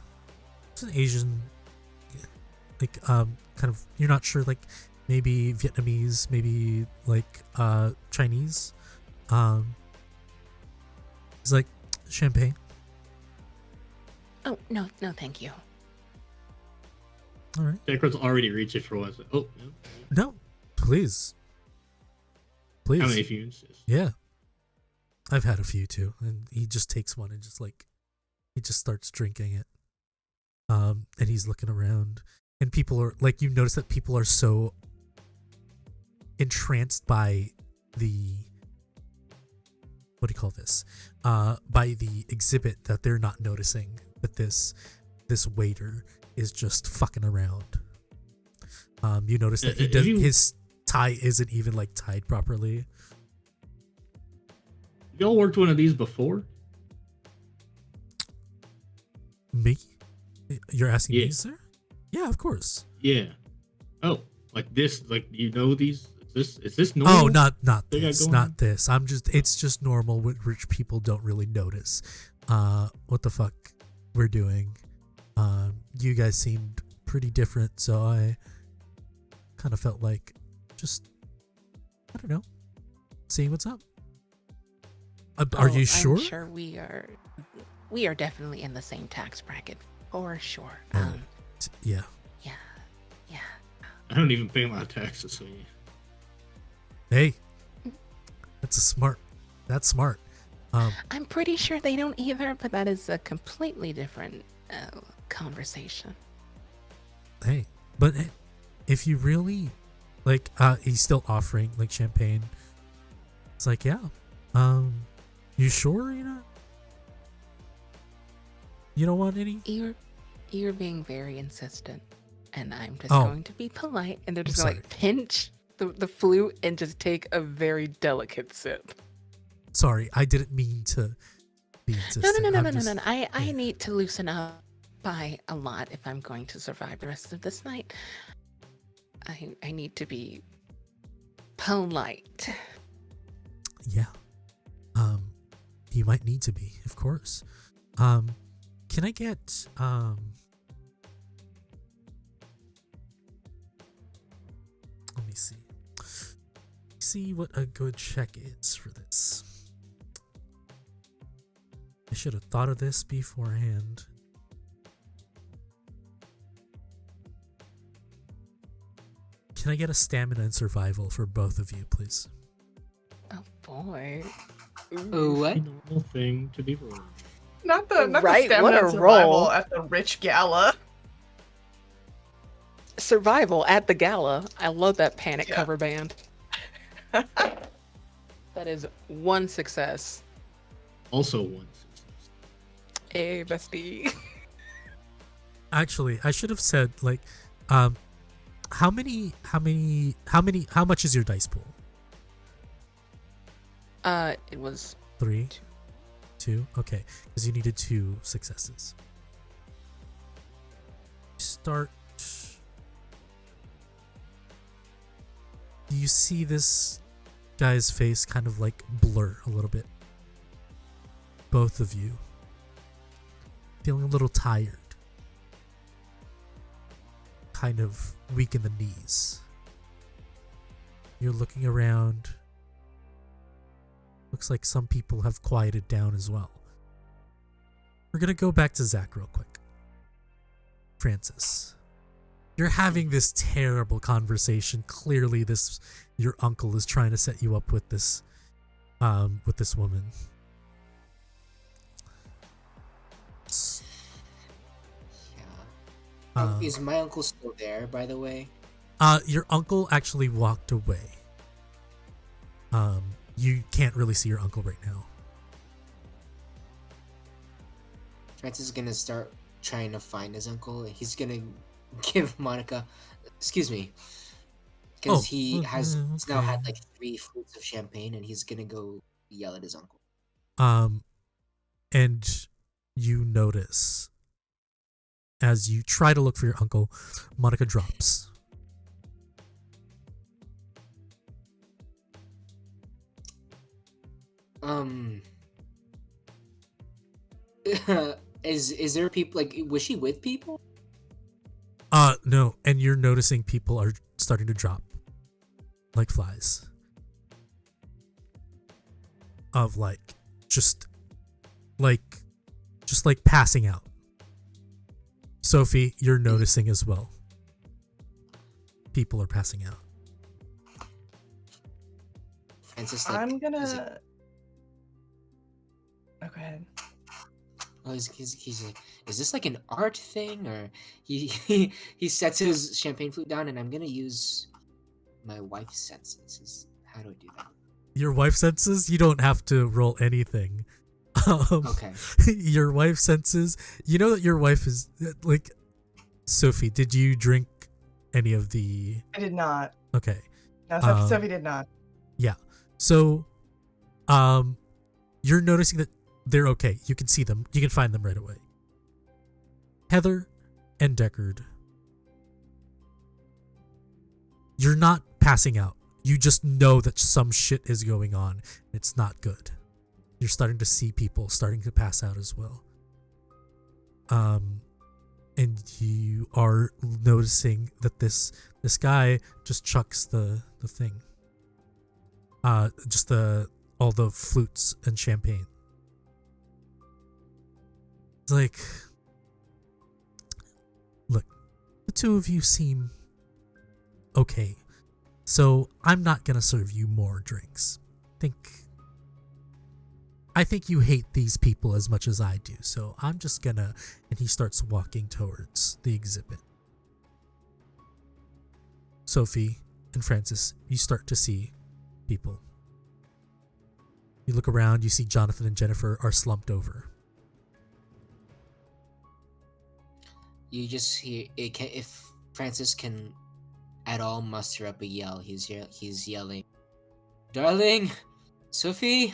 It's an Asian, like, kind of, you're not sure, like, maybe Vietnamese, maybe, like, Chinese. He's like, champagne. Oh, no, thank you. All right. Deckard's already reaching for one. So, oh, no. No, please. Please. How many if you insist? Yeah. I've had a few too. And he just takes one and just like, he just starts drinking it. And he's looking around. And people are, like, you notice that people are so entranced by the, what do you call this? By the exhibit that they're not noticing that this waiter is just fucking around. You notice that his tie isn't even like tied properly. Y'all worked one of these before? Me? You're asking Yeah. me, sir? Yeah, of course. Yeah. Oh, like this? Like you know these? Is this normal? Oh, not They got this, going not on? this. It's just normal what rich people don't really notice. What the fuck we're doing. You guys seemed pretty different, so I kind of felt like just, I don't know, seeing what's up. Are you sure? I'm sure we are definitely in the same tax bracket for sure. Oh. Yeah. Yeah. I don't even pay my taxes, so yeah. Hey, that's smart. I'm pretty sure they don't either, but that is a completely different conversation. Hey, but if you really like, he's still offering like champagne. It's like, yeah, you sure you don't want any? You're being very insistent, and I'm just Oh. going to be polite, and they're just I'm gonna like pinch the flute and just take a very delicate sip. Sorry, I didn't mean to be insistent. No. I need to loosen up by a lot if I'm going to survive the rest of this night. I need to be polite. Yeah. You might need to be, of course. Can I get let me see. See what a good check is for this. I should have thought of this beforehand. Can I get a stamina and survival for both of you, please? Oh boy. What? A normal thing to be rolled. Not the Right, stamina what a and survival roll. at the rich gala. Survival at the gala. I love that Panic Yeah. cover band. That is one success. Also one success. Hey, bestie. Actually, I should have said like, how much is your dice pool? It was 3, 2. Okay, because you needed 2 successes. Start. You see this guy's face kind of like blur a little bit. Both of you feeling a little tired, kind of weak in the knees. You're looking around. Looks like some people have quieted down as well. We're gonna go back to Zach real quick. Francis, you're having this terrible conversation. Clearly, your uncle is trying to set you up with this woman. Yeah. Is my uncle still there, by the way? Your uncle actually walked away. You can't really see your uncle right now. Francis is gonna start trying to find his uncle. He's gonna give Monica, excuse me, because he's now had like 3 flutes of champagne, and he's gonna go yell at his uncle. And you notice as you try to look for your uncle, Monica drops. Is there people, like, was she with people? No, and you're noticing people are starting to drop like flies. Of just like passing out. Sophie, you're noticing as well. People are passing out. Francis, like, I'm gonna. Oh, go ahead. Oh, he's like, is this like an art thing, or he sets his champagne flute down, and I'm gonna use my wife's senses. How do I do that? Your wife senses? You don't have to roll anything. Okay. Your wife senses. You know that your wife is like. Sophie, did you drink any of the? I did not. Okay. No, Sophie did not. Yeah. So, you're noticing that they're okay. You can see them. You can find them right away. Heather and Deckard. You're not passing out. You just know that some shit is going on. It's not good. You're starting to see people starting to pass out as well. And you are noticing that this guy just chucks the thing. Just all the flutes and champagne. It's like, look, the two of you seem okay, so I'm not gonna serve you more drinks. I think you hate these people as much as I do, so I'm just gonna... And he starts walking towards the exhibit. Sophie and Francis, you start to see people. You look around, you see Jonathan and Jennifer are slumped over. You just hear it can, if Francis can at all muster up a yell, he's yelling, "Darling, Sophie!"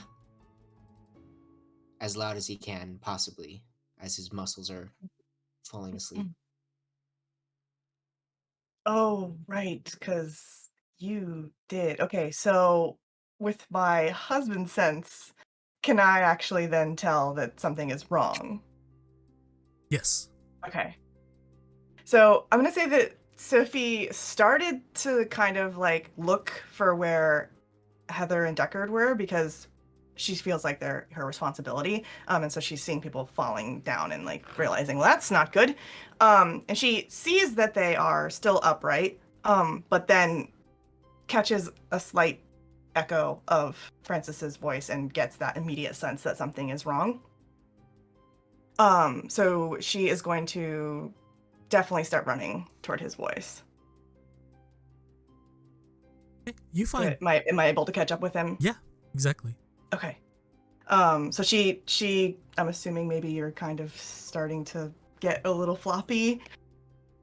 as loud as he can, possibly, as his muscles are falling asleep. Oh, right, because you did. Okay, so with my husband's sense, can I actually then tell that something is wrong? Yes. Okay. So I'm gonna say that Sophie started to kind of like look for where Heather and Deckard were because she feels like they're her responsibility. And so she's seeing people falling down and like realizing, well, that's not good. And she sees that they are still upright, but then catches a slight echo of Francis's voice and gets that immediate sense that something is wrong. So she is going to definitely start running toward his voice. You find... Am I able to catch up with him? Yeah, exactly. Okay. So she I'm assuming maybe you're kind of starting to get a little floppy.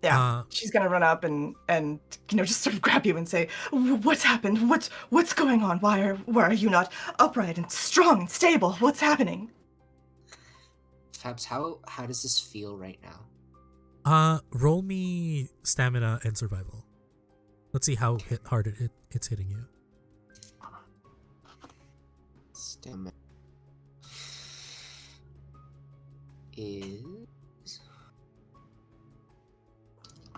Yeah. She's gonna run up and just sort of grab you and say, "What's happened? What's going on? Why are you not upright and strong and stable? What's happening?" Fabs, how does this feel right now? Roll me stamina and survival. Let's see how hard it's hitting you. Stamina is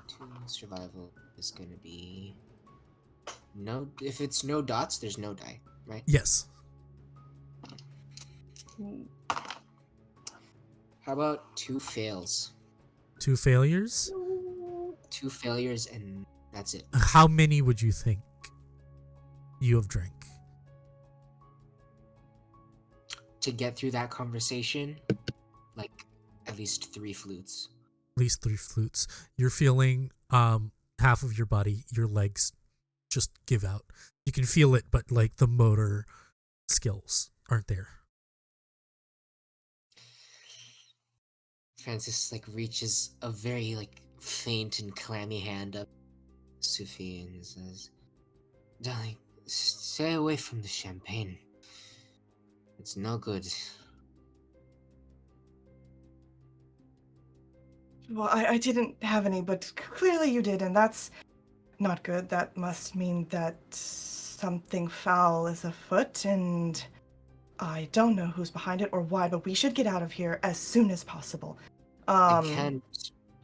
2. Survival is gonna be no. If it's no dots, there's no die, right? Yes. How about 2 fails? 2 failures? 2 failures and that's it. How many would you think you have drank? To get through that conversation, like at least 3 flutes. At least 3 flutes. You're feeling half of your body, your legs just give out. You can feel it, but like the motor skills aren't there. Francis like reaches a very like faint and clammy hand up Sophie and says, "Darling, stay away from the champagne. It's no good." Well, I didn't have any, but clearly you did, and that's not good. That must mean that something foul is afoot, and I don't know who's behind it or why, but we should get out of here as soon as possible. I can't.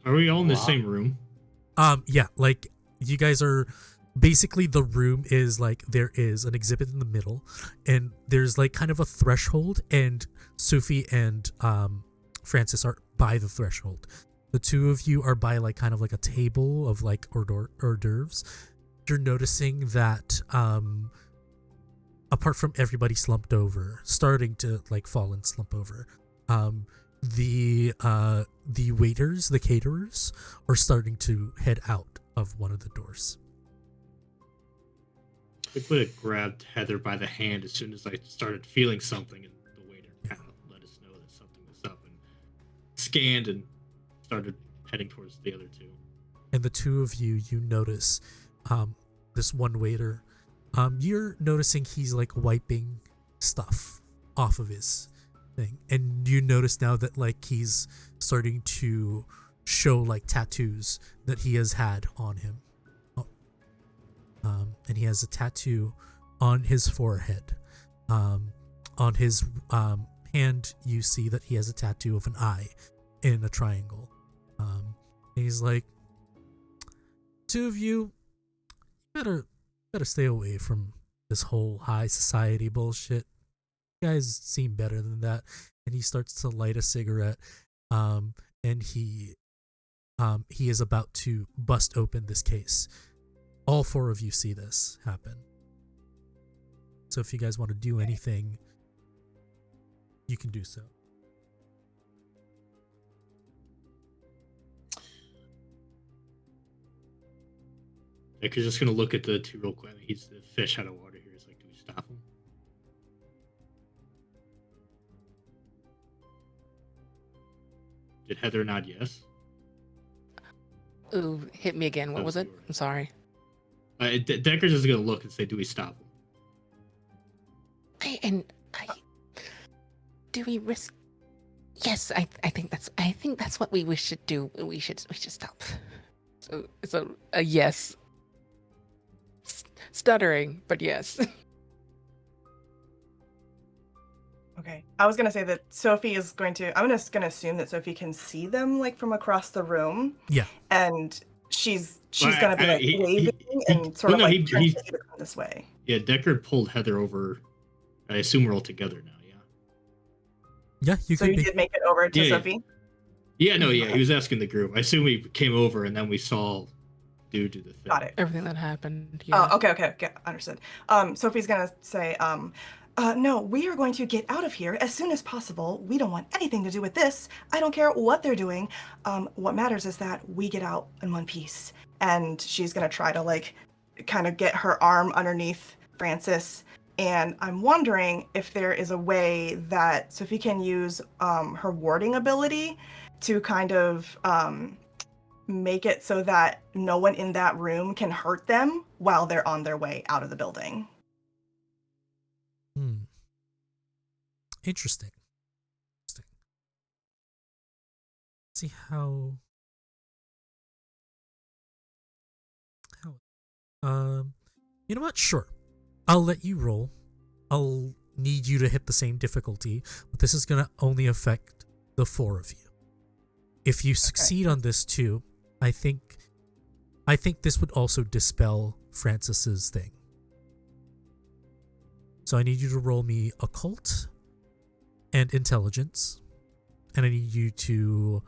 Are we all in the same room? Yeah, like you guys are basically, the room is like there is an exhibit in the middle and there's like kind of a threshold, and Sophie and Francis are by the threshold. The 2 of you are by like kind of like a table of like hors d'oeuvres. You're noticing that apart from everybody slumped over, starting to like fall and slump over, the waiters, the caterers, are starting to head out of one of the doors. I would have grabbed Heather by the hand as soon as I started feeling something, and the waiter kind of let us know that something was up and scanned and started heading towards the other 2. And the 2 of you notice this one waiter. You're noticing he's like wiping stuff off of his thing, and you notice now that like he's starting to show like tattoos that he has had on him. And he has a tattoo on his forehead. On his hand, you see that he has a tattoo of an eye in a triangle. And he's like, 2 of you better stay away from this whole high society bullshit. You guys seem better than that. And he starts to light a cigarette. And he is about to bust open this case. All 4 of you see this happen. So if you guys want to do anything, you can do so. Decker's just gonna look at the two real quick. He's the fish out of water here. He's like, do we stop him? Did Heather nod yes? Ooh, hit me again. What Oh, was it? you were- I'm sorry. Decker's just gonna look and say, do we stop him? Do we risk? Yes, I think that's what we should do. We should stop. So a yes. Stuttering, but yes. Okay. I was gonna say that Sophie is going to. I'm just gonna assume that Sophie can see them like from across the room. Yeah. And she's Well, gonna be like waving and sort of well, no, like trying to get her to come this way. Yeah, Decker pulled Heather over. I assume we're all together now. Yeah. Yeah, you So could you be. did make it over to Yeah, yeah. Sophie. Yeah, no, yeah. He was asking the group. I assume we came over and then we saw dude do the thing. Got it. Everything that happened. Yeah. Oh, okay, understood. Sophie's gonna say, no, we are going to get out of here as soon as possible. We don't want anything to do with this. I don't care what they're doing. What matters is that we get out in one piece. And she's gonna try to like kind of get her arm underneath Francis. And I'm wondering if there is a way that Sophie can use her warding ability to kind of make it so that no one in that room can hurt them while they're on their way out of the building. Interesting. See how. You know what? Sure. I'll let you roll. I'll need you to hit the same difficulty, but this is gonna only affect the 4 of you. If you succeed on this too, I think this would also dispel Francis's thing. So I need you to roll me occult and intelligence, and I need you to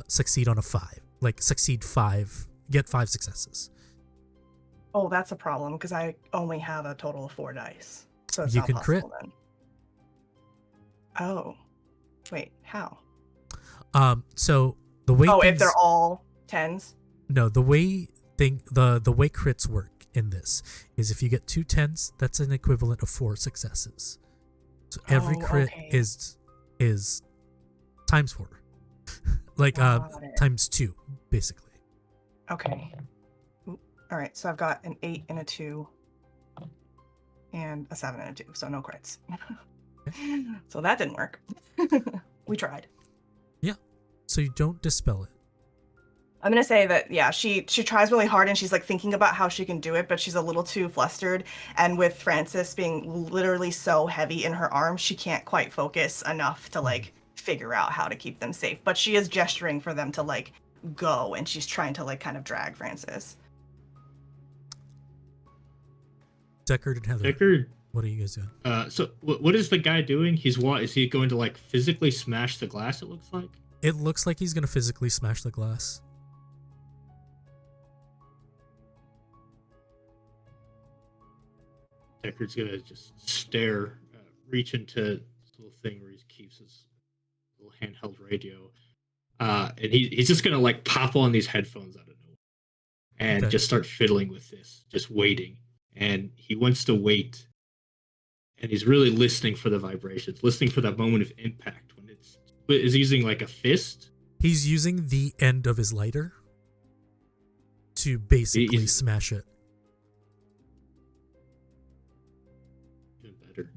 succeed on a 5. Like succeed 5, get 5 successes. Oh, that's a problem because I only have a total of 4 dice. So it's You not can possible crit. then. Oh. Wait, how? So the way If things- they're all 10s? No, the way the way crits work in this is if you get 2 10s, that's an equivalent of 4 successes. So every crit okay. is times 4. Like Got it. times 2 basically. Okay. All right, so I've got an 8 and a 2 and a 7 and a 2, so no crits. So that didn't work. We tried. Yeah. So you don't dispel it. I'm gonna say that yeah, she tries really hard and she's like thinking about how she can do it, but she's a little too flustered. And with Francis being literally so heavy in her arms, she can't quite focus enough to like figure out how to keep them safe. But she is gesturing for them to like go, and she's trying to like kind of drag Francis. Deckard and Heather. Decker. What are you guys doing? So what is the guy doing? Is he going to like physically smash the glass? It looks like. It looks like he's gonna physically smash the glass. Deckard's gonna just stare, reach into this little thing where he keeps his little handheld radio, and he's just gonna like pop on these headphones out of nowhere and Okay. just start fiddling with this, just waiting. And he wants to wait, and he's really listening for the vibrations, listening for that moment of impact when is he using like a fist. He's using the end of his lighter to basically He's- smash it. Even better.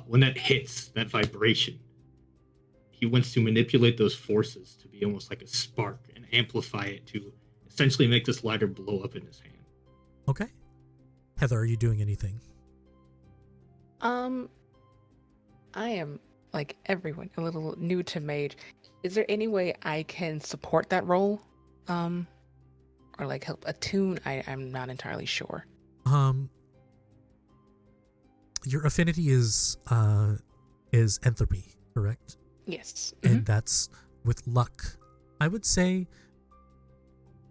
When that hits, that vibration, he wants to manipulate those forces to be almost like a spark and amplify it to essentially make this lighter blow up in his hand. Okay. Heather, are you doing anything? I am like everyone a little new to Mage. Is there any way I can support that role? Or like help attune? I'm not entirely sure. Your affinity is entropy, correct? Yes. And that's with luck. I would say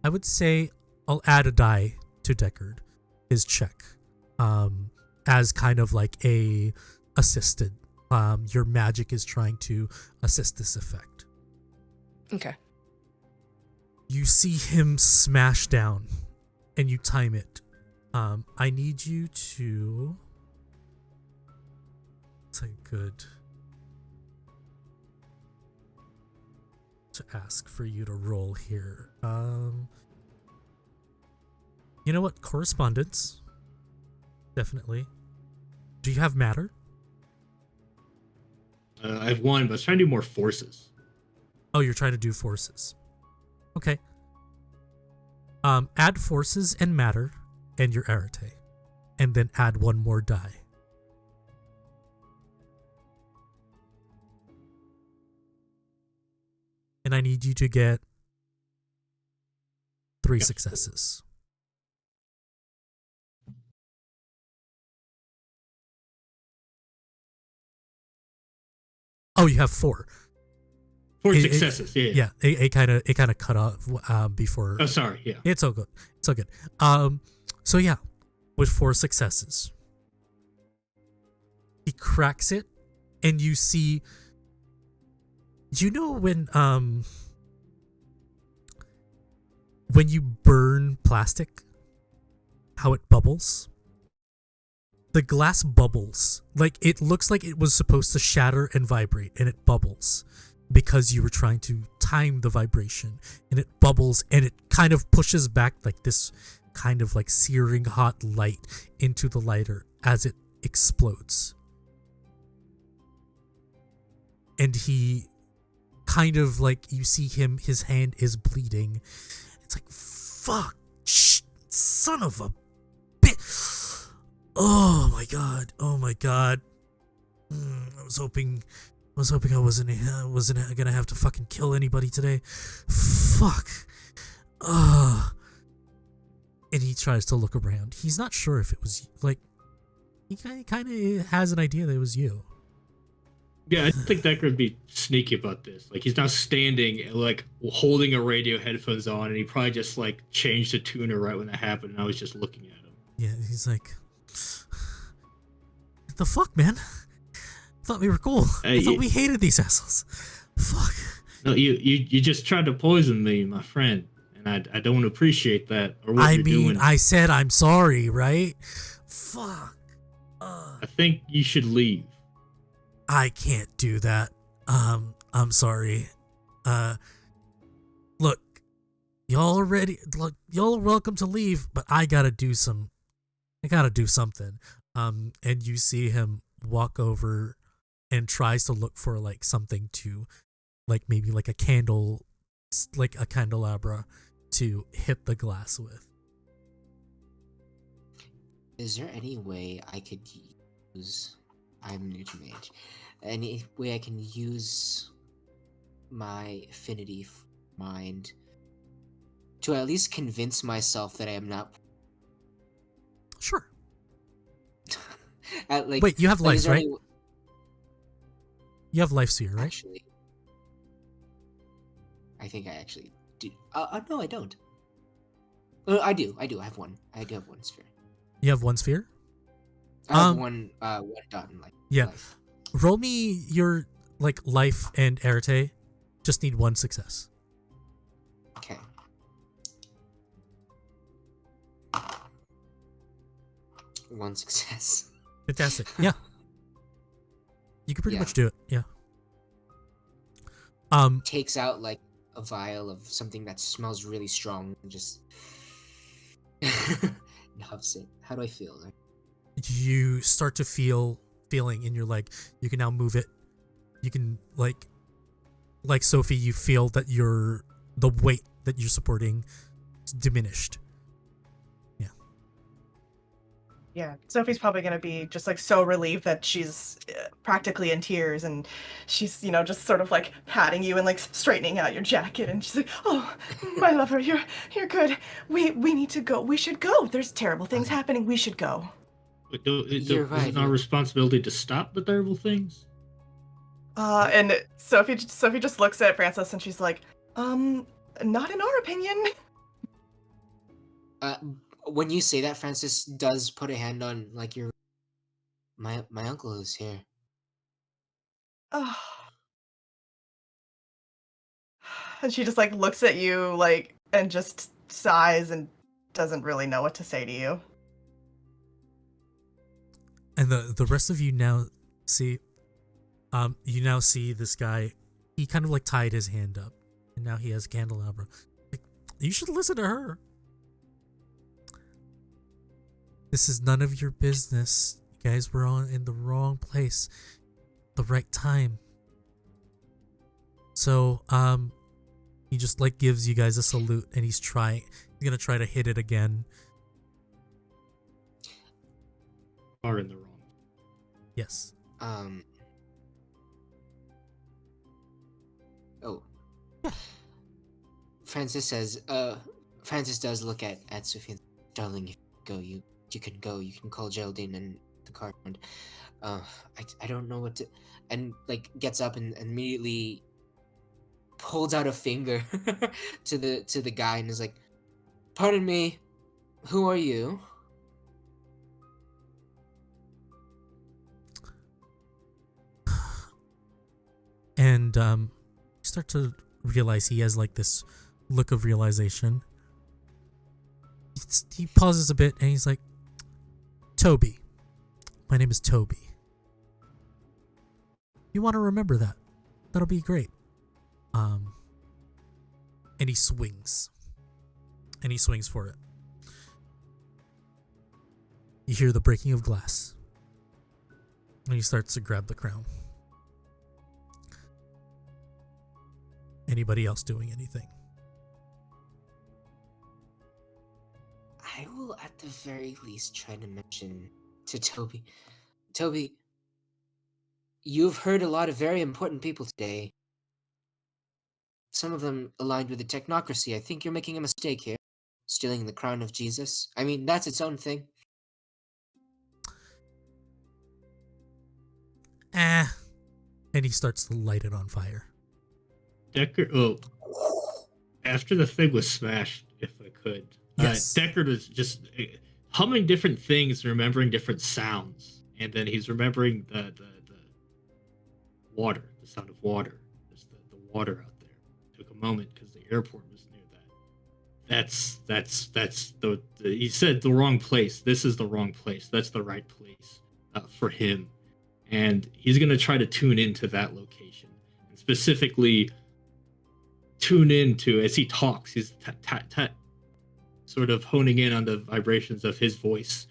I'll add a die to Deckard, his check, as kind of like a assisted your magic is trying to assist this effect. Okay. You see him smash down, and you time it. I need you to... It's like good to ask for you to roll here. You know what? Correspondence. Definitely. Do you have matter? I have one, but I was trying to do more forces. Oh, you're trying to do forces. Okay. Add forces and matter and your arete. And then add one more die. And I need you to get 3 successes. Oh, you have 4. 4 successes. Yeah. It kind of cut off before. Oh, sorry. Yeah. It's all good. It's all good. So yeah, with 4 successes, he cracks it, and you see. You know when you burn plastic, how it bubbles? The glass bubbles. Like, it looks like it was supposed to shatter and vibrate, and it bubbles because you were trying to time the vibration, and it bubbles, and it kind of pushes back like this kind of like searing hot light into the lighter as it explodes. And he kind of like, you see him, his hand is bleeding. It's like, fuck, son of a bitch. Oh my god. I was hoping I wasn't gonna have to fucking kill anybody today. Fuck. And he tries to look around. He's not sure if it was, like, he kind of has an idea that it was you. Yeah, I think that could be sneaky about this. Like, he's now standing, like, holding a radio, headphones on, and he probably just, like, changed the tuner right when that happened, and I was just looking at him. Yeah, he's like, what the fuck, man? I thought we were cool. I thought we hated these assholes. Fuck. No, you just tried to poison me, my friend, and I don't appreciate that or what you're doing. I said I'm sorry, right? Fuck. I think you should leave. I can't do that. I'm sorry. Look, y'all are welcome to leave, but I gotta do something. And you see him walk over and tries to look for like something to, like maybe like a candle, like a candelabra to hit the glass with. Is there any way I could use... I'm new to Mage. Any way I can use my affinity mind to at least convince myself that I am not... Sure. Wait, you have life, right? You have life sphere, right? Actually, I think I actually do. No, I don't. I do. I have one. I do have one sphere. You have one sphere? I have one dot in life. Roll me your like life and arete. Just need 1 success. Okay. One success. Fantastic. Yeah. You can pretty much do it. Yeah. Takes out like a vial of something that smells really strong and just huffs it. How do I feel? You start to feeling in your leg. You can now move it. You can like Sophie, you feel that the weight that you're supporting is diminished. Yeah, Sophie's probably going to be just like so relieved that she's practically in tears, and she's, just sort of like patting you and like straightening out your jacket, and she's like, "Oh, my lover, you're good. We need to go. We should go. There's terrible things happening. We should go." Is it our responsibility to stop the terrible things? And Sophie just looks at Francis and she's like, not in our opinion. When you say that, Francis does put a hand on like my uncle is here. Oh. And she just like looks at you like and just sighs and doesn't really know what to say to you. And the rest of you now see, you now see this guy. He kind of like tied his hand up, and now he has a candelabra. Like, you should listen to her. This is none of your business. You guys were on in the wrong place, the right time. So, he just like gives you guys a salute, and he's gonna try to hit it again. Are in the wrong. Yes. Oh. Francis says, Francis does look at Sophie. Darling, if you can go. You can call Geraldine and the car. And, I don't know what to... And, like, gets up and immediately holds out a finger to the guy and is like, pardon me, who are you? And you start to realize he has like this look of realization. He pauses a bit and he's like, Toby. My name is Toby. You want to remember that? That'll be great. And he swings. And he swings for it. You hear the breaking of glass. And he starts to grab the crown. Anybody else doing anything? I will at the very least try to mention to Toby. Toby, you've heard a lot of very important people today. Some of them aligned with the technocracy. I think you're making a mistake here. Stealing the crown of Jesus. I mean, that's its own thing. And he starts to light it on fire. After the thing was smashed, if I could, yes. Deckard was just humming different things, remembering different sounds, and then he's remembering the water, the sound of water, just the water out there. Took a moment because the airport was near that. That's the he said the wrong place. This is the wrong place. That's the right place for him, and he's gonna try to tune into that location, and specifically tune into as he talks. He's sort of honing in on the vibrations of his voice,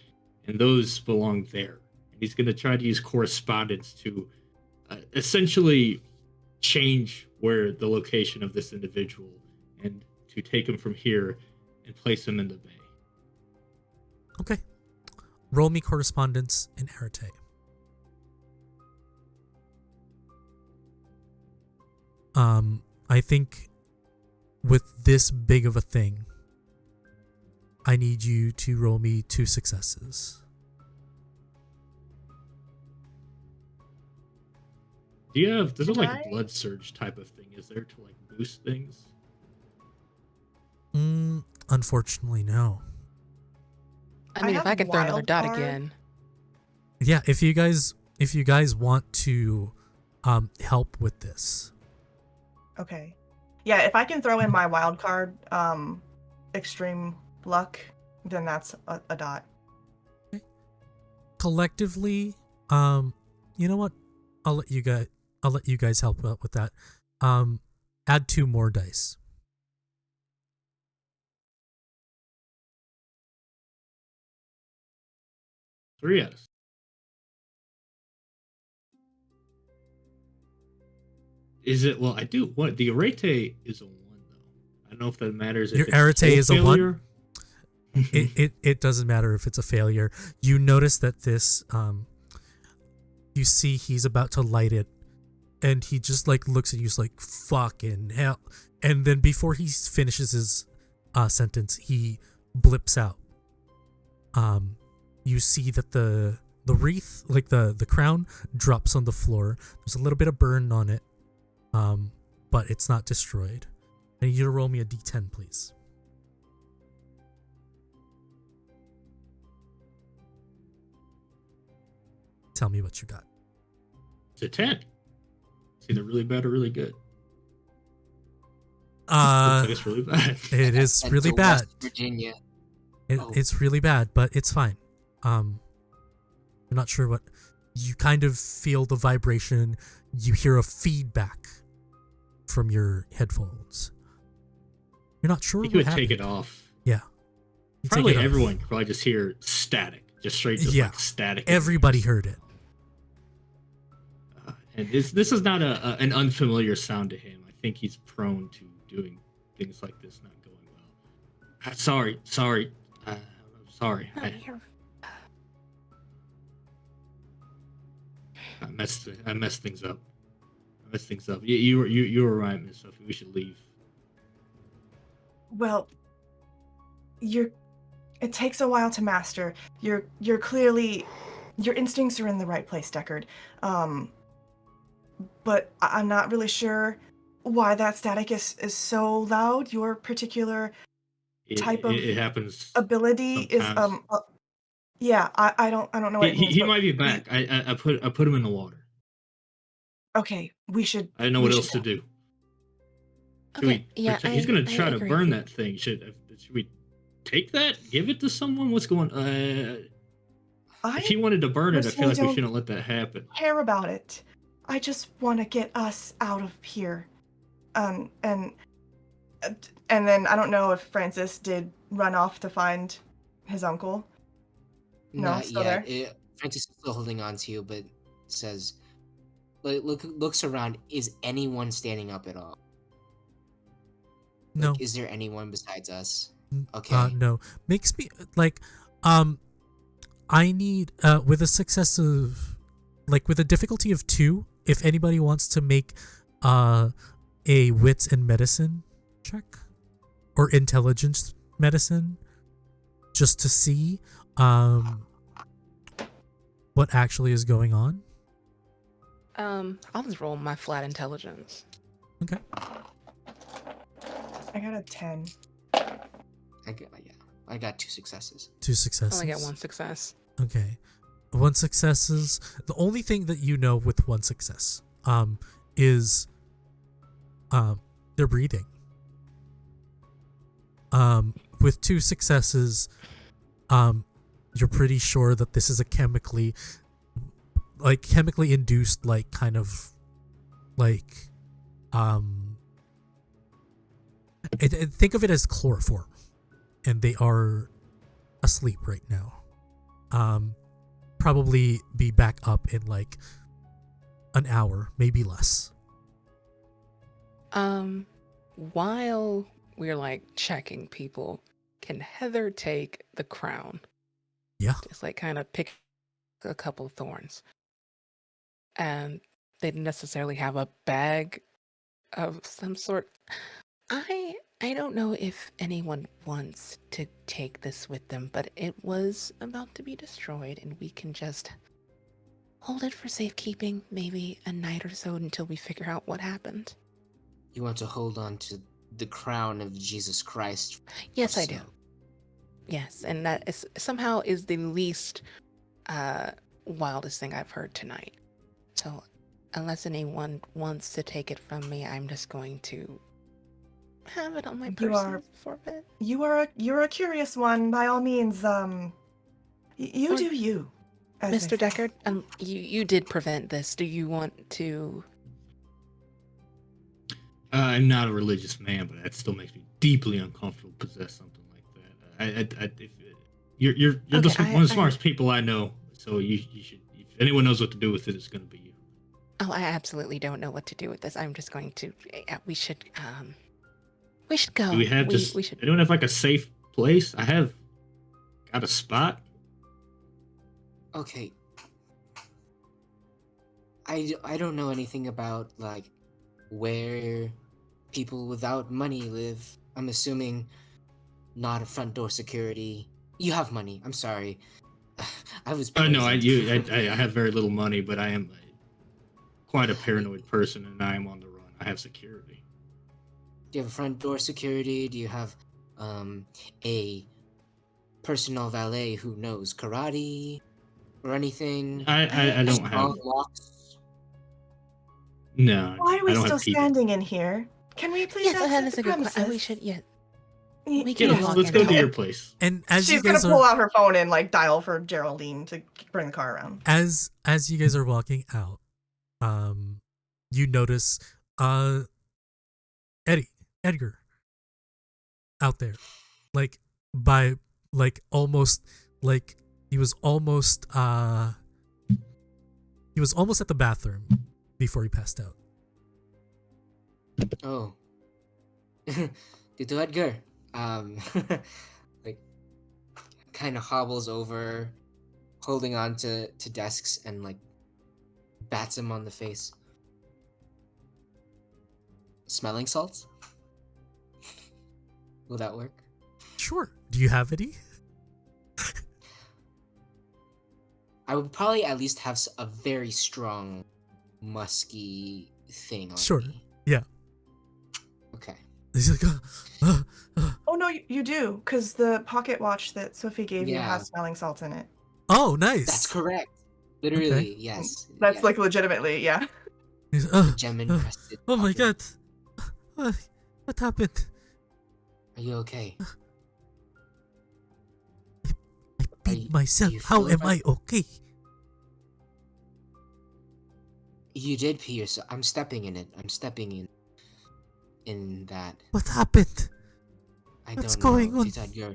and those belong there. And he's going to try to use correspondence to essentially change where the location of this individual, and to take him from here and place him in the bay. Okay. Roll me correspondence in Arete. I think with this big of a thing, I need you to roll me 2 successes. Do you have, there's Can like I? a blood surge type of thing, is there, to like boost things? Unfortunately, no. I mean, if have I could throw another wild dot card. again. Yeah, if you guys want to help with this. Okay. Yeah, if I can throw in my wild card, extreme luck, then that's a dot. Collectively, you know what? I'll let you guys help out with that. Add 2 more dice. 3 out of 6. Is it? Well, I do. What the arete is a 1 though. I don't know if that matters. If Your it's arete full is a 1? failure. It doesn't matter if it's a failure. You notice that this you see he's about to light it, and he just like looks at you like fucking hell, and then before he finishes his sentence, he blips out. You see that the wreath, like the crown, drops on the floor. There's a little bit of burn on it, but it's not destroyed. I need you to roll me a d10, please. Tell me what you got. It's a 10. It's either really bad or really good. Looks Uh, like it's really bad. it is And really to bad. West Virginia. Oh. It's really bad, but it's fine. I'm not sure what. You kind of feel the vibration. You hear a feedback from your headphones. You're not sure You what could happened. take it off. Yeah. You take Probably it off. everyone could probably just hear static, just straight, just Yeah. like static. Everybody heard it. And this is not an unfamiliar sound to him. I think he's prone to doing things like this not going well. Sorry. I'm sorry. No, I messed things up. You were right, Miss Sophie. We should leave. Well, it takes a while to master. You're clearly, your instincts are in the right place, Deckard. But I'm not really sure why that static is so loud. Your particular type of It happens. ability is sometimes. yeah. I don't know what it means. He but might be back. I put him in the water. Okay, we should. I didn't know we what should else to do. Should Okay, we yeah, he's gonna try I to agree burn with you. that thing. Should we take that? Give it to someone? What's going? If he wanted to burn it, I feel personally like we don't shouldn't let that happen. care about it. I just want to get us out of here. And then I don't know if Francis did run off to find his uncle. No, Not still yet. there? Francis is still holding on to you, but says, looks around. Is anyone standing up at all? No. Is there anyone besides us? N- Okay. No. Makes me like I need with a success of with a difficulty of 2, if anybody wants to make a wits and medicine check or intelligence medicine just to see what actually is going on. I'll just roll my flat intelligence. Okay. I got a 10. I got 2 successes. 2 I successes. only got 1 success. Okay. 1 successes. The only thing that you know with 1 success is they're breathing. With 2 successes, you're pretty sure that this is a chemically induced think of it as chloroform, and they are asleep right now. Probably be back up in an hour, maybe less. While we're checking people, can Heather take the crown? Yeah. Just kind of pick a couple of thorns. And they didn't necessarily have a bag of some sort. I don't know if anyone wants to take this with them, but it was about to be destroyed, and we can just hold it for safekeeping, maybe a night or so until we figure out what happened. You want to hold on to the crown of Jesus Christ? Yes, I So- do. Yes, and that is somehow is the least wildest thing I've heard tonight. So, unless anyone wants to take it from me, I'm just going to have it on my You person are- for a bit. You're a curious one. By all means, you Or- do you. as they Mr. say. Deckard, you did prevent this. Do you want to? I'm not a religious man, but that still makes me deeply uncomfortable to possess something like that. You're Okay, one of the smartest people I know, so you should. If anyone knows what to do with it, it's going to be you. Oh, I absolutely don't know what to do with this. I'm just going to. We should go. Do we have we should. anyone have a safe place? I have got a spot. Okay. I don't know anything about where people without money live. I'm assuming not a front door security. You have money. I'm sorry. I was. No, I poisoned. have very little money, but I am quite a paranoid person, and I am on the run. I have security. Do you have a front door security? Do you have a personal valet who knows karate or anything? I don't Strong have. locks? No, Why are I we don't still have people. standing in here? Can we please Yes, exit that's the a good question. We premises? should, yeah. Y- We Yeah, can yes. walk let's in go now. to your place. And as She's you gonna guys pull are out her phone and like dial for Geraldine to bring the car around. as you guys are walking out, you notice Edgar out there, like by like almost like he was almost at the bathroom before he passed out. Oh. Dito Edgar. Like kind of hobbles over, holding on to desks and like bats him on the face. Smelling salts? Will that work? Sure. Do you have any? I would probably at least have a very strong, musky thing on Sure. me. Yeah. Okay. He's like, Oh no, you do, because the pocket watch that Sophie gave you Yeah. has smelling salts in it. oh, nice. That's correct. Literally, yes. That's yes. like legitimately, yeah. He's, Gem encrusted. oh my pocket. god. What happened? Are you okay? I beat you- myself. you How feel am I okay? You did pee yourself. I'm stepping in it. I'm stepping in that. What happened? I What's don't know. going on? Tita Edgar,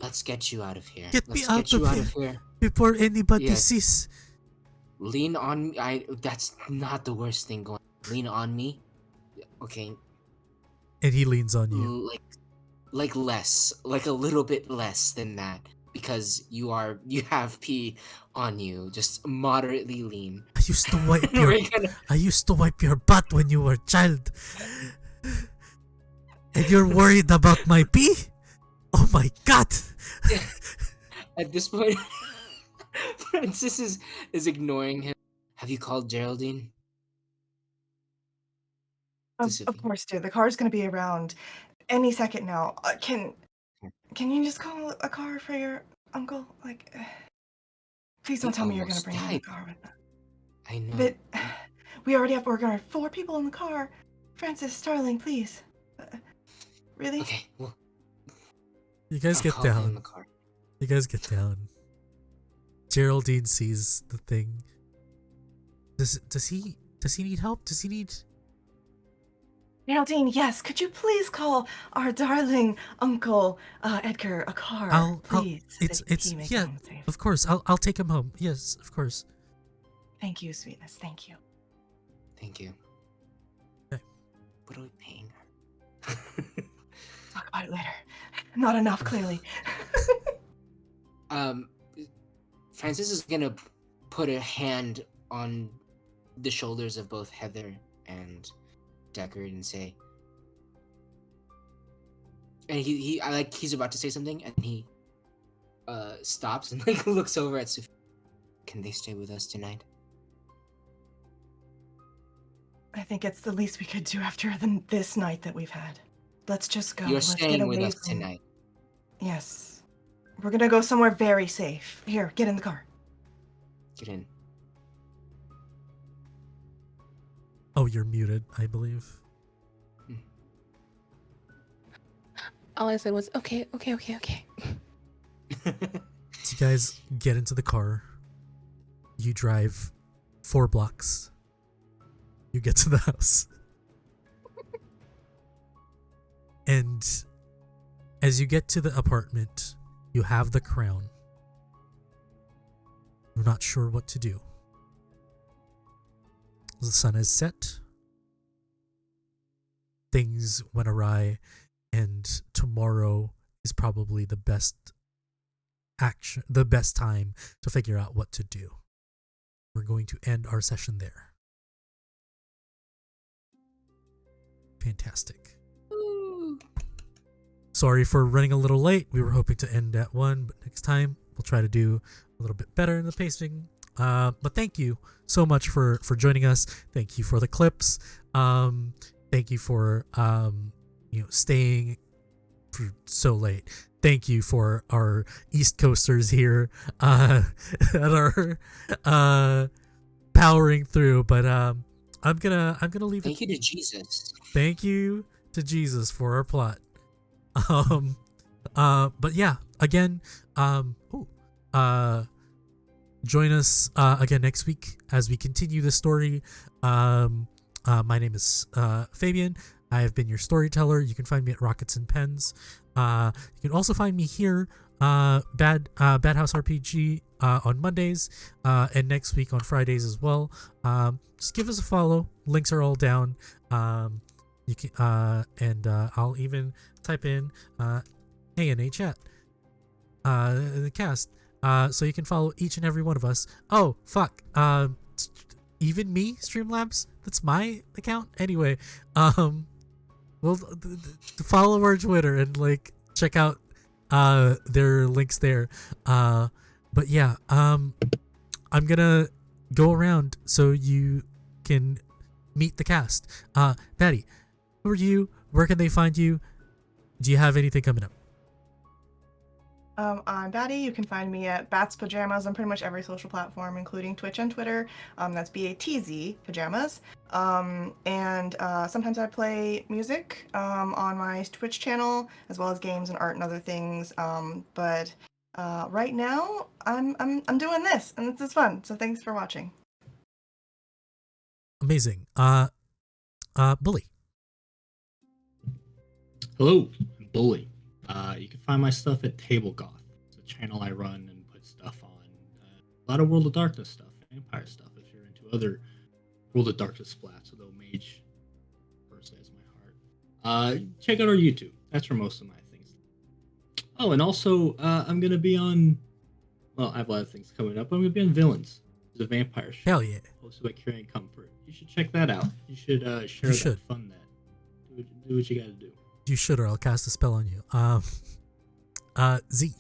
let's get you out of here. Get me Let's out get you of out here. of here. Before anybody Yes. sees. Lean on me. That's not the worst thing going. Lean on me. Okay. And he leans on you. Like less, like a little bit less than that, because you have pee on you. Just moderately lean. I used to wipe your We're gonna- I used to wipe your butt when you were a child. And you're worried about my pee? Oh my god. At this point, Francis is ignoring him. Have you called Geraldine? Of Sophie. course, dude. The car's gonna be around any second now. Can you just call a car for your uncle? Like, please don't He tell me you're gonna almost bring him in died. the car with us. I know. But we're gonna have 4 people in the car. Francis, Starling, please. Really? Okay, well, You guys I'll get call him in down. the car. You guys get down. Geraldine sees the thing. Does he need help? Does he need Geraldine, yes. Could you please call our darling uncle Edgar a car, please? so that it's he may yeah, go home safe. of course. I'll take him home. Yes, of course. Thank you, sweetness. Thank you. Thank you. Okay. What are we paying her? Talk about it later. Not enough, clearly. Francis is gonna put a hand on the shoulders of both Heather and Deckard and say, and he's about to say something, and he stops and like looks over at Sophie. Can they stay with us tonight? I think it's the least we could do after this night that we've had. Let's just go. You're Let's get staying with away us from- tonight. Yes. We're gonna go somewhere very safe. Here, get in the car. Get in. Oh, you're muted, I believe. All I said was, okay. So you guys get into the car. You drive 4 blocks. You get to the house. And as you get to the apartment, you have the crown. You're not sure what to do. The sun has set. Things went awry, and tomorrow is probably the best time to figure out what to do. We're going to end our session there. Fantastic. Sorry for running a little late. We were hoping to end at 1, but next time we'll try to do a little bit better in the pacing. But thank you so much for joining us. Thank you for the clips. Thank you for staying for so late. Thank you for our East Coasters here that are powering through. But I'm gonna leave Thank it. you to Jesus. Thank you to Jesus for our plot. But yeah, again, join us again next week as we continue the story. My name is Fabian. I have been your storyteller. You can find me at Rockets and Pens. You can also find me here, Bad House RPG, on Mondays, and next week on Fridays as well. Just give us a follow. Links are all down. You can and I'll even type in ANA chat, the cast, so you can follow each and every one of us. Oh fuck, even me, Streamlabs, that's my account anyway. Well, follow our Twitter and like check out their links there. But yeah, I'm gonna go around so you can meet the cast. Patty, who are you? Where can they find you? Do you have anything coming up? I'm Batty. You can find me at Bats Pajamas on pretty much every social platform, including Twitch and Twitter. That's BATZ Pajamas. And sometimes I play music on my Twitch channel, as well as games and art and other things. But right now, I'm doing this, and this is fun. So thanks for watching. Amazing. Bully. Hello, I'm Bully. You can find my stuff at Table Goth. It's a channel I run and put stuff on. A lot of World of Darkness stuff, vampire stuff. If you're into other World of Darkness splats, although Mage personally is my heart. Check out our YouTube. That's where most of my things. Oh, and also I'm gonna be on. Well, I have a lot of things coming up. I'm gonna be on Villains. It's a vampire show. Hell yeah. Hosted by Carrying Comfort. You should check that out. You should share You that, should. fund that. Do what you gotta do. You should, or I'll cast a spell on you. Z.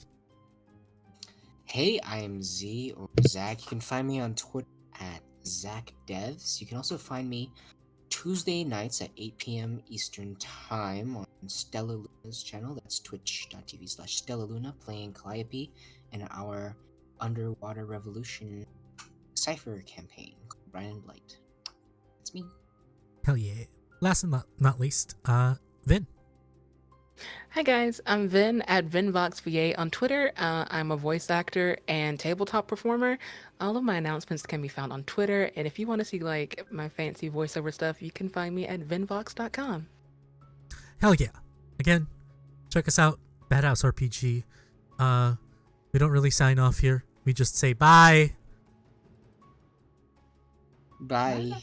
Hey, I am Z or Zach. You can find me on Twitter at ZachDevs. You can also find me Tuesday nights at 8 p.m. Eastern Time on Stella Luna's channel. That's twitch.tv/Stella Luna, playing Calliope in our Underwater Revolution Cypher campaign called Brian and Blight. That's me. Hell yeah. Last and not least, Vin. Hi guys, I'm Vin at VinVoxVA on Twitter. I'm a voice actor and tabletop performer. All of my announcements can be found on Twitter, and if you want to see like my fancy voiceover stuff, you can find me at vinvox.com. Hell yeah. Again, check us out. Bad House RPG. We don't really sign off here. We just say bye. Bye.